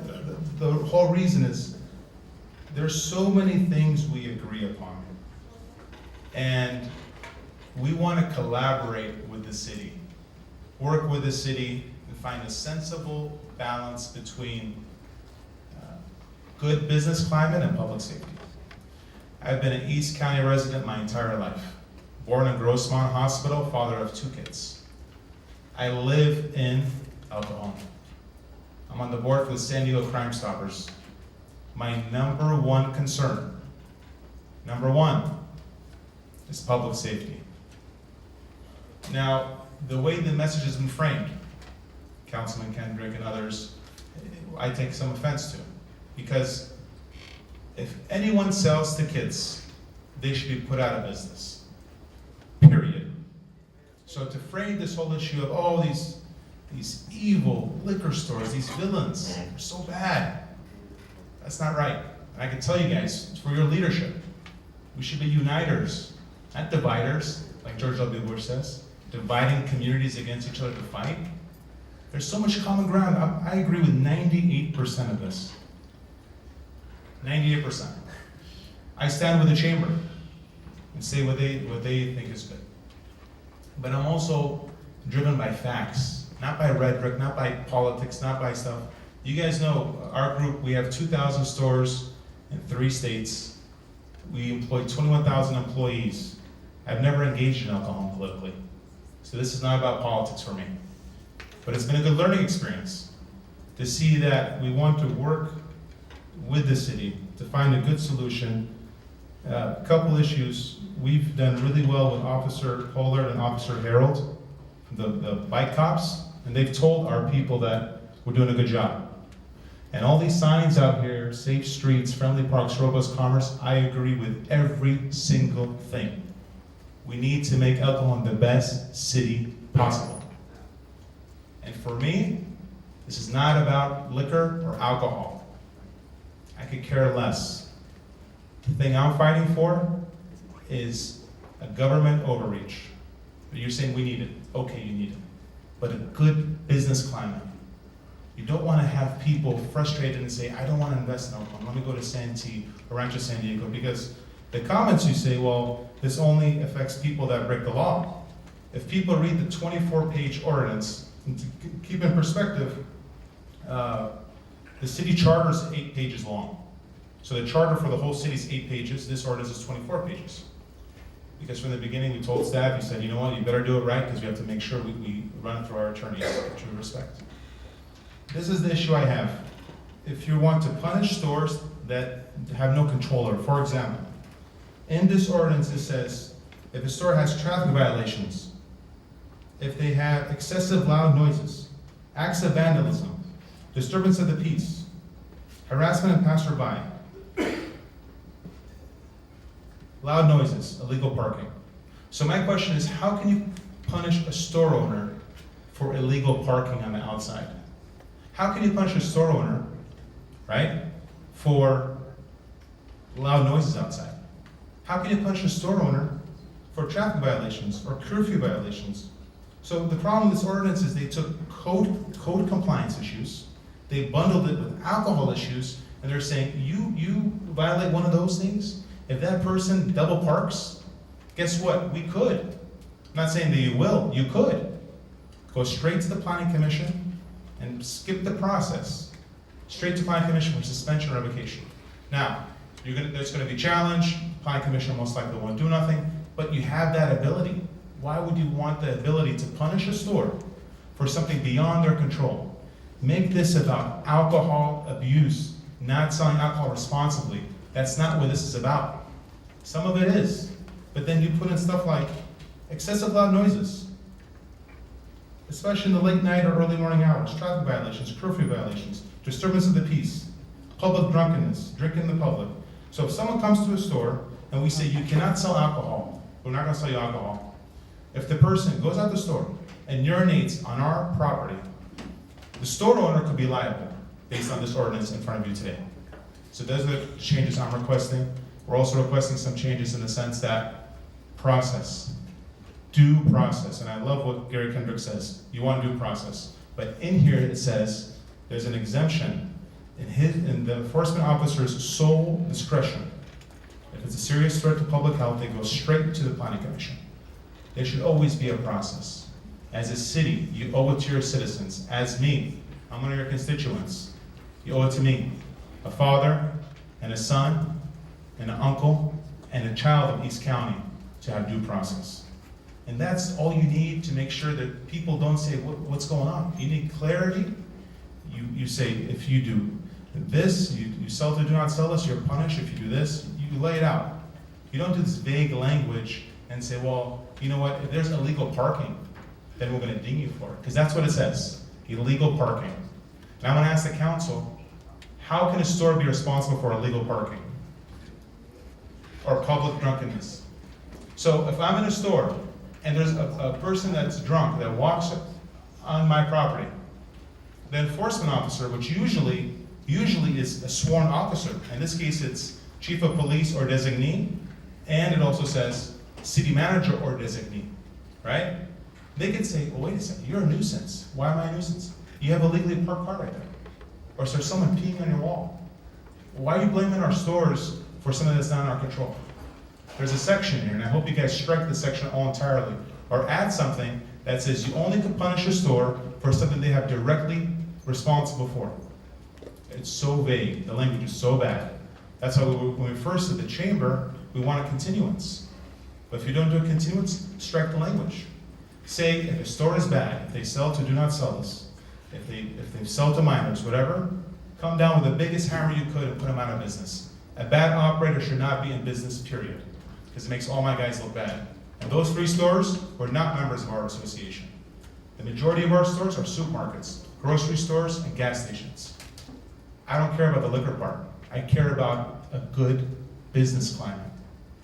the whole reason is there's so many things we agree upon. And we want to collaborate with the city, work with the city, and find a sensible balance between good business climate and public safety. I've been an East County resident my entire life. Born in Grossmont Hospital, father of 2 kids. I live in El Cajon. I'm on the board for the San Diego Crime Stoppers. My number 1 concern, is public safety. Now, the way the message has been framed, Councilman Kendrick and others, I take some offense to. Because if anyone sells to kids, they should be put out of business. Period. So to frame this whole issue of, these evil liquor stores, these villains, are so bad, that's not right. And I can tell you guys, it's for your leadership. We should be uniters, not dividers, like George W. Bush says, dividing communities against each other to fight. There's so much common ground. I agree with 98% of this. 98%. I stand with the chamber and say what they think is good. But I'm also driven by facts, not by rhetoric, not by politics, not by stuff. You guys know our group, we have 2,000 stores in 3 states. We employ 21,000 employees. I've never engaged in alcohol politically. So this is not about politics for me. But it's been a good learning experience to see that we want to work with the city to find a good solution. A couple issues. We've done really well with Officer Pollard and Officer Harold, the bike cops, and they've told our people that we're doing a good job. And all these signs out here, safe streets, friendly parks, robust commerce, I agree with every single thing. We need to make El Cajon the best city possible. And for me, this is not about liquor or alcohol. I could care less. The thing I'm fighting for is a government overreach. You're saying we need it. Okay, you need it. But a good business climate. You don't want to have people frustrated and say, I don't want to invest in Oakland. Let me go to Santee or Rancho San Diego. Because the comments you say, well, this only affects people that break the law. If people read the 24-page ordinance, and to keep in perspective, the city charter is 8 pages long. So the charter for the whole city is 8 pages. This ordinance is 24 pages. Because from the beginning, we told staff, we said, you know what, you better do it right because we have to make sure we run it through our attorneys, which we respect. This is the issue I have. If you want to punish stores that have no control over, for example, in this ordinance it says, if a store has traffic violations, if they have excessive loud noises, acts of vandalism, disturbance of the peace, harassment of passerby, loud noises, illegal parking. So my question is, how can you punish a store owner for illegal parking on the outside? How can you punish a store owner, right, for loud noises outside? How can you punish a store owner for traffic violations or curfew violations? So the problem with this ordinance is they took code compliance issues, they bundled it with alcohol issues, and they're saying, you violate one of those things, if that person double parks, guess what? We could. I'm not saying that you will, you could. Go straight to the planning commission and skip the process. Straight to planning commission for suspension or revocation. Now, there's going to be challenge, planning commission most likely won't do nothing, but you have that ability. Why would you want the ability to punish a store for something beyond their control? Make this about alcohol abuse, not selling alcohol responsibly. That's not what this is about. Some of it is, but then you put in stuff like excessive loud noises, especially in the late night or early morning hours, traffic violations, curfew violations, disturbance of the peace, public drunkenness, drinking in the public. So if someone comes to a store and we say you cannot sell alcohol, we're not going to sell you alcohol. If the person goes out the store and urinates on our property, the store owner could be liable based on this ordinance in front of you today. So those are the changes I'm requesting. We're also requesting some changes in the sense that process, due process, and I love what Gary Kendrick says, you want due process. But in here it says there's an exemption in the enforcement officer's sole discretion. If it's a serious threat to public health, they go straight to the planning commission. There should always be a process. As a city, you owe it to your citizens. As me, I'm one of your constituents. You owe it to me. A father and a son and an uncle and a child of East County to have due process. And that's all you need to make sure that people don't say, what's going on? You need clarity. You say, if you do this, you sell to do not sell this, you're punished. If you do this, you lay it out. You don't do this vague language and say, well, you know what, if there's illegal parking, then we're going to ding you for it. Because that's what it says, illegal parking. And I want to ask the council, how can a store be responsible for illegal parking or public drunkenness? So if I'm in a store and there's a person that's drunk that walks on my property, the enforcement officer, which usually is a sworn officer, in this case it's chief of police or designee, and it also says city manager or designee, right? They could say, well, wait a second, you're a nuisance. Why am I a nuisance? You have a legally parked car right there. Or is there someone peeing on your wall? Why are you blaming our stores for something that's not in our control? There's a section here, and I hope you guys strike the section all entirely, or add something that says you only can punish a store for something they have directly responsible for. It's so vague, the language is so bad. That's why when we first did the chamber, we want a continuance. But if you don't do a continuance, strike the language. Say if a store is bad, if they sell to do not sell this, if they sell to minors, whatever, come down with the biggest hammer you could and put them out of business. A bad operator should not be in business, period. Because it makes all my guys look bad. And those 3 stores were not members of our association. The majority of our stores are supermarkets, grocery stores, and gas stations. I don't care about the liquor part. I care about a good business climate.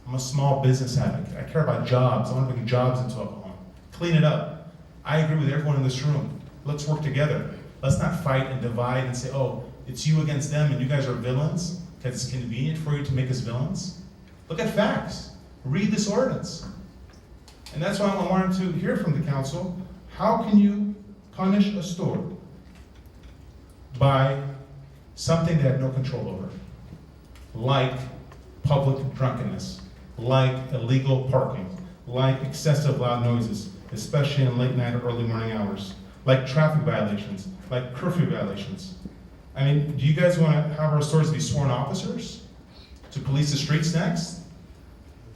I'm a small business advocate. I care about jobs. I want to bring jobs into Oklahoma. Clean it up. I agree with everyone in this room. Let's work together. Let's not fight and divide and say, oh, it's you against them and you guys are villains. because it's convenient for you to make us villains? Look at facts. Read this ordinance. And that's why I wanted to hear from the council. How can you punish a store by something they have no control over? Like public drunkenness, like illegal parking, like excessive loud noises, especially in late night or early morning hours, like traffic violations, like curfew violations. I mean, do you guys want to have our stores be sworn officers to police the streets next?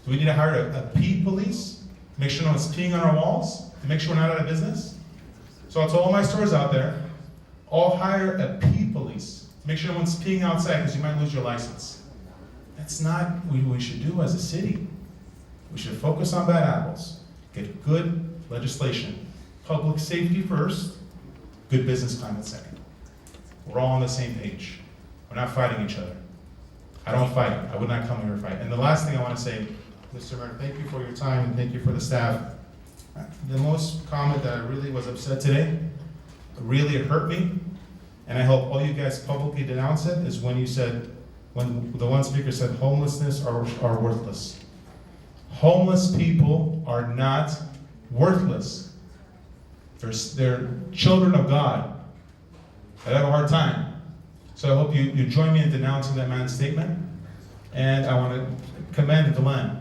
Do we need to hire a pee police? Make sure no one's peeing on our walls? To make sure we're not out of business? So I'll tell all my stores out there, all hire a pee police. Make sure no one's peeing outside because you might lose your license. That's not what we should do as a city. We should focus on bad apples. Get good legislation. Public safety first, good business climate second. We're all on the same page. We're not fighting each other. I don't fight. I would not come here and fight. And the last thing I want to say, Mr. Mayor, thank you for your time and thank you for the staff. The most comment that I really was upset today, really it hurt me, and I hope all you guys publicly denounce it, is when you said, when the one speaker said homelessness are worthless. Homeless people are not worthless. They're children of God. I have a hard time. So I hope you join me in denouncing that man's statement. And I want to commend Glenn.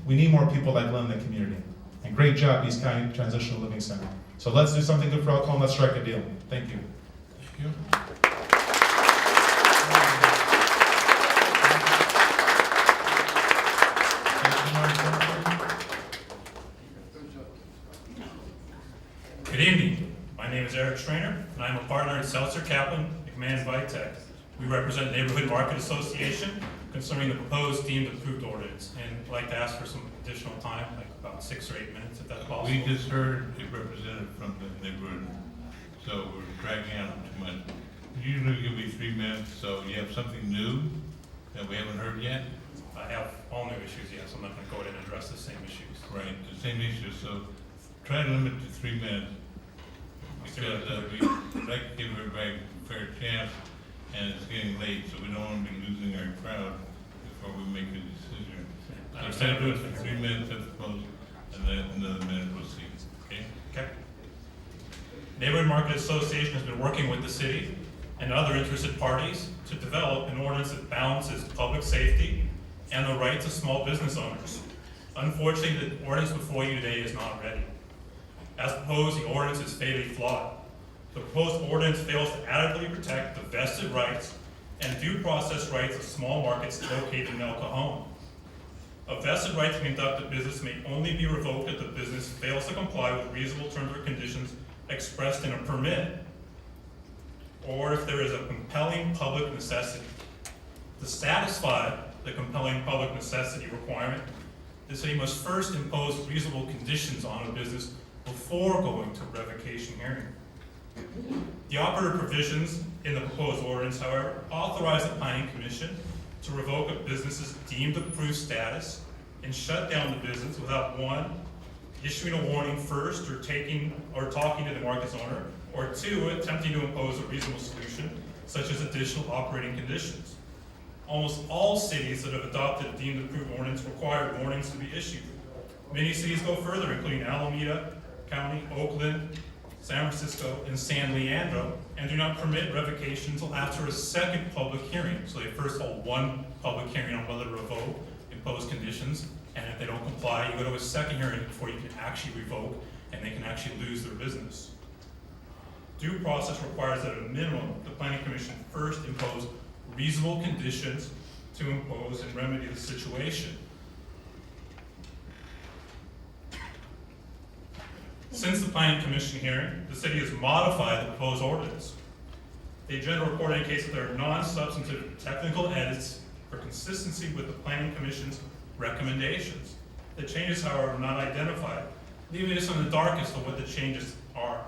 We need more people like Glenn in the community. And great job, East County Transitional Living Center. So let's do something good for El Cajon. Let's strike a deal. Thank you. Thank you. Good evening. My name is Eric Strainer, and I'm a partner in Seltzer Kaplan, McMahon Vitek. We represent Neighborhood Market Association concerning the proposed deemed approved ordinance. And I'd like to ask for some additional time, like about 6 or 8 minutes, if that's possible. We just heard a representative from the neighborhood, so we're dragging out too much. Usually give me 3 minutes, so you have something new that we haven't heard yet? I have all new issues, yes. I'm not going to go ahead and address the same issues. Right, the same issue, so try to limit to 3 minutes. Because we'd like to give everybody a fair chance, and it's getting late, so we don't want to be losing our crowd before we make a decision. I So try understand. to do it for 3 minutes at the most, and then another minute we'll see, okay? Okay. Neighborhood Market Association has been working with the city and other interested parties to develop an ordinance that balances public safety and the rights of small business owners. Unfortunately, the ordinance before you today is not ready. As proposed, the ordinance is fatally flawed. The proposed ordinance fails to adequately protect the vested rights and due process rights of small markets located in El Cajon. A vested right to conduct a business may only be revoked if the business fails to comply with reasonable terms or conditions expressed in a permit, or if there is a compelling public necessity. To satisfy the compelling public necessity requirement, the city must first impose reasonable conditions on a business before going to revocation hearing. The operative provisions in the proposed ordinance, however, authorize the Planning Commission to revoke a business's deemed approved status and shut down the business without, 1, issuing a warning first or talking to the market's owner, or 2, attempting to impose a reasonable solution, such as additional operating conditions. Almost all cities that have adopted a deemed approved ordinance require warnings to be issued. Many cities go further, including Alameda County, Oakland, San Francisco, and San Leandro, and do not permit revocation until after a second public hearing. So they first hold one public hearing on whether to revoke, impose conditions, and if they don't comply, you go to a second hearing before you can actually revoke, and they can actually lose their business. Due process requires that at a minimum, the Planning Commission first impose reasonable conditions to impose and remedy the situation. Since the Planning Commission hearing, the city has modified the proposed ordinance. The agenda report indicates that there are non-substantive technical edits for consistency with the Planning Commission's recommendations. The changes, however, are not identified, leaving us in the dark as to what the changes are.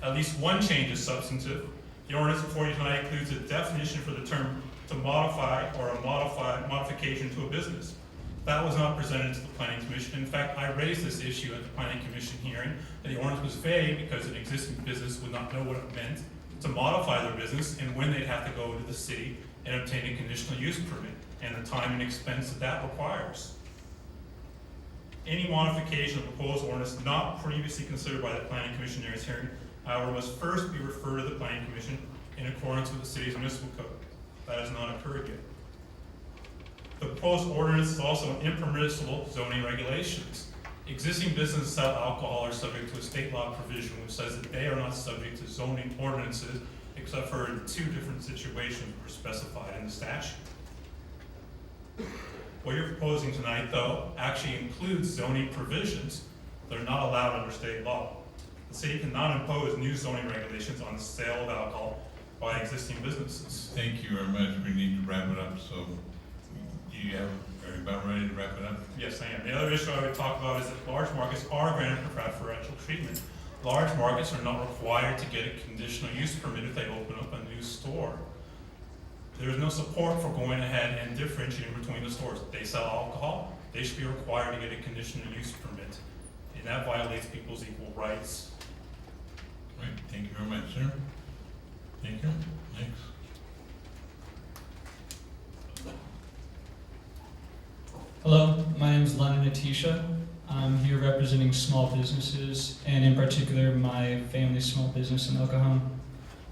At least one change is substantive. The ordinance before you tonight includes a definition for the term to modify or a modification to a business. That was not presented to the Planning Commission. In fact, I raised this issue at the Planning Commission hearing, that the ordinance was vague because an existing business would not know what it meant to modify their business and when they'd have to go to the city and obtain a conditional use permit and the time and expense that that requires. Any modification of proposed ordinance not previously considered by the Planning Commission during its hearing, however, must first be referred to the Planning Commission in accordance with the city's municipal code. That has not occurred yet. The proposed ordinance is also an impermissible zoning regulations. Existing businesses sell alcohol are subject to a state law provision which says that they are not subject to zoning ordinances except for in 2 different situations which are specified in the statute. What you're proposing tonight, though, actually includes zoning provisions that are not allowed under state law. The city cannot impose new zoning regulations on the sale of alcohol by existing businesses. Thank you very much. We need to wrap it up, so are you about ready to wrap it up? Yes, I am. The other issue I would talk about is that large markets are granted preferential treatment. Large markets are not required to get a conditional use permit if they open up a new store. There is no support for going ahead and differentiating between the stores. They sell alcohol, they should be required to get a conditional use permit. And that violates people's equal rights. Right, thank you very much, sir. Thank you. Next. Hello, my name is Lennon Atisha. I'm here representing small businesses, and in particular, my family's small business in El Cajon.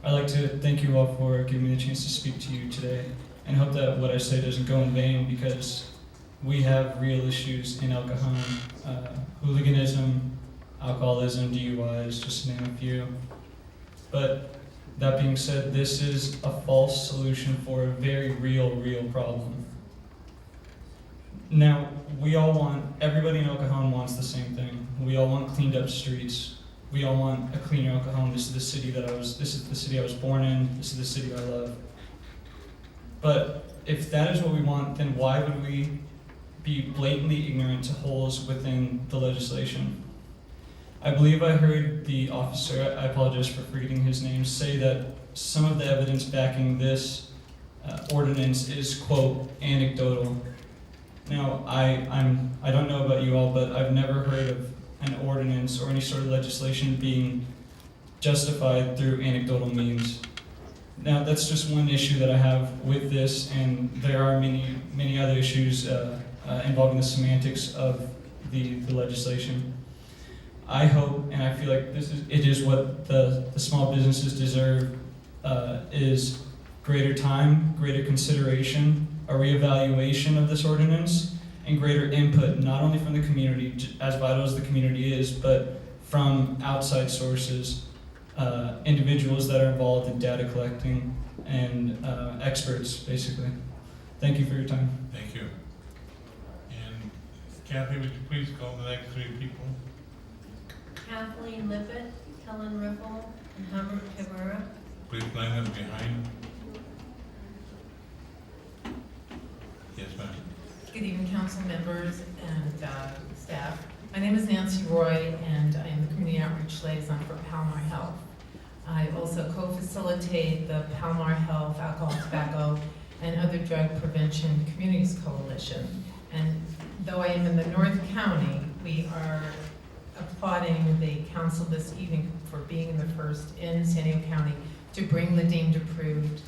I'd like to thank you all for giving me the chance to speak to you today, and hope that what I say doesn't go in vain, because we have real issues in El Cajon. Hooliganism, alcoholism, DUIs, just to name a few. But that being said, this is a false solution for a very real problem. Now, everybody in El Cajon wants the same thing. We all want cleaned up streets. We all want a cleaner El Cajon. This is the city I was born in. This is the city I love. But if that is what we want, then why would we be blatantly ignorant to holes within the legislation? I believe I heard the officer, I apologize for forgetting his name, say that some of the evidence backing this ordinance is, quote, anecdotal. Now, I don't know about you all, but I've never heard of an ordinance or any sort of legislation being justified through anecdotal means. Now, that's just one issue that I have with this, and there are many other issues involving the semantics of the legislation. I hope, and I feel like it is what the small businesses deserve, is greater time, greater consideration, a reevaluation of this ordinance, and greater input, not only from the community, as vital as the community is, but from outside sources, individuals that are involved in data collecting, and experts, basically. Thank you for your time. Thank you. And Kathy, would you please call the next 3 people? Kathleen Lippett, Helen Ripple, and Humbert Cabrera. Please line up behind. Yes, ma'am. Good evening, council members and staff. My name is Nancy Roy, and I am the Community Outreach Liaison for Palomar Health. I also co-facilitate the Palomar Health Alcohol, Tobacco, and Other Drug Prevention Communities Coalition. And though I am in the North County, we are applauding the council this evening for being the first in San Diego County to bring the deemed approved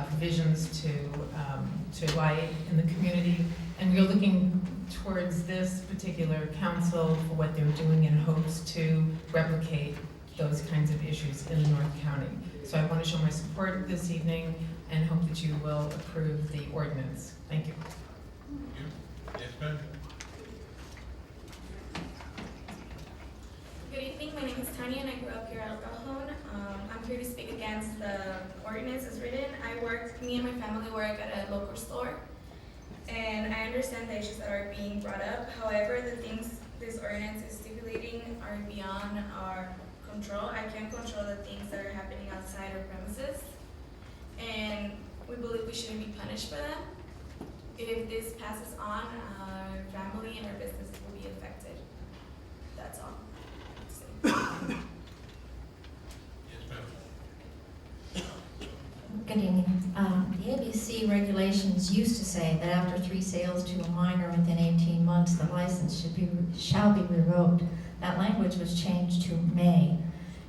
provisions to light in the community. And we're looking towards this particular council for what they're doing in hopes to replicate those kinds of issues in North County. So I want to show my support this evening and hope that you will approve the ordinance. Thank you. Yes, ma'am. Good evening, my name is Tanya and I grew up here at El Cajon. I'm here to speak against the ordinance as written. Me and my family work at a local store, and I understand the issues that are being brought up. However, the things this ordinance is stipulating are beyond our control. I can't control the things that are happening outside our premises, and we believe we shouldn't be punished for them. If this passes on, our family and our business will be affected. That's all. Good evening. The ABC regulations used to say that after 3 sales to a minor within 18 months, the license shall be revoked. That language was changed to may.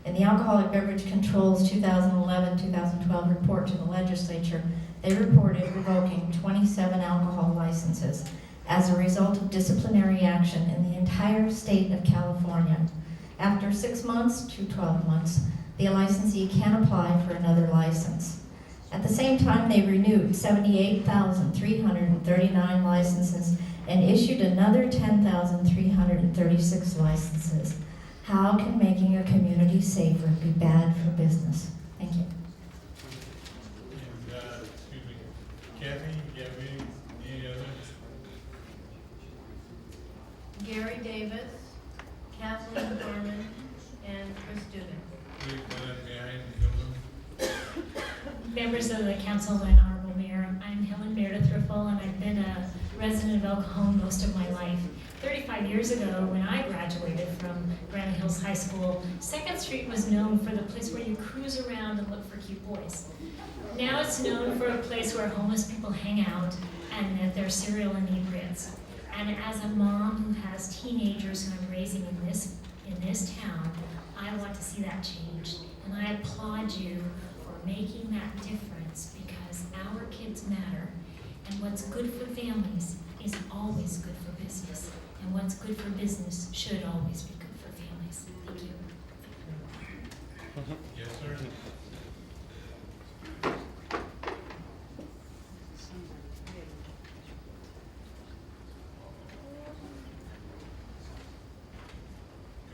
In the Alcoholic Beverage Control's 2011-2012 report to the legislature, They reported revoking 27 alcohol licenses as a result of disciplinary action in the entire state of California. After 6 months to 12 months, the licensee can apply for another license. At the same time, they renewed 78,339 licenses and issued another 10,336 licenses. How can making a community safer be bad for business? Thank you. And, excuse me, Kathy, you have any other? Gary Davis, Kathleen Norman, and Chris Dugan. Please, behind the building. Members of the council and honorable mayor, I'm Helen Meredith Riffle, and I've been a resident of El Cajon most of my life. 35 years ago, when I graduated from Granite Hills High School, 2nd Street was known for the place where you cruise around and look for cute boys. Now it's known for a place where homeless people hang out and that they're serial inebriates. And as a mom who has teenagers who I'm raising in this town, I want to see that change. And I applaud you for making that difference, because our kids matter. And what's good for families is always good for business. And what's good for business should always be good for families. Thank you. Yes, sir.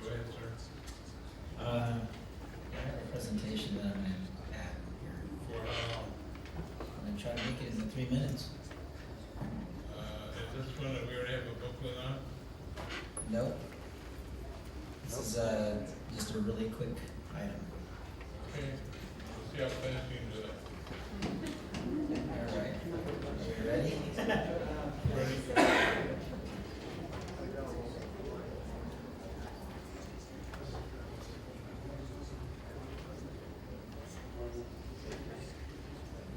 Go ahead, sir. I have a presentation that I'm going to add here. For how long? I'm going to try to make it in the 3 minutes. Is this one that we already have a booklet on? Nope. This is just a really quick item. Okay, let's see how fast you can do it. All right. Are you ready? Ready?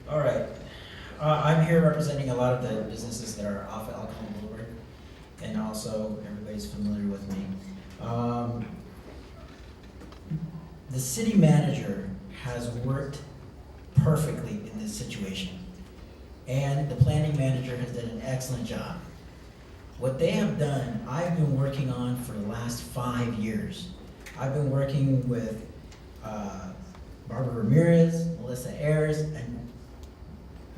All right. I'm here representing a lot of the businesses that are off of El Cajon Boulevard, and also everybody's familiar with me. The city manager has worked perfectly in this situation, and the planning manager has done an excellent job. What they have done, I've been working on for the last 5 years. I've been working with Barbara Ramirez, Melissa Ayers, and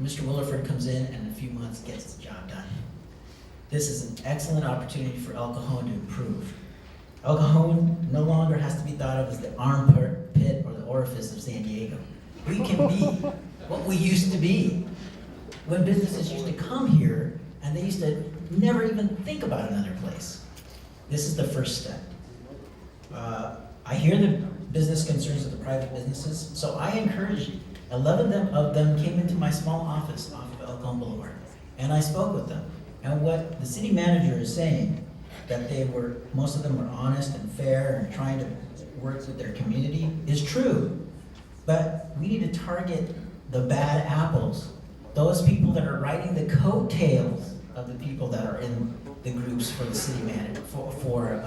Mr. Williford comes in and in a few months gets the job done. This is an excellent opportunity for El Cajon to improve. El Cajon no longer has to be thought of as the armpit or the orifice of San Diego. We can be what we used to be. When businesses used to come here and they used to never even think about another place. This is the first step. I hear the business concerns of the private businesses, so I encourage you. 11 of them came into my small office off of El Cajon Boulevard, and I spoke with them. And what the city manager is saying, that most of them were honest and fair and trying to work with their community, is true. But we need to target the bad apples, those people that are riding the coattails of the people that are in the groups for the city manager, for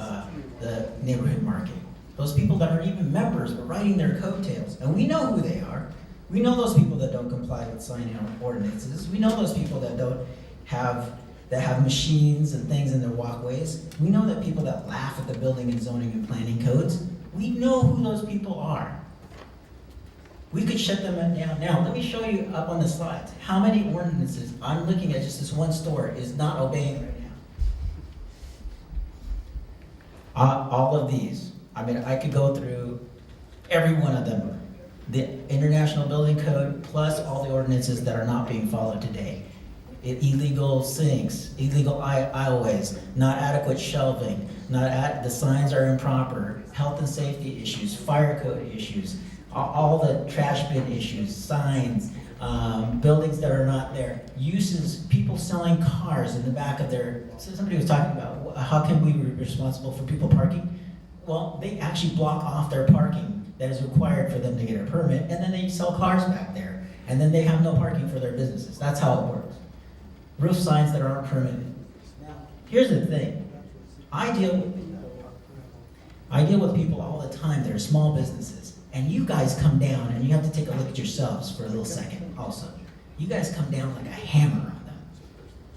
the neighborhood market. Those people that aren't even members, but riding their coattails. And we know who they are. We know those people that don't comply with signing ordinances. We know those people that have machines and things in their walkways. We know that people that laugh at the building and zoning and planning codes. We know who those people are. We could shut them down now. Let me show you up on the slides how many ordinances, I'm looking at just this one store, is not obeying right now. All of these. I mean, I could go through every one of them. The International Building Code, plus all the ordinances that are not being followed today. Illegal sinks, illegal aisleways, not adequate shelving, the signs are improper, health and safety issues, fire code issues, all the trash bin issues, signs, buildings that are not there, uses, people selling cars in the back of their, somebody was talking about, how can we be responsible for people parking? Well, they actually block off their parking that is required for them to get a permit, and then they sell cars back there, and then they have no parking for their businesses. That's how it works. Roof signs that aren't permitted. Here's the thing. I deal with people all the time that are small businesses, and you guys come down and you have to take a look at yourselves for a little second also. you guys come down like a hammer on them.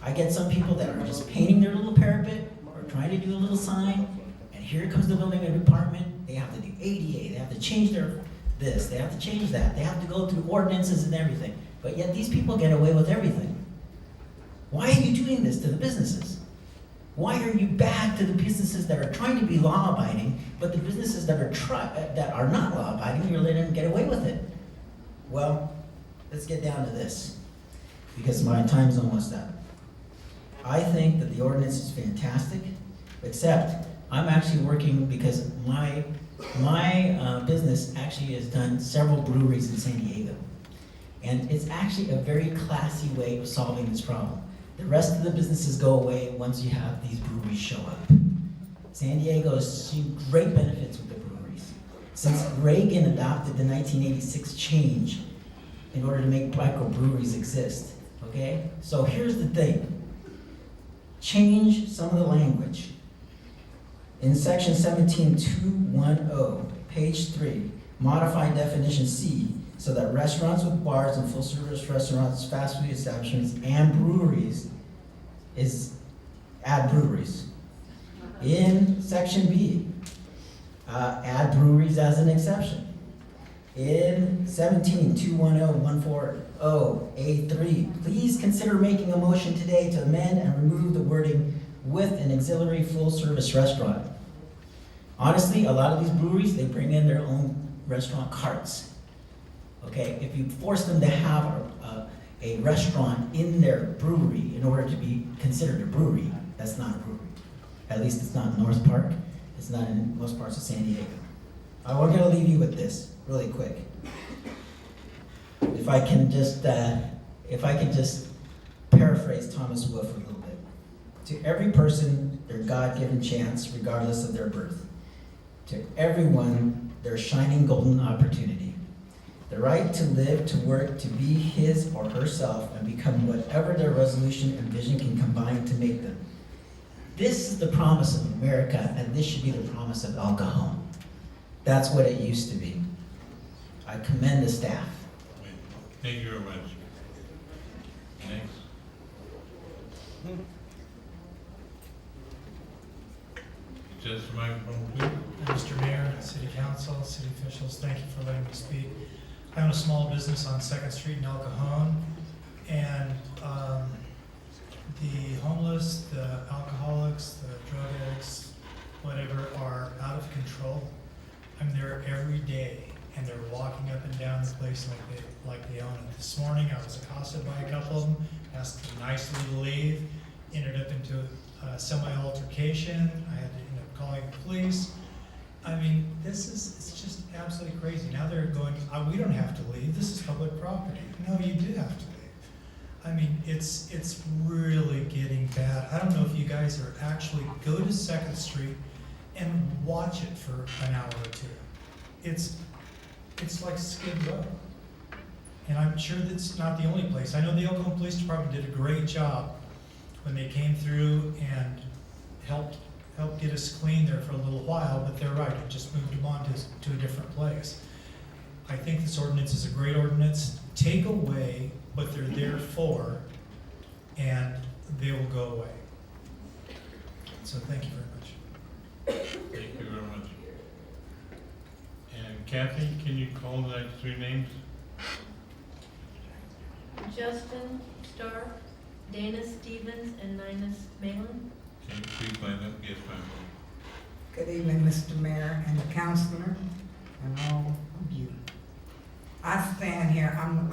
I get some people that are just painting their little parapet or trying to do a little sign, and here comes the building department. They have to do ADA, they have to change their this, they have to change that, they have to go through ordinances and everything. But yet these people get away with everything. Why are you doing this to the businesses? Why are you bad to the businesses that are trying to be law-abiding, but the businesses that are not law-abiding, you're letting them get away with it? Well, let's get down to this, because my time's almost up. I think that the ordinance is fantastic, except I'm actually working because my business actually has done several breweries in San Diego. And it's actually a very classy way of solving this problem. The rest of the businesses go away once you have these breweries show up. San Diego has seen great benefits with the breweries. Since Reagan adopted the 1986 change in order to make microbreweries exist, okay? So here's the thing. Change some of the language. In section 17.210, page 3, modify definition C so that restaurants with bars and full-service restaurants, fast food establishments, and breweries add breweries. In section B, add breweries as an exception. In 17.210.140A3, please consider making a motion today to amend and remove the wording with an auxiliary full-service restaurant. Honestly, a lot of these breweries, they bring in their own restaurant carts. Okay, if you force them to have a restaurant in their brewery in order to be considered a brewery, that's not a brewery. At least it's not in North Park. It's not in most parts of San Diego. I'm going to leave you with this really quick. If I can just paraphrase Thomas Wolfe a little bit. To every person, their God-given chance, regardless of their birth. To everyone, their shining golden opportunity. The right to live, to work, to be his or herself, and become whatever their resolution and vision can combine to make them. This is the promise of America, and this should be the promise of El Cajon. That's what it used to be. I commend the staff. Thank you very much. Next. Just the microphone, please. Mr. Mayor, City Council, City officials, thank you for letting me speak. I own a small business on 2nd Street in El Cajon, and the homeless, the alcoholics, the drug addicts, whatever, are out of control. I'm there every day, and they're walking up and down the place like they own it. This morning, I was accosted by a couple of them, asked them nicely to leave, ended up into a semi-altercation. I had to end up calling the police. I mean, it's just absolutely crazy. Now they're going, we don't have to leave, this is public property. No, you do have to leave. I mean, it's really getting bad. I don't know if you guys are actually go to 2nd Street and watch it for an hour or two. It's like Skid Row. And I'm sure that's not the only place. I know the Oklahoma Police Department did a great job when they came through and helped get us clean there for a little while, but they're right, it just moved them on to a different place. I think this ordinance is a great ordinance. Take away what they're there for, and they will go away. So thank you very much. Thank you very much. And Kathy, can you call the next 3 names? Justin Stark, Dana Stevens, and Ninus Malin. Can you please line up? Yes, ma'am. Good evening, Mr. Mayor and the councilor and all of you. I stand here, I'm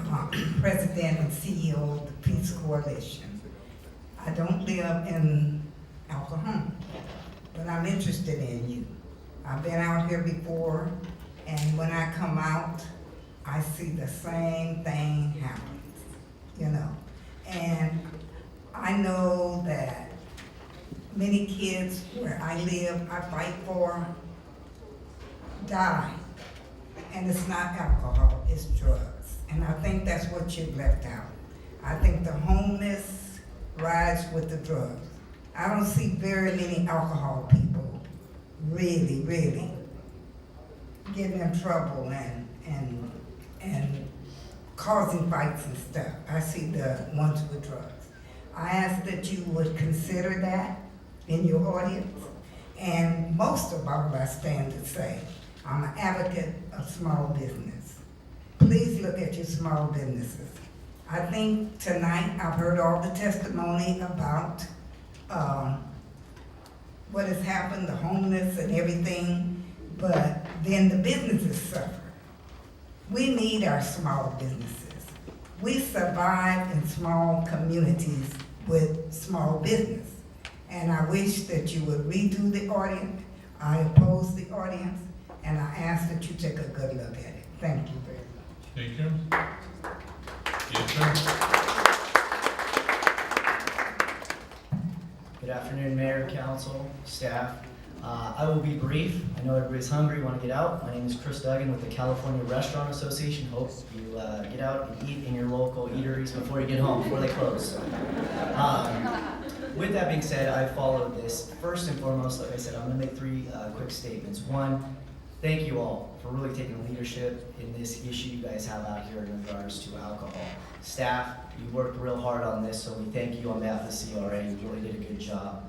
president and CEO of the Peace Coalition. I don't live in El Cajon, but I'm interested in you. I've been out here before, and when I come out, I see the same thing happen, you know. And I know that many kids where I live, I fight for, die. And it's not alcohol, it's drugs. And I think that's what you've left out. I think the homeless rides with the drugs. I don't see very many alcohol people really getting in trouble and causing fights and stuff. I see the ones with drugs. I ask that you would consider that in your audience. And most of all, I stand to say, I'm an advocate of small business. Please look at your small businesses. I think tonight I've heard all the testimony about what has happened, the homeless and everything, but then the businesses suffer. We need our small businesses. We survive in small communities with small business. And I wish that you would redo the ordinance. I oppose the ordinance, and I ask that you take a good look at it. Thank you very much. Thank you. Yes, sir. Good afternoon, Mayor, Council, staff. I will be brief. I know everybody's hungry, want to get out. My name is Chris Duggan with the California Restaurant Association. Hope you get out and eat in your local eateries before you get home, before they close. With that being said, I followed this. First and foremost, like I said, I'm going to make three quick statements. One, thank you all for really taking leadership in this issue you guys have out here in regards to alcohol. Staff, you worked real hard on this, so we thank you on behalf of the CRA. You really did a good job.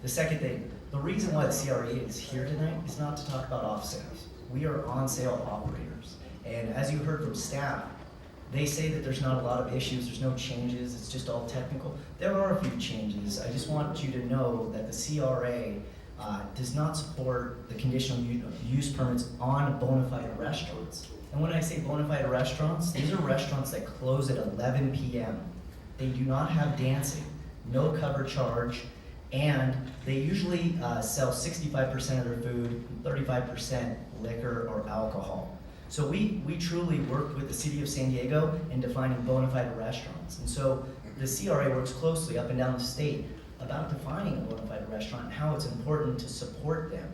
The second thing, the reason why the CRA is here tonight is not to talk about off sales. We are on sale operators. And as you heard from staff, they say that there's not a lot of issues, there's no changes, it's just all technical. There are a few changes. I just want you to know that the CRA does not support the conditional use permits on bona fide restaurants. And when I say bona fide restaurants, these are restaurants that close at 11 p.m. They do not have dancing, no cover charge, and they usually sell 65% of their food and 35% liquor or alcohol. So we truly worked with the city of San Diego in defining bona fide restaurants. And so the CRA works closely up and down the state about defining a bona fide restaurant and how it's important to support them.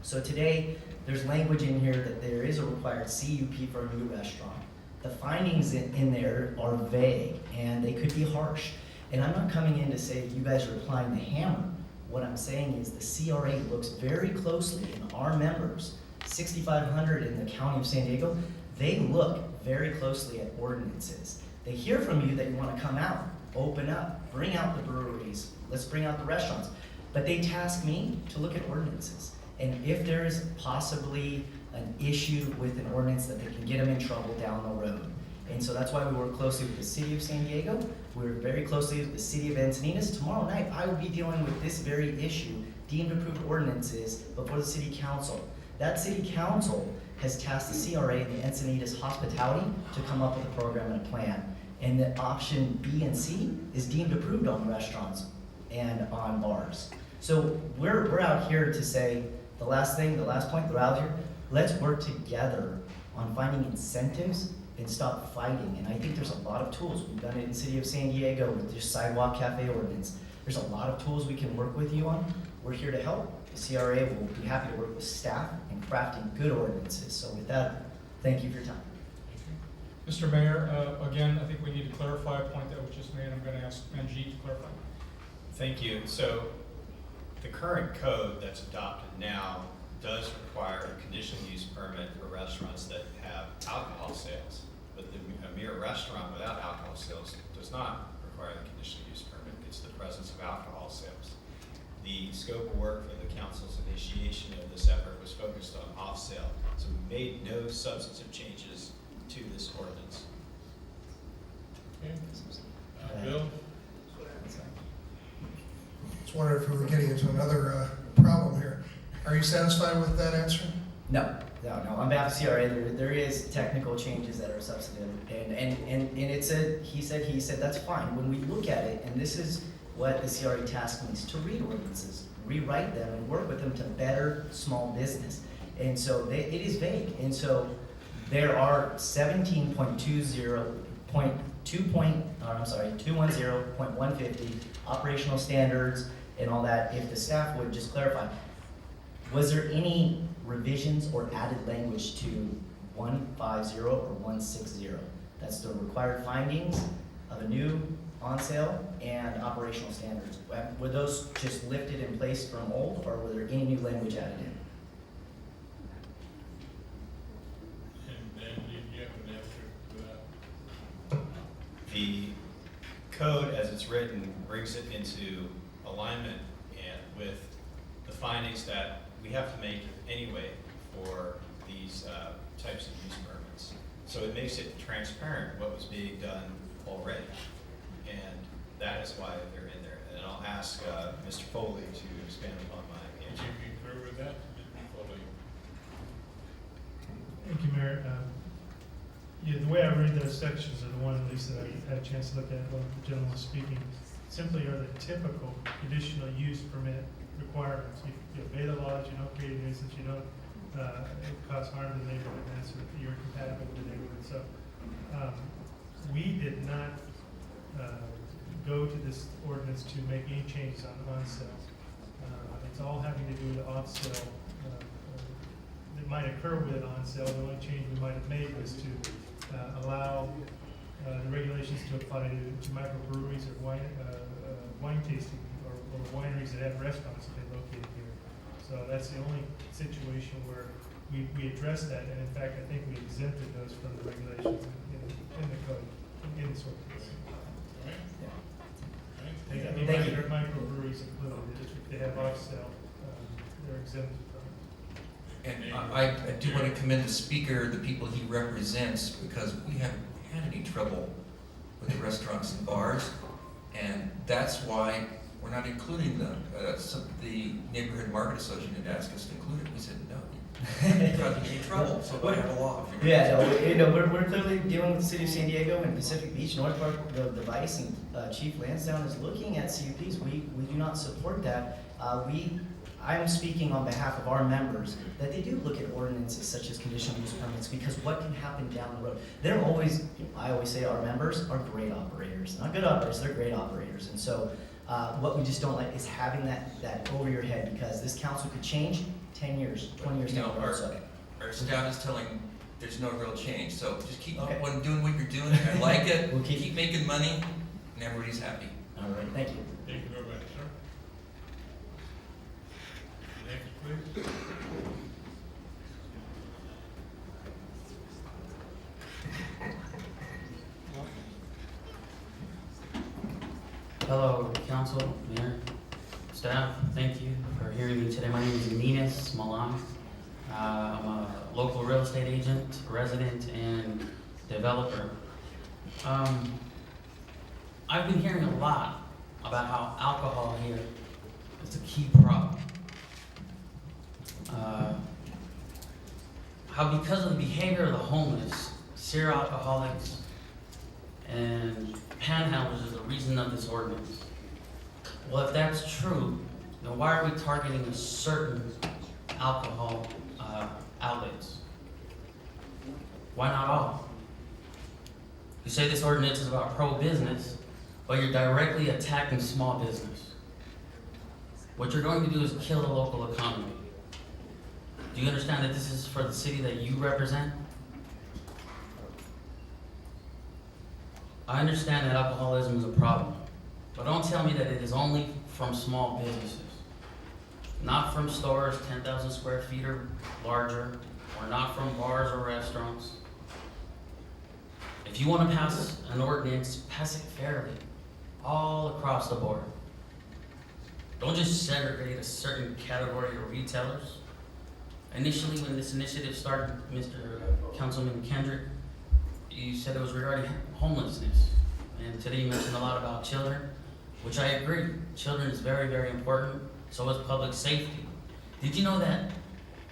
So today, there's language in here that there is a required CUP for a new restaurant. The findings in there are vague and they could be harsh. And I'm not coming in to say you guys are applying the hammer. What I'm saying is the CRA looks very closely, and our members, 6,500 in the county of San Diego, they look very closely at ordinances. They hear from you that you want to come out, open up, bring out the breweries, let's bring out the restaurants. But they task me to look at ordinances. And if there is possibly an issue with an ordinance that they can get them in trouble down the road. And so that's why we work closely with the city of San Diego. We work very closely with the city of Encinitas. Tomorrow night, I will be dealing with this very issue, deemed approved ordinances, before the city council. That city council has tasked the CRA and the Encinitas Hospitality to come up with a program and a plan. And the option B and C is deemed approved on restaurants and on bars. So we're out here to say, the last point that we're out here, let's work together on finding incentives and stop fighting. And I think there's a lot of tools. We've done it in the city of San Diego with the sidewalk cafe ordinance. There's a lot of tools we can work with you on. We're here to help. The CRA will be happy to work with staff in crafting good ordinances. So with that, thank you for your time. Mr. Mayor, again, I think we need to clarify a point that was just made. I'm going to ask Manjeet to clarify. Thank you. So the current code that's adopted now does require a conditional use permit for restaurants that have alcohol sales. But a mere restaurant without alcohol sales does not require the conditional use permit. It's the presence of alcohol sales. The scope of work for the council's initiation of this effort was focused on off-sale. So we made no substantive changes to this ordinance. Okay. Bill? Just wondered if we were getting into another problem here. Are you satisfied with that answer? No. On behalf of CRA, there is technical changes that are substantive, and it's he said, that's fine. When we look at it, and this is what the CRA tasked me is to read ordinances, rewrite them, and work with them to better small business. And so it is vague, and so there are 210.150 operational standards and all that. If the staff would just clarify, was there any revisions or added language to 150 or 160? That's the required findings of a new on sale and operational standards. Were those just lifted in place from old, or were there any new language added in? And then you have an answer for that? code as it's written brings it into alignment with the findings that we have to make anyway for these types of use permits. So it makes it transparent what was being done already. And that is why they're in there. And I'll ask Mr. Foley to expand upon my answer. Would you concur with that, Mr. Foley? Thank you, Mayor. Yeah, the way I read those sections are the one, at least that I had a chance to look at while the gentleman was speaking, simply are the typical conditional use permit requirements. You obey the laws, you don't create a nuisance, you don't cause harm to the neighborhood, and that's what you're compatible with the neighborhood. So we did not go to this ordinance to make any changes on sale. It's all having to do with off sale. That might occur with on sale. The only change we might have made was to allow the regulations to apply to microbreweries or wine tasting or wineries that have restaurants that they located here. So that's the only situation where we addressed that, and in fact, I think we exempted those from the regulations in the code, in this ordinance. Thank you. Microbreweries included, if they have off sale, they're exempted from it. And I do want to commend the speaker, the people he represents, because we haven't had any trouble with the restaurants and bars, and that's why we're not including them. The Neighborhood Market Association had asked us to include it. We said no. You're causing any trouble, so I have a law. Yeah, no, we're clearly dealing with the city of San Diego and Pacific Beach, North Park, the Vice, and Chief Lansdowne is looking at CUPs. We do not support that. I'm speaking on behalf of our members that they do look at ordinances such as conditional use permits, because what can happen down the road? They're always, I always say our members are great operators. Not good operators, they're great operators. And so what we just don't like is having that over your head, because this council could change 10 years, 20 years down the road. Our staff is telling there's no real change, so just keep on doing what you're doing. I like it. We'll keep making money, and everybody's happy. All right, thank you. Thank you very much, sir. Next, please. Hello, council, mayor, staff. Thank you for hearing me today. My name is Ninas Malan. I'm a local real estate agent, resident, and developer. I've been hearing a lot about how alcohol here is a key problem. How because of the behavior of the homeless, serial alcoholics, and panhandlers is the reason of this ordinance. Well, if that's true, then why are we targeting a certain alcohol outlets? Why not all? You say this ordinance is about pro-business, but you're directly attacking small business. What you're going to do is kill the local economy. Do you understand that this is for the city that you represent? I understand that alcoholism is a problem, but don't tell me that it is only from small businesses. Not from stores 10,000 square feet or larger, or not from bars or restaurants. If you want to pass an ordinance, pass it fairly, all across the board. Don't just segregate a certain category of retailers. Initially, when this initiative started, Mr. Councilman Kendrick, you said it was regarding homelessness. And today you mentioned a lot about children, which I agree. Children is very, very important. So is public safety. Did you know that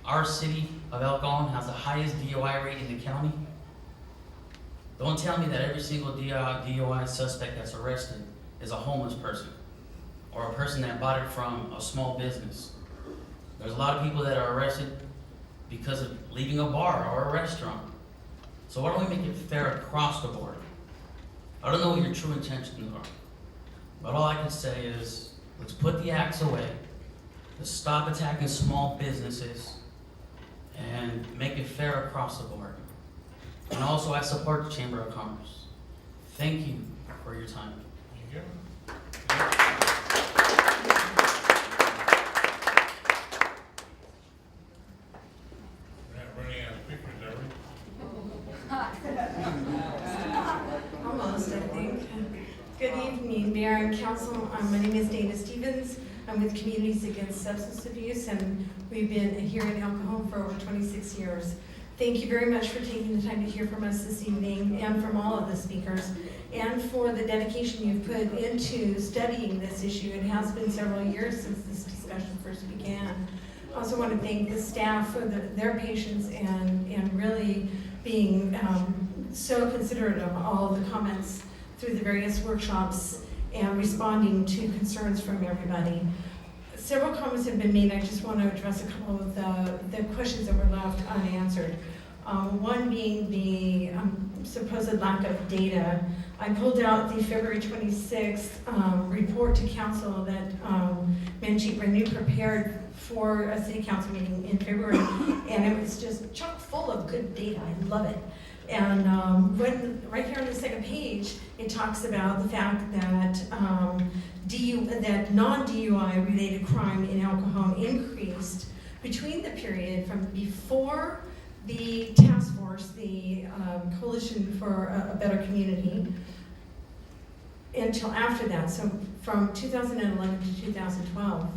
our city of El Cajon has the highest DUI rate in the county? Don't tell me that every single DUI suspect that's arrested is a homeless person or a person that bought it from a small business. There's a lot of people that are arrested because of leaving a bar or a restaurant. So why don't we make it fair across the board? I don't know what your true intentions are, but all I can say is let's put the axe away, let's stop attacking small businesses, and make it fair across the board. And also, I support the Chamber of Commerce. Thank you for your time. Thank you. We're not running out of speakers, are we? Almost, I think. Good evening. Mayor, Council, my name is Dana Stevens. I'm with Communities Against Substance Abuse, and we've been here in El Cajon for over 26 years. Thank you very much for taking the time to hear from us this evening and from all of the speakers, and for the dedication you've put into studying this issue. It has been several years since this discussion first began. I also want to thank the staff for their patience and really being so considerate of all the comments through the various workshops and responding to concerns from everybody. Several comments have been made. I just want to address a couple of the questions that were left unanswered. One being the supposed lack of data. I pulled out the February 26th report to council that Mansour prepared for a city council meeting in February, and it was just chock full of good data. I love it. And right here on the second page, it talks about the fact that that non-DUI related crime in El Cajon increased between the period from before the task force, the Coalition for a Better Community, until after that. So from 2011 to 2012,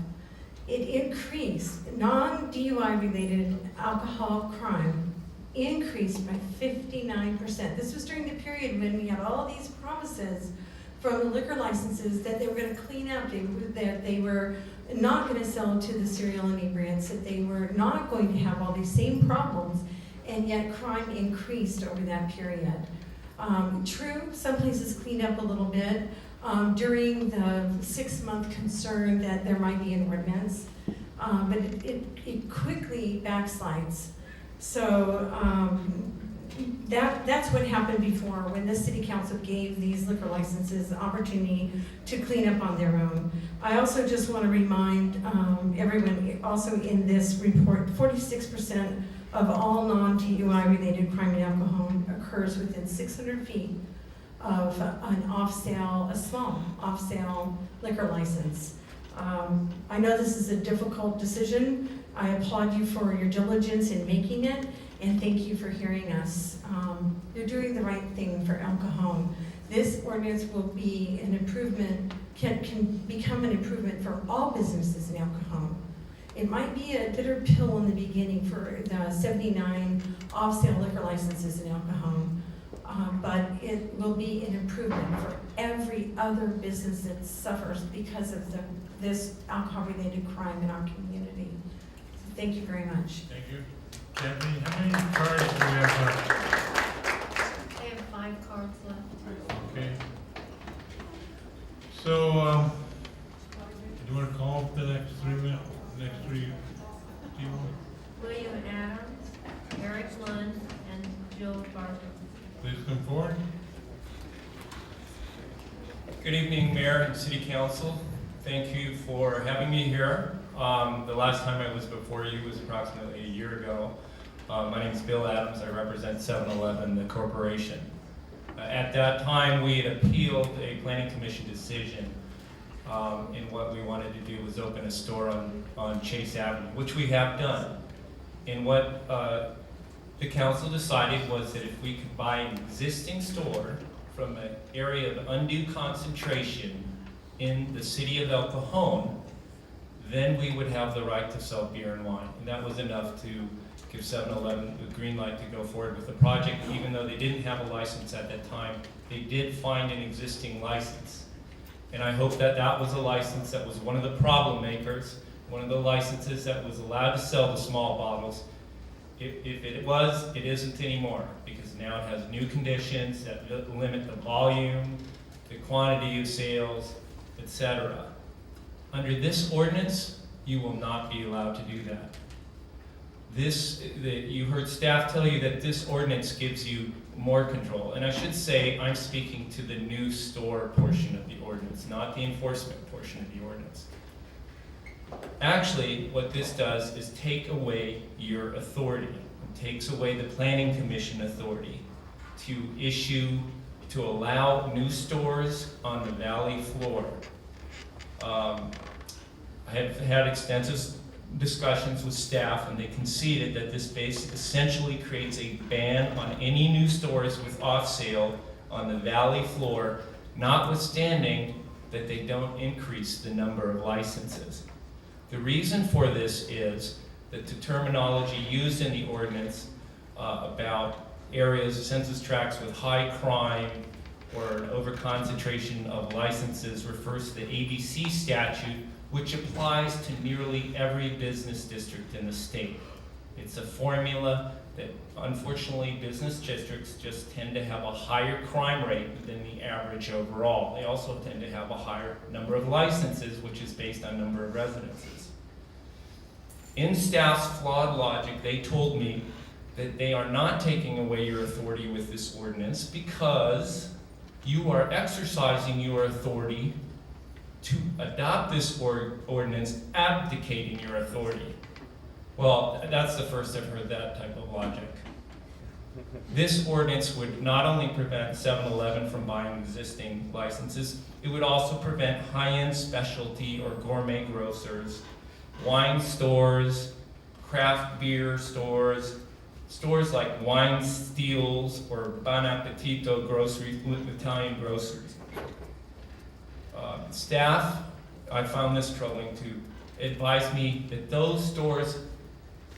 it increased. Non-DUI related alcohol crime increased by 59%. This was during the period when we had all these promises from the liquor licenses that they were going to clean up, that they were not going to sell to the serial inebriates, that they were not going to have all these same problems, and yet crime increased over that period. True, some places cleaned up a little bit during the 6-month concern that there might be an ordinance, but it quickly backslides. So that's what happened before, when the city council gave these liquor licenses the opportunity to clean up on their own. I also just want to remind everyone, also in this report, 46% of all non-DUI related crime in El Cajon occurs within 600 feet of an a small off-sale liquor license. I know this is a difficult decision. I applaud you for your diligence in making it, and thank you for hearing us. You're doing the right thing for El Cajon. This ordinance will be an improvement, can become an improvement for all businesses in El Cajon. It might be a bitter pill in the beginning for the 79 off-sale liquor licenses in El Cajon, but it will be an improvement for every other business that suffers because of this alcohol-related crime in our community. Thank you very much. Thank you. Kathleen, how many cards do we have left? I have 5 cards left. Okay. So, do you want to call the next three people? William Adams, Eric Lund, and Joe Barker. Please come forward. Good evening, Mayor and City Council. Thank you for having me here. The last time I was before you was approximately a year ago. My name is Bill Adams. I represent 7-Eleven, the corporation. At that time, we had appealed a planning commission decision, and what we wanted to do was open a store on Chase Avenue, which we have done. And what the council decided was that if we could buy an existing store from an area of undue concentration in the city of El Cajon, then we would have the right to sell beer and wine. And that was enough to give 7-Eleven the green light to go forward with the project. Even though they didn't have a license at that time, they did find an existing license. And I hope that that was a license that was one of the problem makers, one of the licenses that was allowed to sell the small bottles. If it was, it isn't anymore, because now it has new conditions that limit the volume, the quantity of sales, etc. Under this ordinance, you will not be allowed to do that. You heard staff tell you that this ordinance gives you more control. And I should say, I'm speaking to the new store portion of the ordinance, not the enforcement portion of the ordinance. Actually, what this does is take away your authority. It takes away the planning commission authority to allow new stores on the valley floor. I have had extensive discussions with staff, and they conceded that this essentially creates a ban on any new stores with off sale on the valley floor, notwithstanding that they don't increase the number of licenses. The reason for this is that the terminology used in the ordinance about areas, census tracts with high crime or an overconcentration of licenses refers to the ABC statute, which applies to nearly every business district in the state. It's a formula that unfortunately business districts just tend to have a higher crime rate than the average overall. They also tend to have a higher number of licenses, which is based on number of residences. In staff's flawed logic, they told me that they are not taking away your authority with this ordinance because you are exercising your authority to adopt this ordinance, abdicating your authority. Well, that's the first I've heard that type of logic. This ordinance would not only prevent 7-Eleven from buying existing licenses, it would also prevent high-end specialty or gourmet grocers, wine stores, craft beer stores, stores like Wine Steels or Bon Appetito groceries, Italian groceries. Staff, I found this troubling too, advised me that those stores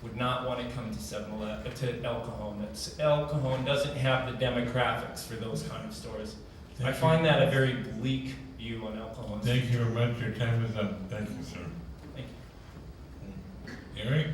would not want to come to 7-Eleven, to El Cajon. El Cajon doesn't have the demographics for those kind of stores. I find that a very bleak view on El Cajon. Thank you very much. Your time is up. Thank you, sir. Thank you. Eric?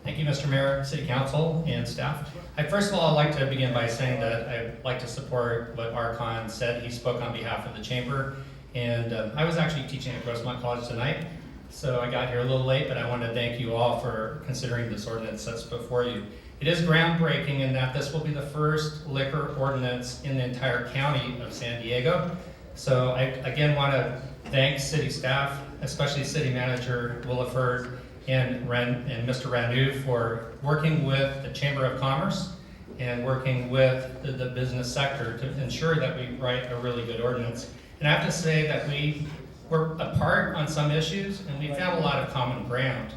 Thank you, Mr. Mayor, City Council, and staff. First of all, I'd like to begin by saying that I'd like to support what Archon said. He spoke on behalf of the chamber, and I was actually teaching at Grossmont College tonight, so I got here a little late, but I want to thank you all for considering this ordinance that's before you. It is groundbreaking in that this will be the first liquor ordinance in the entire county of San Diego. So I again want to thank city staff, especially City Manager Williford and Mr. Ranu for working with the Chamber of Commerce and working with the business sector to ensure that we write a really good ordinance. And I have to say that we were apart on some issues and we found a lot of common ground.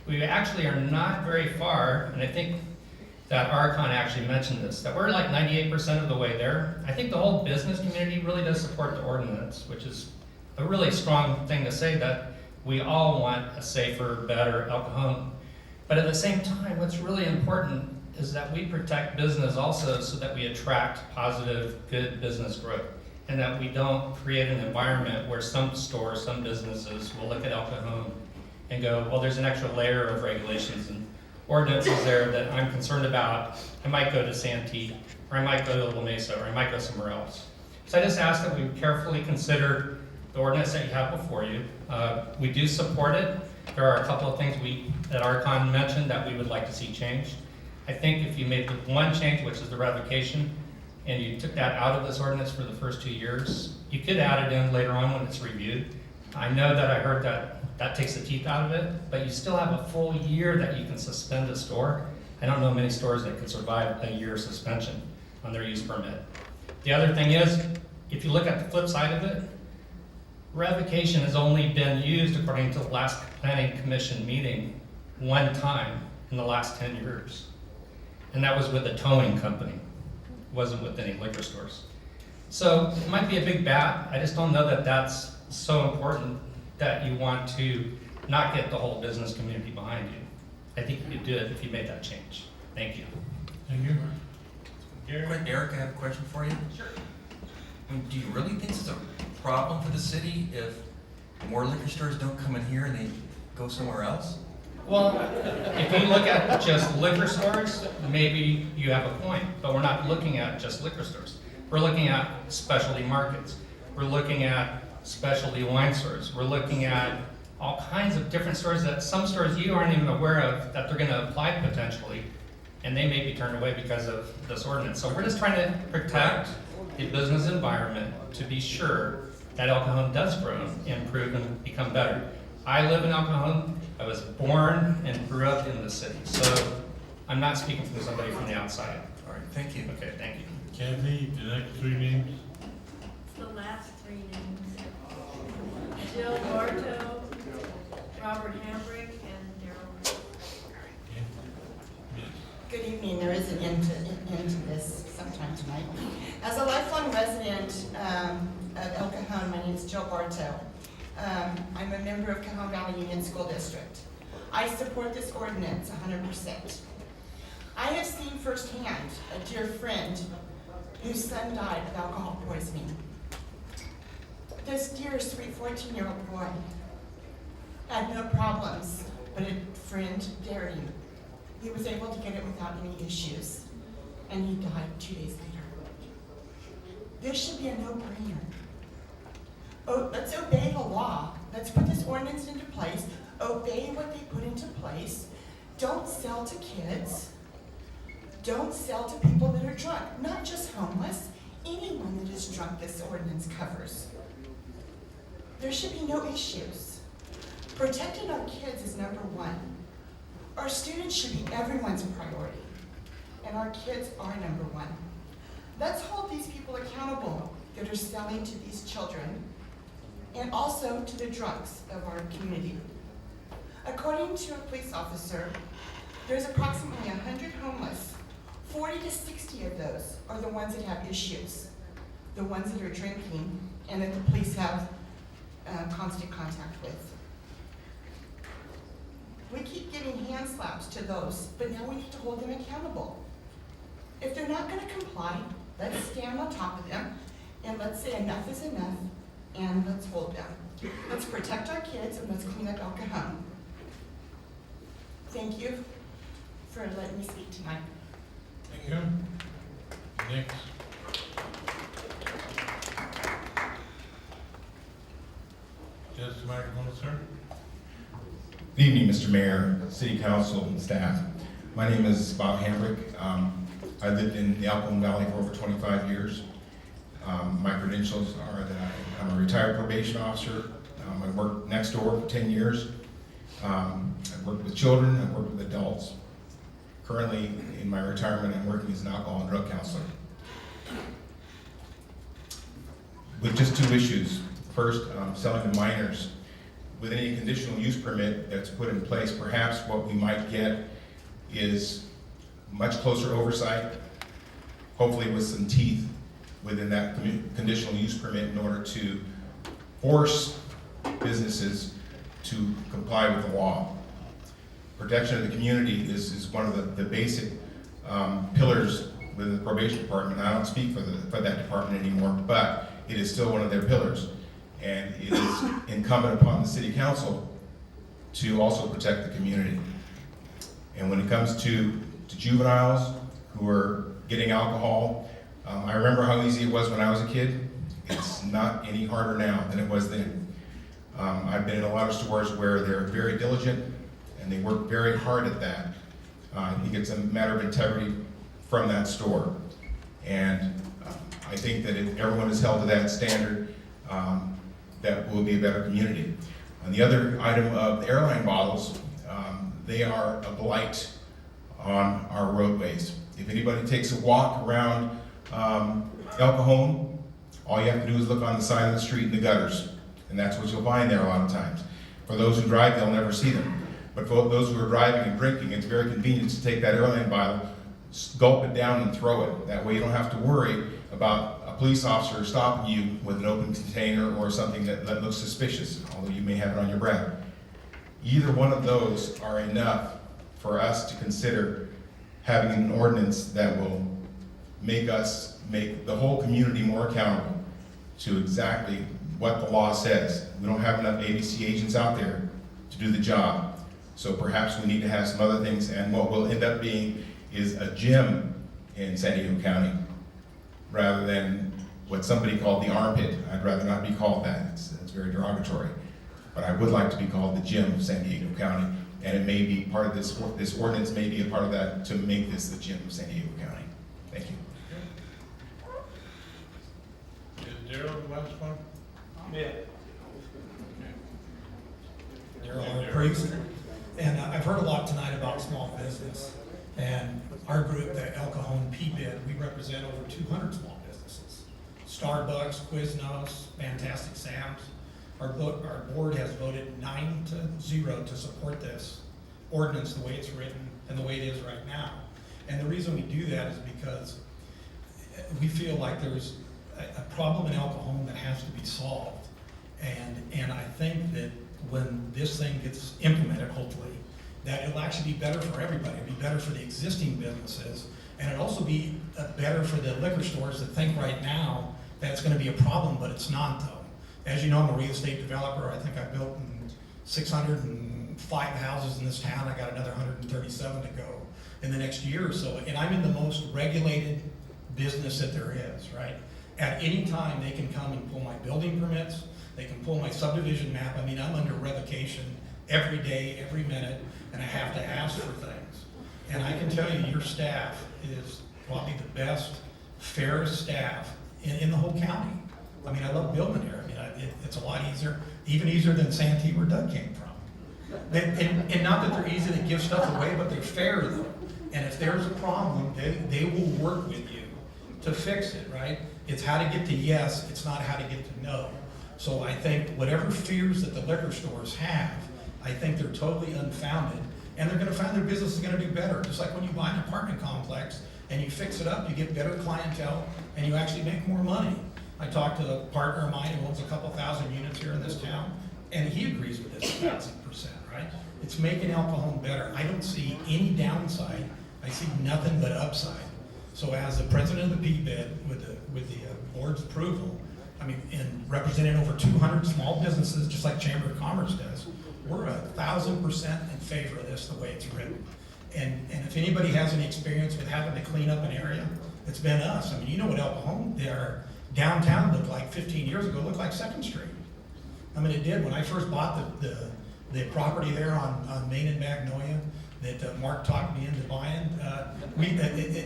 We actually are not very far, and I think that Archon actually mentioned this, that we're like 98% of the way there. I think the whole business community really does support the ordinance, which is a really strong thing to say, that we all want a safer, better El Cajon. But at the same time, what's really important is that we protect business also so that we attract positive, good business growth, and that we don't create an environment where some stores, some businesses will look at El Cajon and go, well, there's an extra layer of regulations and ordinances there that I'm concerned about. I might go to Santee, or I might go to La Mesa, or I might go somewhere else. So I just ask that we carefully consider the ordinance that you have before you. We do support it. There are a couple of things that Archon mentioned that we would like to see changed. I think if you made the one change, which is the revocation, and you took that out of this ordinance for the first 2 years, you could add it in later on when it's reviewed. I know that I heard that takes the teeth out of it, but you still have a full year that you can suspend a store. I don't know many stores that could survive a year suspension on their use permit. The other thing is, if you look at the flip side of it, revocation has only been used, according to the last planning commission meeting, one time in the last 10 years. And that was with a towing company. It wasn't with any liquor stores. So it might be a big bat. I just don't know that that's so important that you want to not get the whole business community behind you. I think you could do it if you made that change. Thank you. Thank you. Eric, I have a question for you. Sure. I mean, do you really think it's a problem for the city if more liquor stores don't come in here and they go somewhere else? Well, if you look at just liquor stores, maybe you have a point, but we're not looking at just liquor stores. We're looking at specialty markets. We're looking at specialty wine stores. We're looking at all kinds of different stores that some stores you aren't even aware of that they're going to apply potentially, and they may be turned away because of this ordinance. So we're just trying to protect the business environment to be sure that El Cajon does grow, improve, and become better. I live in El Cajon. I was born and grew up in the city, so I'm not speaking from somebody from the outside. All right, thank you. Okay, thank you. Kathy, the next three names? It's the last three names. Jill Bartow, Robert Hambrick, and Daryl. Good evening. There is an end to this sometime tonight. As a lifelong Bartow. I'm a member of Cajon Valley Union School District. I support this ordinance 100%. I have seen firsthand a dear friend whose son died of alcohol poisoning. This dear, sweet 14-year-old boy had no problems, but a friend dared him. He was able to get it without any issues, and he died 2 days later. This should be a no-brainer. Oh, let's obey the law. Let's put this ordinance into place. Obey what they put into place. Don't sell to kids. Don't sell to people that are drunk. Not just homeless. Anyone that is drunk, this ordinance covers. There should be no issues. Protecting our kids is number one. Our students should be everyone's priority. And our kids are number one. Let's hold these people accountable that are selling to these children and also to the drunks of our community. According to a police officer, there's approximately 100 homeless. 40 to 60 of those are the ones that have issues, the ones that are drinking and that the police have constant contact with. We keep giving hand slaps to those, but now we need to hold them accountable. If they're not going to comply, let's stand on top of them and let's say enough is enough and let's hold them. Let's protect our kids and let's clean up El Cajon. Thank you for letting me speak tonight. Thank you. Next. Just the microphone, sir. Good evening, Mr. Mayor, City Council, and staff. My name is Bob Hambrick. I lived in the El Cajon Valley for over 25 years. My credentials are that I'm a retired probation officer. I worked next door for 10 years. I've worked with children, I've worked with adults. Currently, in my retirement, I'm working as an alcohol and drug counselor. With just two issues. First, selling to minors. With any conditional use permit that's put in place, perhaps what we might get is much closer oversight, hopefully with some teeth within that conditional use permit in order to force businesses to comply with the law. Protection of the community is one of the basic pillars within the probation department. I don't speak for that department anymore, but it is still one of their pillars. And it is incumbent upon the city council to also protect the community. And when it comes to juveniles who are getting alcohol, I remember how easy it was when I was a kid. It's not any harder now than it was then. I've been in a lot of stores where they're very diligent and they work very hard at that. I think it's a matter of integrity from that store. And I think that if everyone is held to that standard, that will be a better community. On the other item of the airline bottles, they are a blight on our roadways. If anybody takes a walk around El Cajon, all you have to do is look on the side of the street in the gutters, and that's what you'll find there a lot of times. For those who drive, they'll never see them. But for those who are driving and drinking, it's very convenient to take that airline bottle, gulp it down and throw it. That way you don't have to worry about a police officer stopping you with an open container or something that looks suspicious, although you may have it on your breath. Either one of those are enough for us to consider having an ordinance that will make the whole community more accountable to exactly what the law says. We don't have enough ABC agents out there to do the job. So perhaps we need to have some other things, and what will end up being is a gym in San Diego County, rather than what somebody called the armpit. I'd rather not be called that. It's very derogatory. But I would like to be called the gym of San Diego County, and it may be part of this ordinance may be a part of that to make this the gym of San Diego County. Thank you. Is Daryl the last one? Yeah. Daryl Priest. And I've heard a lot tonight about small business. And our group, the El Cajon PBID, we represent over 200 small businesses. Starbucks, Quiznos, Fantastic Sam's. Our board has voted 9-0 to support this ordinance the way it's written and the way it is right now. And the reason we do that is because we feel like there's a problem in El Cajon that has to be solved. And I think that when this thing gets implemented, hopefully, that it'll actually be better for everybody. It'll be better for the existing businesses, and it'll also be better for the liquor stores that think right now that it's gonna be a problem, but it's not though. As you know, I'm a real estate developer. I think I built 605 houses in this town. I got another 137 to go in the next year or so. And I'm in the most regulated business that there is, right? At any time, they can come and pull my building permits. They can pull my subdivision map. I mean, I'm under revocation every day, every minute, and I have to ask for things. And I can tell you, your staff is probably the best, fairest staff in the whole county. I mean, I love building here. I mean, it's a lot easier, even easier than Santee where Doug came from. And not that they're easy to give stuff away, but they're fair though. And if there's a problem, they will work with you to fix it, right? It's how to get to yes, it's not how to get to no. So I think whatever fears that the liquor stores have, I think they're totally unfounded, and they're gonna find their business is gonna do better. Just like when you buy an apartment complex and you fix it up, you get better clientele and you actually make more money. I talked to a partner of mine who owns a couple thousand units here in this town, and he agrees with this 1,000%, right? It's making El Cajon better. I don't see any downside. I see nothing but upside. So as the president of the PBED, with the board's approval, I mean, and representing over 200 small businesses, just like Chamber of Commerce does, we're 1,000% in favor of this the way it's written. And if anybody has any experience with having to clean up an area, it's been us. I mean, you know what El Cajon, their downtown looked like 15 years ago, looked like 2nd Street. I mean, it did. When I first bought the property there on Main and Magnolia that Mark talked me into buying,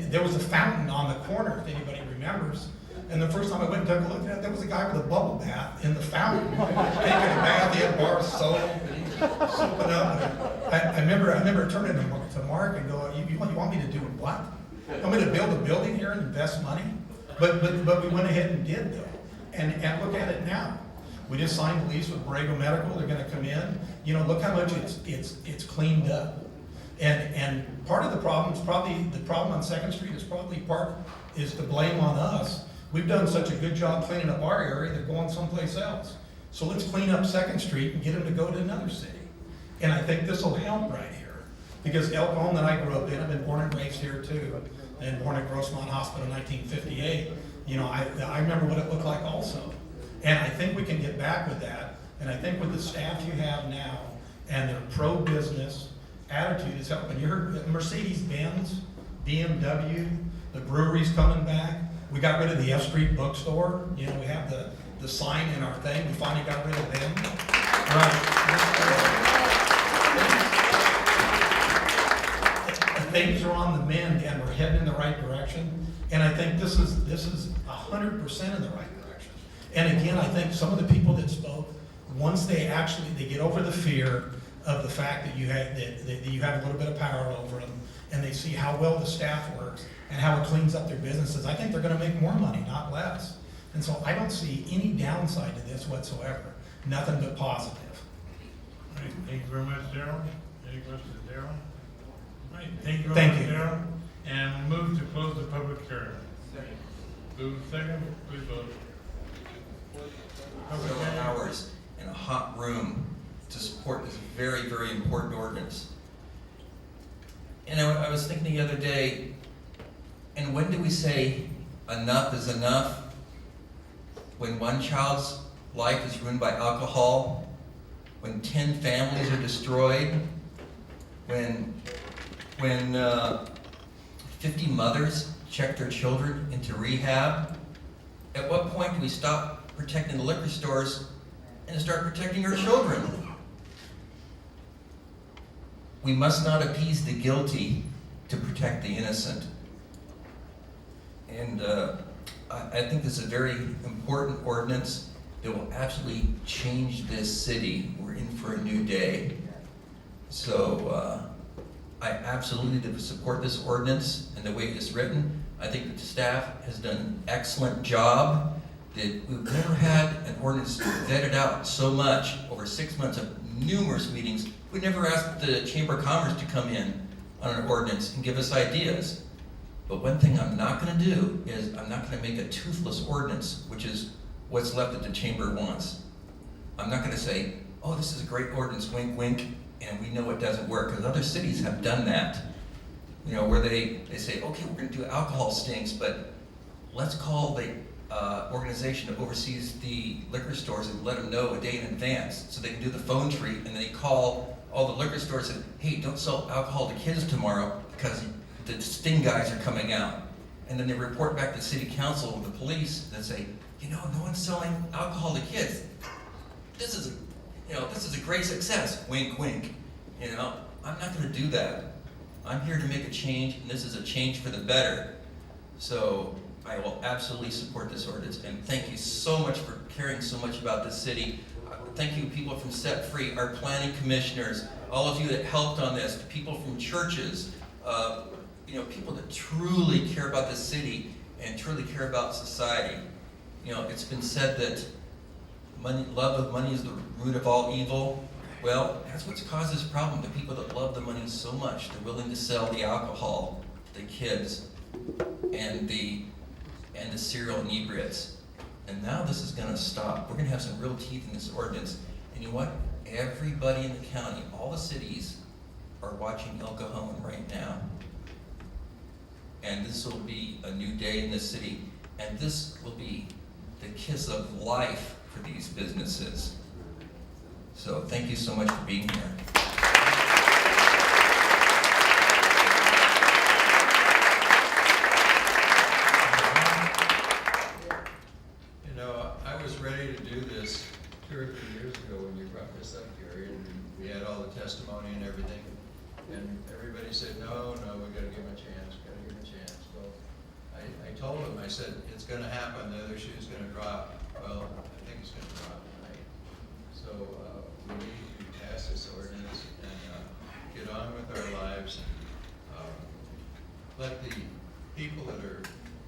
there was a fountain on the corner, if anybody remembers. And the first time I went and took a look at it, there was a guy with a bubble bath in the fountain, taking a bath. He had bar of soap, and he was soaping up. I remember turning to Mark and go, you want me to do what? I'm going to build a building here and invest money? But we went ahead and did though. And look at it now. We just signed a lease with Borrego Medical. They're going to come in. You know, look how much it's cleaned up. And part of the problem is probably the problem on 2nd Street is to blame on us. We've done such a good job cleaning up our area, they're going someplace else. So let's clean up 2nd Street and get them to go to another city. And I think this will help right here. Because El Cajon that I grew up in, I've been born and raised here too, and born at Grossmont Hospital in 1958. You know, I remember what it looked like also. And I think we can get back with that. And I think with the staff you have now and their pro-business attitude is helping. You heard Mercedes-Benz, BMW, the brewery's coming back. We got rid of the F Street bookstore. You know, we have the sign in our thing. We finally got rid of them. Right. Things are on the mend and we're heading in the right direction. And I think this is 100% in the right direction. And again, I think some of the people that spoke, once they get over the fear of the fact that you have a little bit of power over them, and they see how well the staff works and how it cleans up their businesses, I think they're going to make more money, not less. And so I don't see any downside to this whatsoever. Nothing but positive. All right, thank you very much, Daryl. Any questions, Daryl? All right, thank you Thank very you. much, Daryl. And we'll move to close the public hearing. Move second, please vote. Several hours in a hot room to support this very, very important ordinance. And I was thinking the other day, and when do we say enough is enough? When one child's life is ruined by alcohol, when 10 families are destroyed, when 50 mothers check their children into rehab, at what point do we stop protecting the liquor stores and start protecting our children? We must not appease the guilty to protect the innocent. And I think this is a very important ordinance that will absolutely change this city. We're in for a new day. So I absolutely support this ordinance and the way it is written. I think that the staff has done an excellent job. That we've never had an ordinance vetted out so much over 6 months of numerous meetings. We never asked the Chamber of Commerce to come in on an ordinance and give us ideas. But one thing I'm not going to do is I'm not going to make a toothless ordinance, which is what's left that the Chamber wants. I'm not gonna say, oh, this is a great ordinance, wink, wink, and we know it doesn't work, because other cities have done that. You know, where they say, okay, we're gonna do alcohol stinks, but let's call the organization that oversees the liquor stores and let them know a day in advance, so they can do the phone treat, and they call all the liquor stores and say, hey, don't sell alcohol to kids tomorrow, because the sting guys are coming out. And then they report back to city council with the police and say, you know, no one's selling alcohol to kids. This is a great success, wink, wink. You know, I'm not gonna do that. I'm here to make a change, and this is a change for the better. So I will absolutely support this ordinance, and thank you so much for caring so much about this city. Thank you, people from Set Free, our planning commissioners, all of you that helped on this, the people from churches, you know, people that truly care about the city and truly care about society. You know, it's been said that love of money is the root of all evil. Well, that's what's caused this problem. The people that love the money so much, they're willing to sell the alcohol, the kids, and the serial inebriates. And now this is gonna stop. We're gonna have some real teeth in this ordinance. And you know what? Everybody in the county, all the cities, are watching El Cajon right now. And this will be a new day in the city. And this will be the kiss of life for these businesses. So thank you so much for being here. You know, I was ready to do this 2 or 3 years ago when you brought this up, Gary, and we had all the testimony and everything. And everybody said, no, we gotta give him a chance, Well, I told him, I said, it's gonna happen, the other shoe's gonna drop. Well, I think it's gonna drop tonight. So we need to pass this ordinance and get on with our lives and let the people that are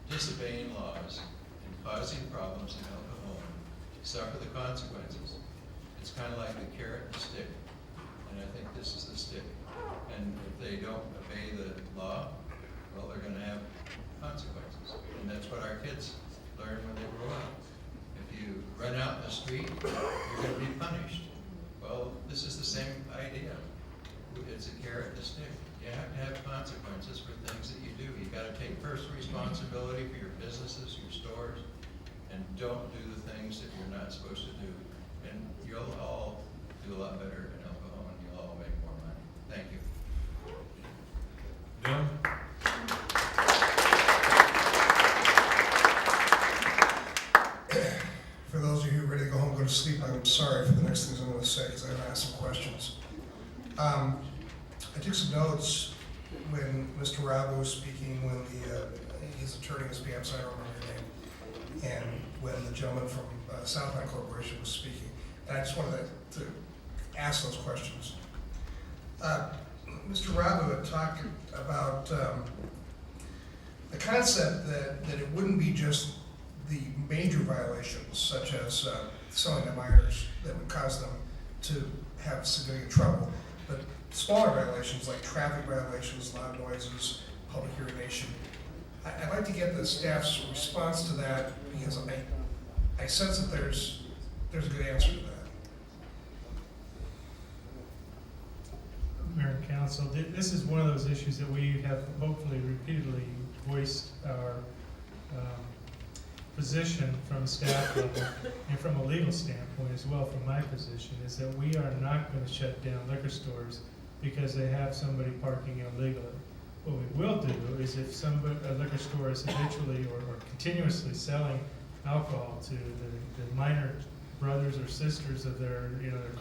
disobeying laws and causing problems in El Cajon suffer the consequences. It's kind of like the carrot and stick, and I think this is the stick. And if they don't obey the law, well, they're going to have consequences. And that's what our kids learn when they grow up. If you run out in the street, you're going to be punished. Well, this is the same idea. It's a carrot and a stick. You have to have consequences for things that you do. You got to take personal responsibility for your businesses, your stores, and don't do the things that you're not supposed to do. And you'll all do a lot better in El Cajon. You'll all make more money. Thank you. Bill? For those of you who are ready to go home, go to sleep, I'm sorry for the next things I'm going to say because I'm going to ask some questions. I took some notes when Mr. Rabo was speaking, when his attorney was speaking, I'm sorry, I don't remember your name, and when the gentleman from Southline Corporation was speaking. And I just wanted to ask those questions. Mr. Rabo had talked about the concept that it wouldn't be just the major violations, such as selling to minors, that would cause them to have significant trouble, but smaller violations like traffic violations, loud noises, public urination. I'd like to get the staff's response to that, because I sense that there's a good answer to that. Mayor and Council, this is one of those issues that we have hopefully repeatedly voiced our position from a staff level and from a legal standpoint as well from my position, is that we are not going to shut down liquor stores because they have somebody parking illegally. What we will do is if a liquor store is habitually or continuously selling alcohol to the minor brothers or sisters of their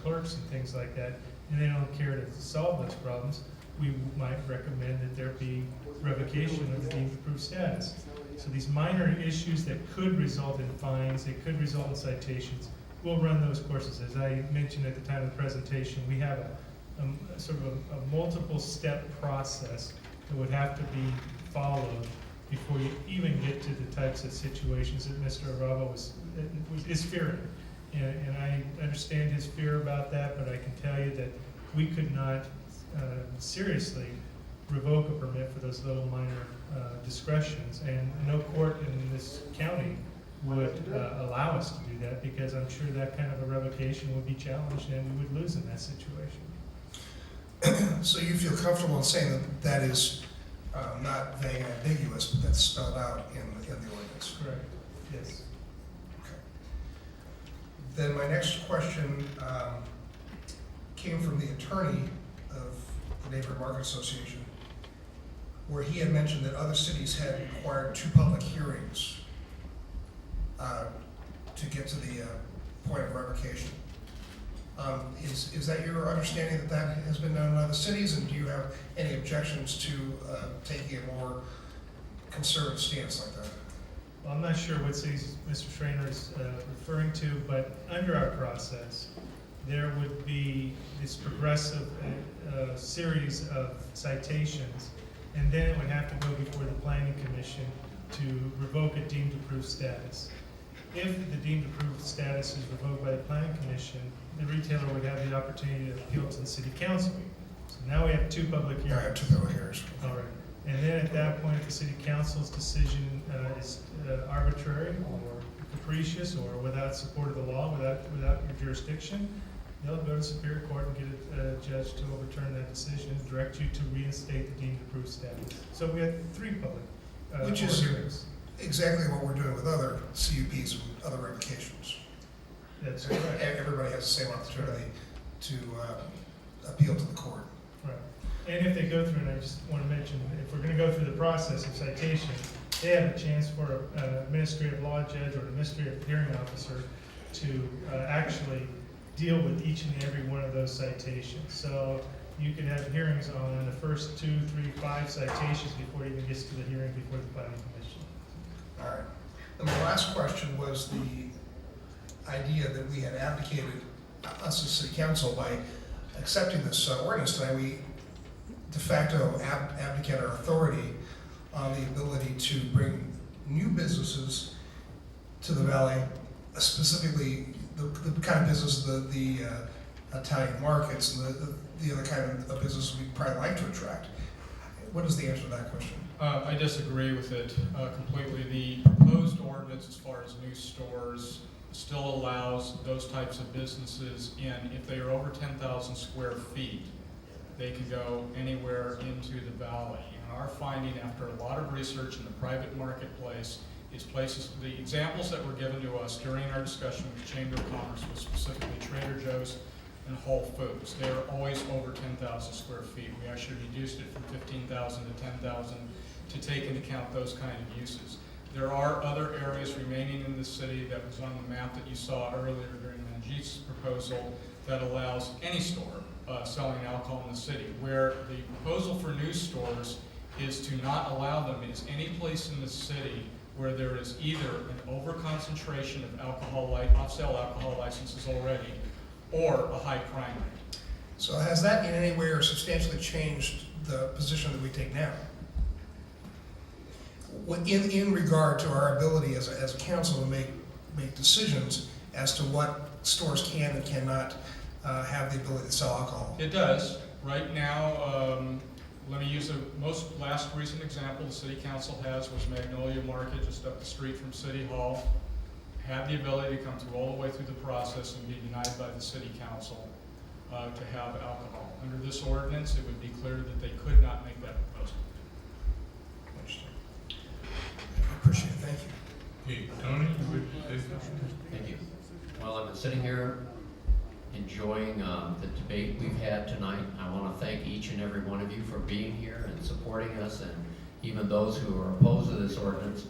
clerks and things like that, and they don't care to solve those problems, we might recommend that there be revocation of the deemed approved status. So these minor issues that could result in fines, that could result in citations, we'll run those courses. As I mentioned at the time of the presentation, we have a sort of a multiple step process that would have to be followed before you even get to the types of situations that Mr. Arabo is fearing. And I understand his fear about that, but I can tell you that we could not seriously revoke a permit for those little minor discretions, and no court in this county would allow us to do that, because I'm sure that kind of a revocation would be challenged and we would lose in that situation. So you feel comfortable in saying that that is not vague and ambiguous, but that's spelled out in the ordinance? Correct, yes. Okay. Then my next question came from the attorney of the Neighborhood Market Association, where he had mentioned that other cities had required 2 public hearings to get to the point of revocation. Is that your understanding that that has been done in other cities, and do you have any objections to taking a more conservative stance like that? Well, I'm not sure what cities Mr. Schreiner is referring to, but under our process, there would be this progressive series of citations, and then it would have to go before the Planning Commission to revoke a deemed approved status. If the deemed approved status is revoked by the Planning Commission, the retailer would have the opportunity to appeal to the City Council. So now we have 2 public hearings. I have 2 public hearings. All right. And then at that point, if the City Council's decision is arbitrary or capricious or without support of the law, without your jurisdiction, they'll go to Superior Court and get a judge to overturn that decision and direct you to reinstate the deemed approved status. So we have 3 public Which is hearings. exactly what we're doing with other CUPs and other revocations. That's correct. Everybody has the same opportunity to appeal to the court. Right. And if they go through, and I just want to mention, if we're going to go through the process of citation, they have a chance for an administrative law judge or an administrative hearing officer to actually deal with each and every one of those citations. So you could have hearings on the first 2, 3, 5 citations before it even gets to the hearing before the Planning Commission. All right. And my last question was the idea that we had abdicated, us as City Council, by accepting this ordinance tonight. We de facto abdicate our authority on the ability to bring new businesses to the valley, specifically the kind of business, the Italian markets, and the other kind of business we'd probably like to attract. What is the answer to that question? I disagree with it completely. The proposed ordinance, as far as new stores, still allows those types of businesses in. If they are over 10,000 square feet, they can go anywhere into the valley. And our finding, after a lot of research in the private marketplace, is places, the examples that were given to us during our discussion with the Chamber of Commerce was specifically Trader Joe's and Whole Foods. They are always over 10,000 square feet. We actually reduced it from 15,000 to 10,000 to take into account those kind of uses. There are other areas remaining in the city that was on the map that you saw earlier during Manjeet's proposal that allows any store selling alcohol in the city. Where the proposal for new stores is to not allow them is any place in the city where there is either an overconcentration of off-sale alcohol licenses already, or a high crime rate. So has that in any way or substantially changed the position that we take now? In regard to our ability as a council to make decisions as to what stores can and cannot have the ability to sell alcohol? It does. Right now, let me use the last recent example the City Council has was Magnolia Market, just up the street from City Hall. Had the ability to come through all the way through the process and be denied by the City Council to have alcohol. Under this ordinance, it would be clear that they could not make that proposal. Understood. I appreciate it. Thank you. Okay, Tony, you would say something? Thank you. Well, I've been sitting here enjoying the debate we've had tonight. I want to thank each and every one of you for being here and supporting us, and even those who are opposed to this ordinance.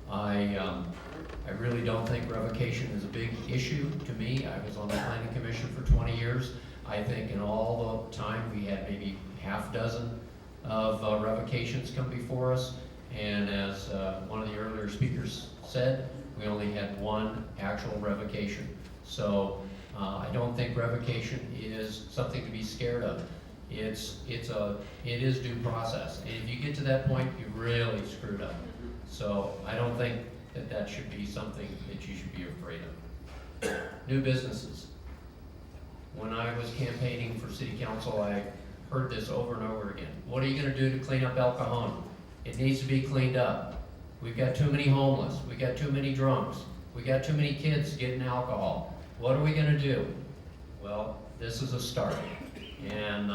I really don't think revocation is a big issue to me. I was on the Planning Commission for 20 years. I think in all the time we had maybe half dozen of revocations come before us, and as one of the earlier speakers said, we only had 1 actual revocation. So I don't think revocation is something to be scared of. It is due process, and if you get to that point, you really screwed up. So I don't think that should be something that you should be afraid of. New businesses. When I was campaigning for City Council, I heard this over and over again. What are you going to do to clean up El Cajon? It needs to be cleaned up. We've got too many homeless. We've got too many drunks. We got too many kids getting alcohol. What are we gonna do? Well, this is a start, and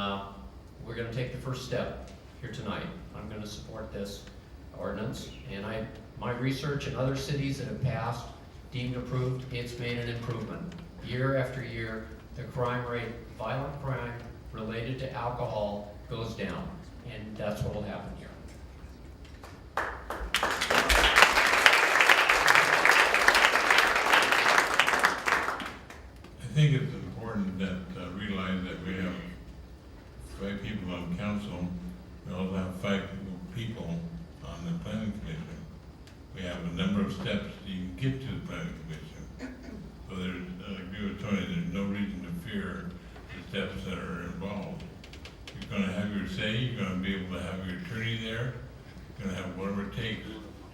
we're gonna take the first step here tonight. I'm gonna support this ordinance, and my research in other cities that have passed, deemed approved, it's made an improvement. Year after year, the crime rate, violent crime related to alcohol goes down, and that's what will happen here. I think it's important that realize that we have 5 people on council. We also have 5 people on the planning commission. We have a number of steps you can get to the planning commission. So there's, I agree with Tony, there's no reason to fear the steps that are involved. You're gonna have your say, you're gonna be able to have your attorney there, you're gonna have whatever it takes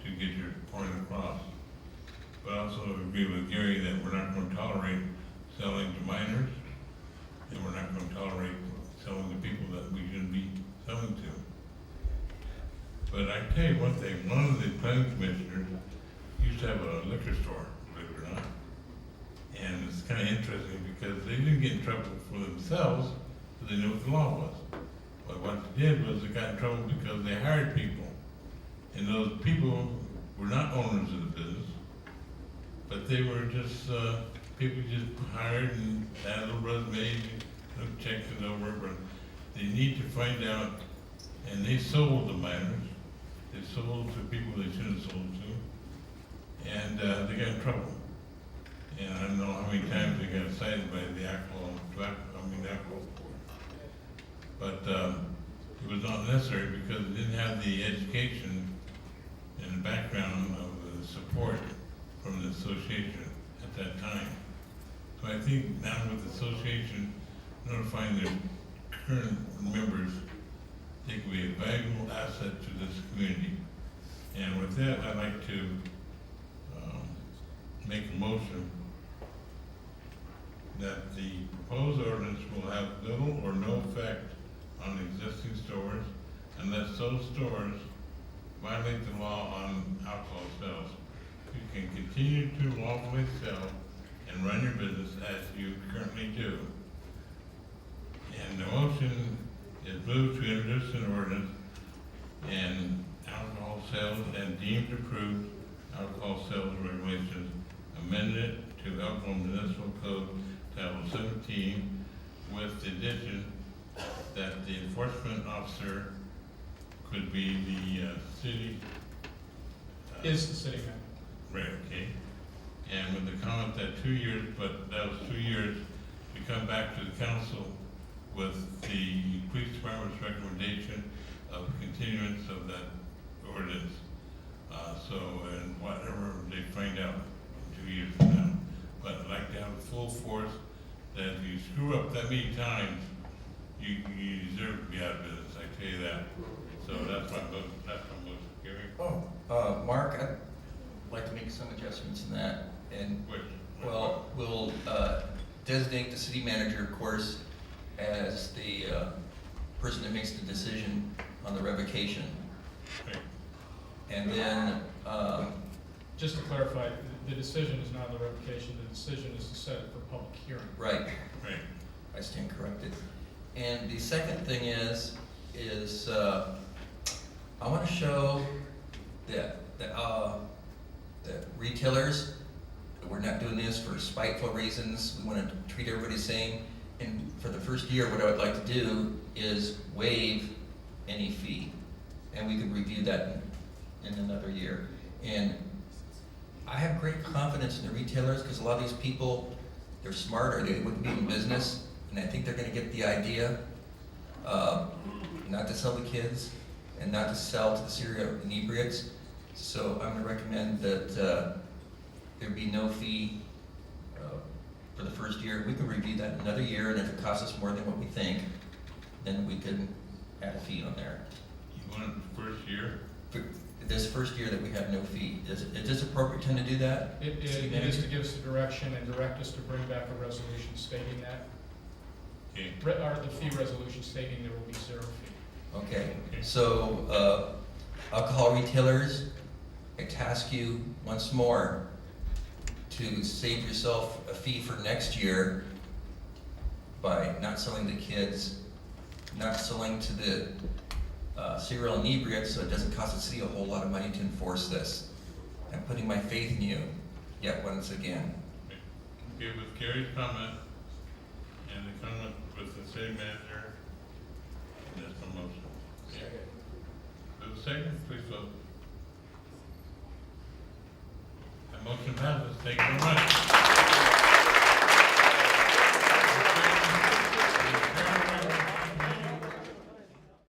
to get your point across. But I also agree with Gary that we're not gonna tolerate selling to minors, and we're not gonna tolerate selling to people that we shouldn't be selling to. But I tell you one thing, one of the planning commissioners used to have a liquor store, believe it or not. And it's kind of interesting because they didn't get in trouble for themselves, because they knew what the law was. But what they did was they got in trouble because they hired people. And those people were not owners of the business, but they were just, people just hired and had a little resume, took checks it over, but they need to find out, and they sold the minors. They sold to people they shouldn't have sold to, and they got in trouble. And I don't know how many times they got cited by the alcohol board. But it was not necessary because they didn't have the education and the background of the support from the association at that time. So I think now with the association notifying their current members, they can be a valuable asset to this community. And with that, I'd like to make a motion that the proposed ordinance will have little or no effect on existing stores unless those stores violate the law on alcohol sales. You can continue to lawfully sell and run your business as you currently do. And the motion is moved to introduce an ordinance and alcohol sales and deemed approved alcohol sales regulations amended to Alcohol Municipal Code Title 17 with the addition that the enforcement officer could be the city. Is the city manager. Right, okay. And with the comment that 2 years, but that was 2 years, we come back to the council with the police department's recommendation of continuance of that ordinance. And whatever they find out 2 years from now. But I'd like to have full force that if you screw up that many times, you deserve to be out of business, I tell you that. So that's my motion, Gary. Mark, I'd like to make some adjustments in that. And, well, we'll designate the city manager, of course, as the person that makes the decision on the revocation. Okay. And then, Just to clarify, the decision is not on the revocation, the decision is to set it for public hearing. right, Right. I stand corrected. And the second thing is I want to show that retailers, we're not doing this for spiteful reasons. We want to treat everybody the same. And for the first year, what I would like to do is waive any fee. And we could review that in another year. And I have great confidence in the retailers because a lot of these people, they're smart or they wouldn't be in business. And I think they're going to get the idea not to sell to kids and not to sell to the serial inebriates. So I'm going to recommend that there be no fee for the first year. We can review that in another year, and if it costs us more than what we think, then we can add a fee on there. You want it the first year? For this first year that we have no fee, is this appropriate time to do that? It is to give us the direction and direct us to bring back a resolution stating that. Okay. Or the fee resolution stating there will be 0 fee. Okay, so alcohol retailers, I task you once more, to save yourself a fee for next year by not selling to kids, not selling to the serial inebriates, so it doesn't cost the city a whole lot of money to enforce this. I'm putting my faith in you, yet once again. Okay, with Gary's comment and the comment with the city manager, that's the motion. Okay. With a second, please vote. That motion passes. Thank you very much.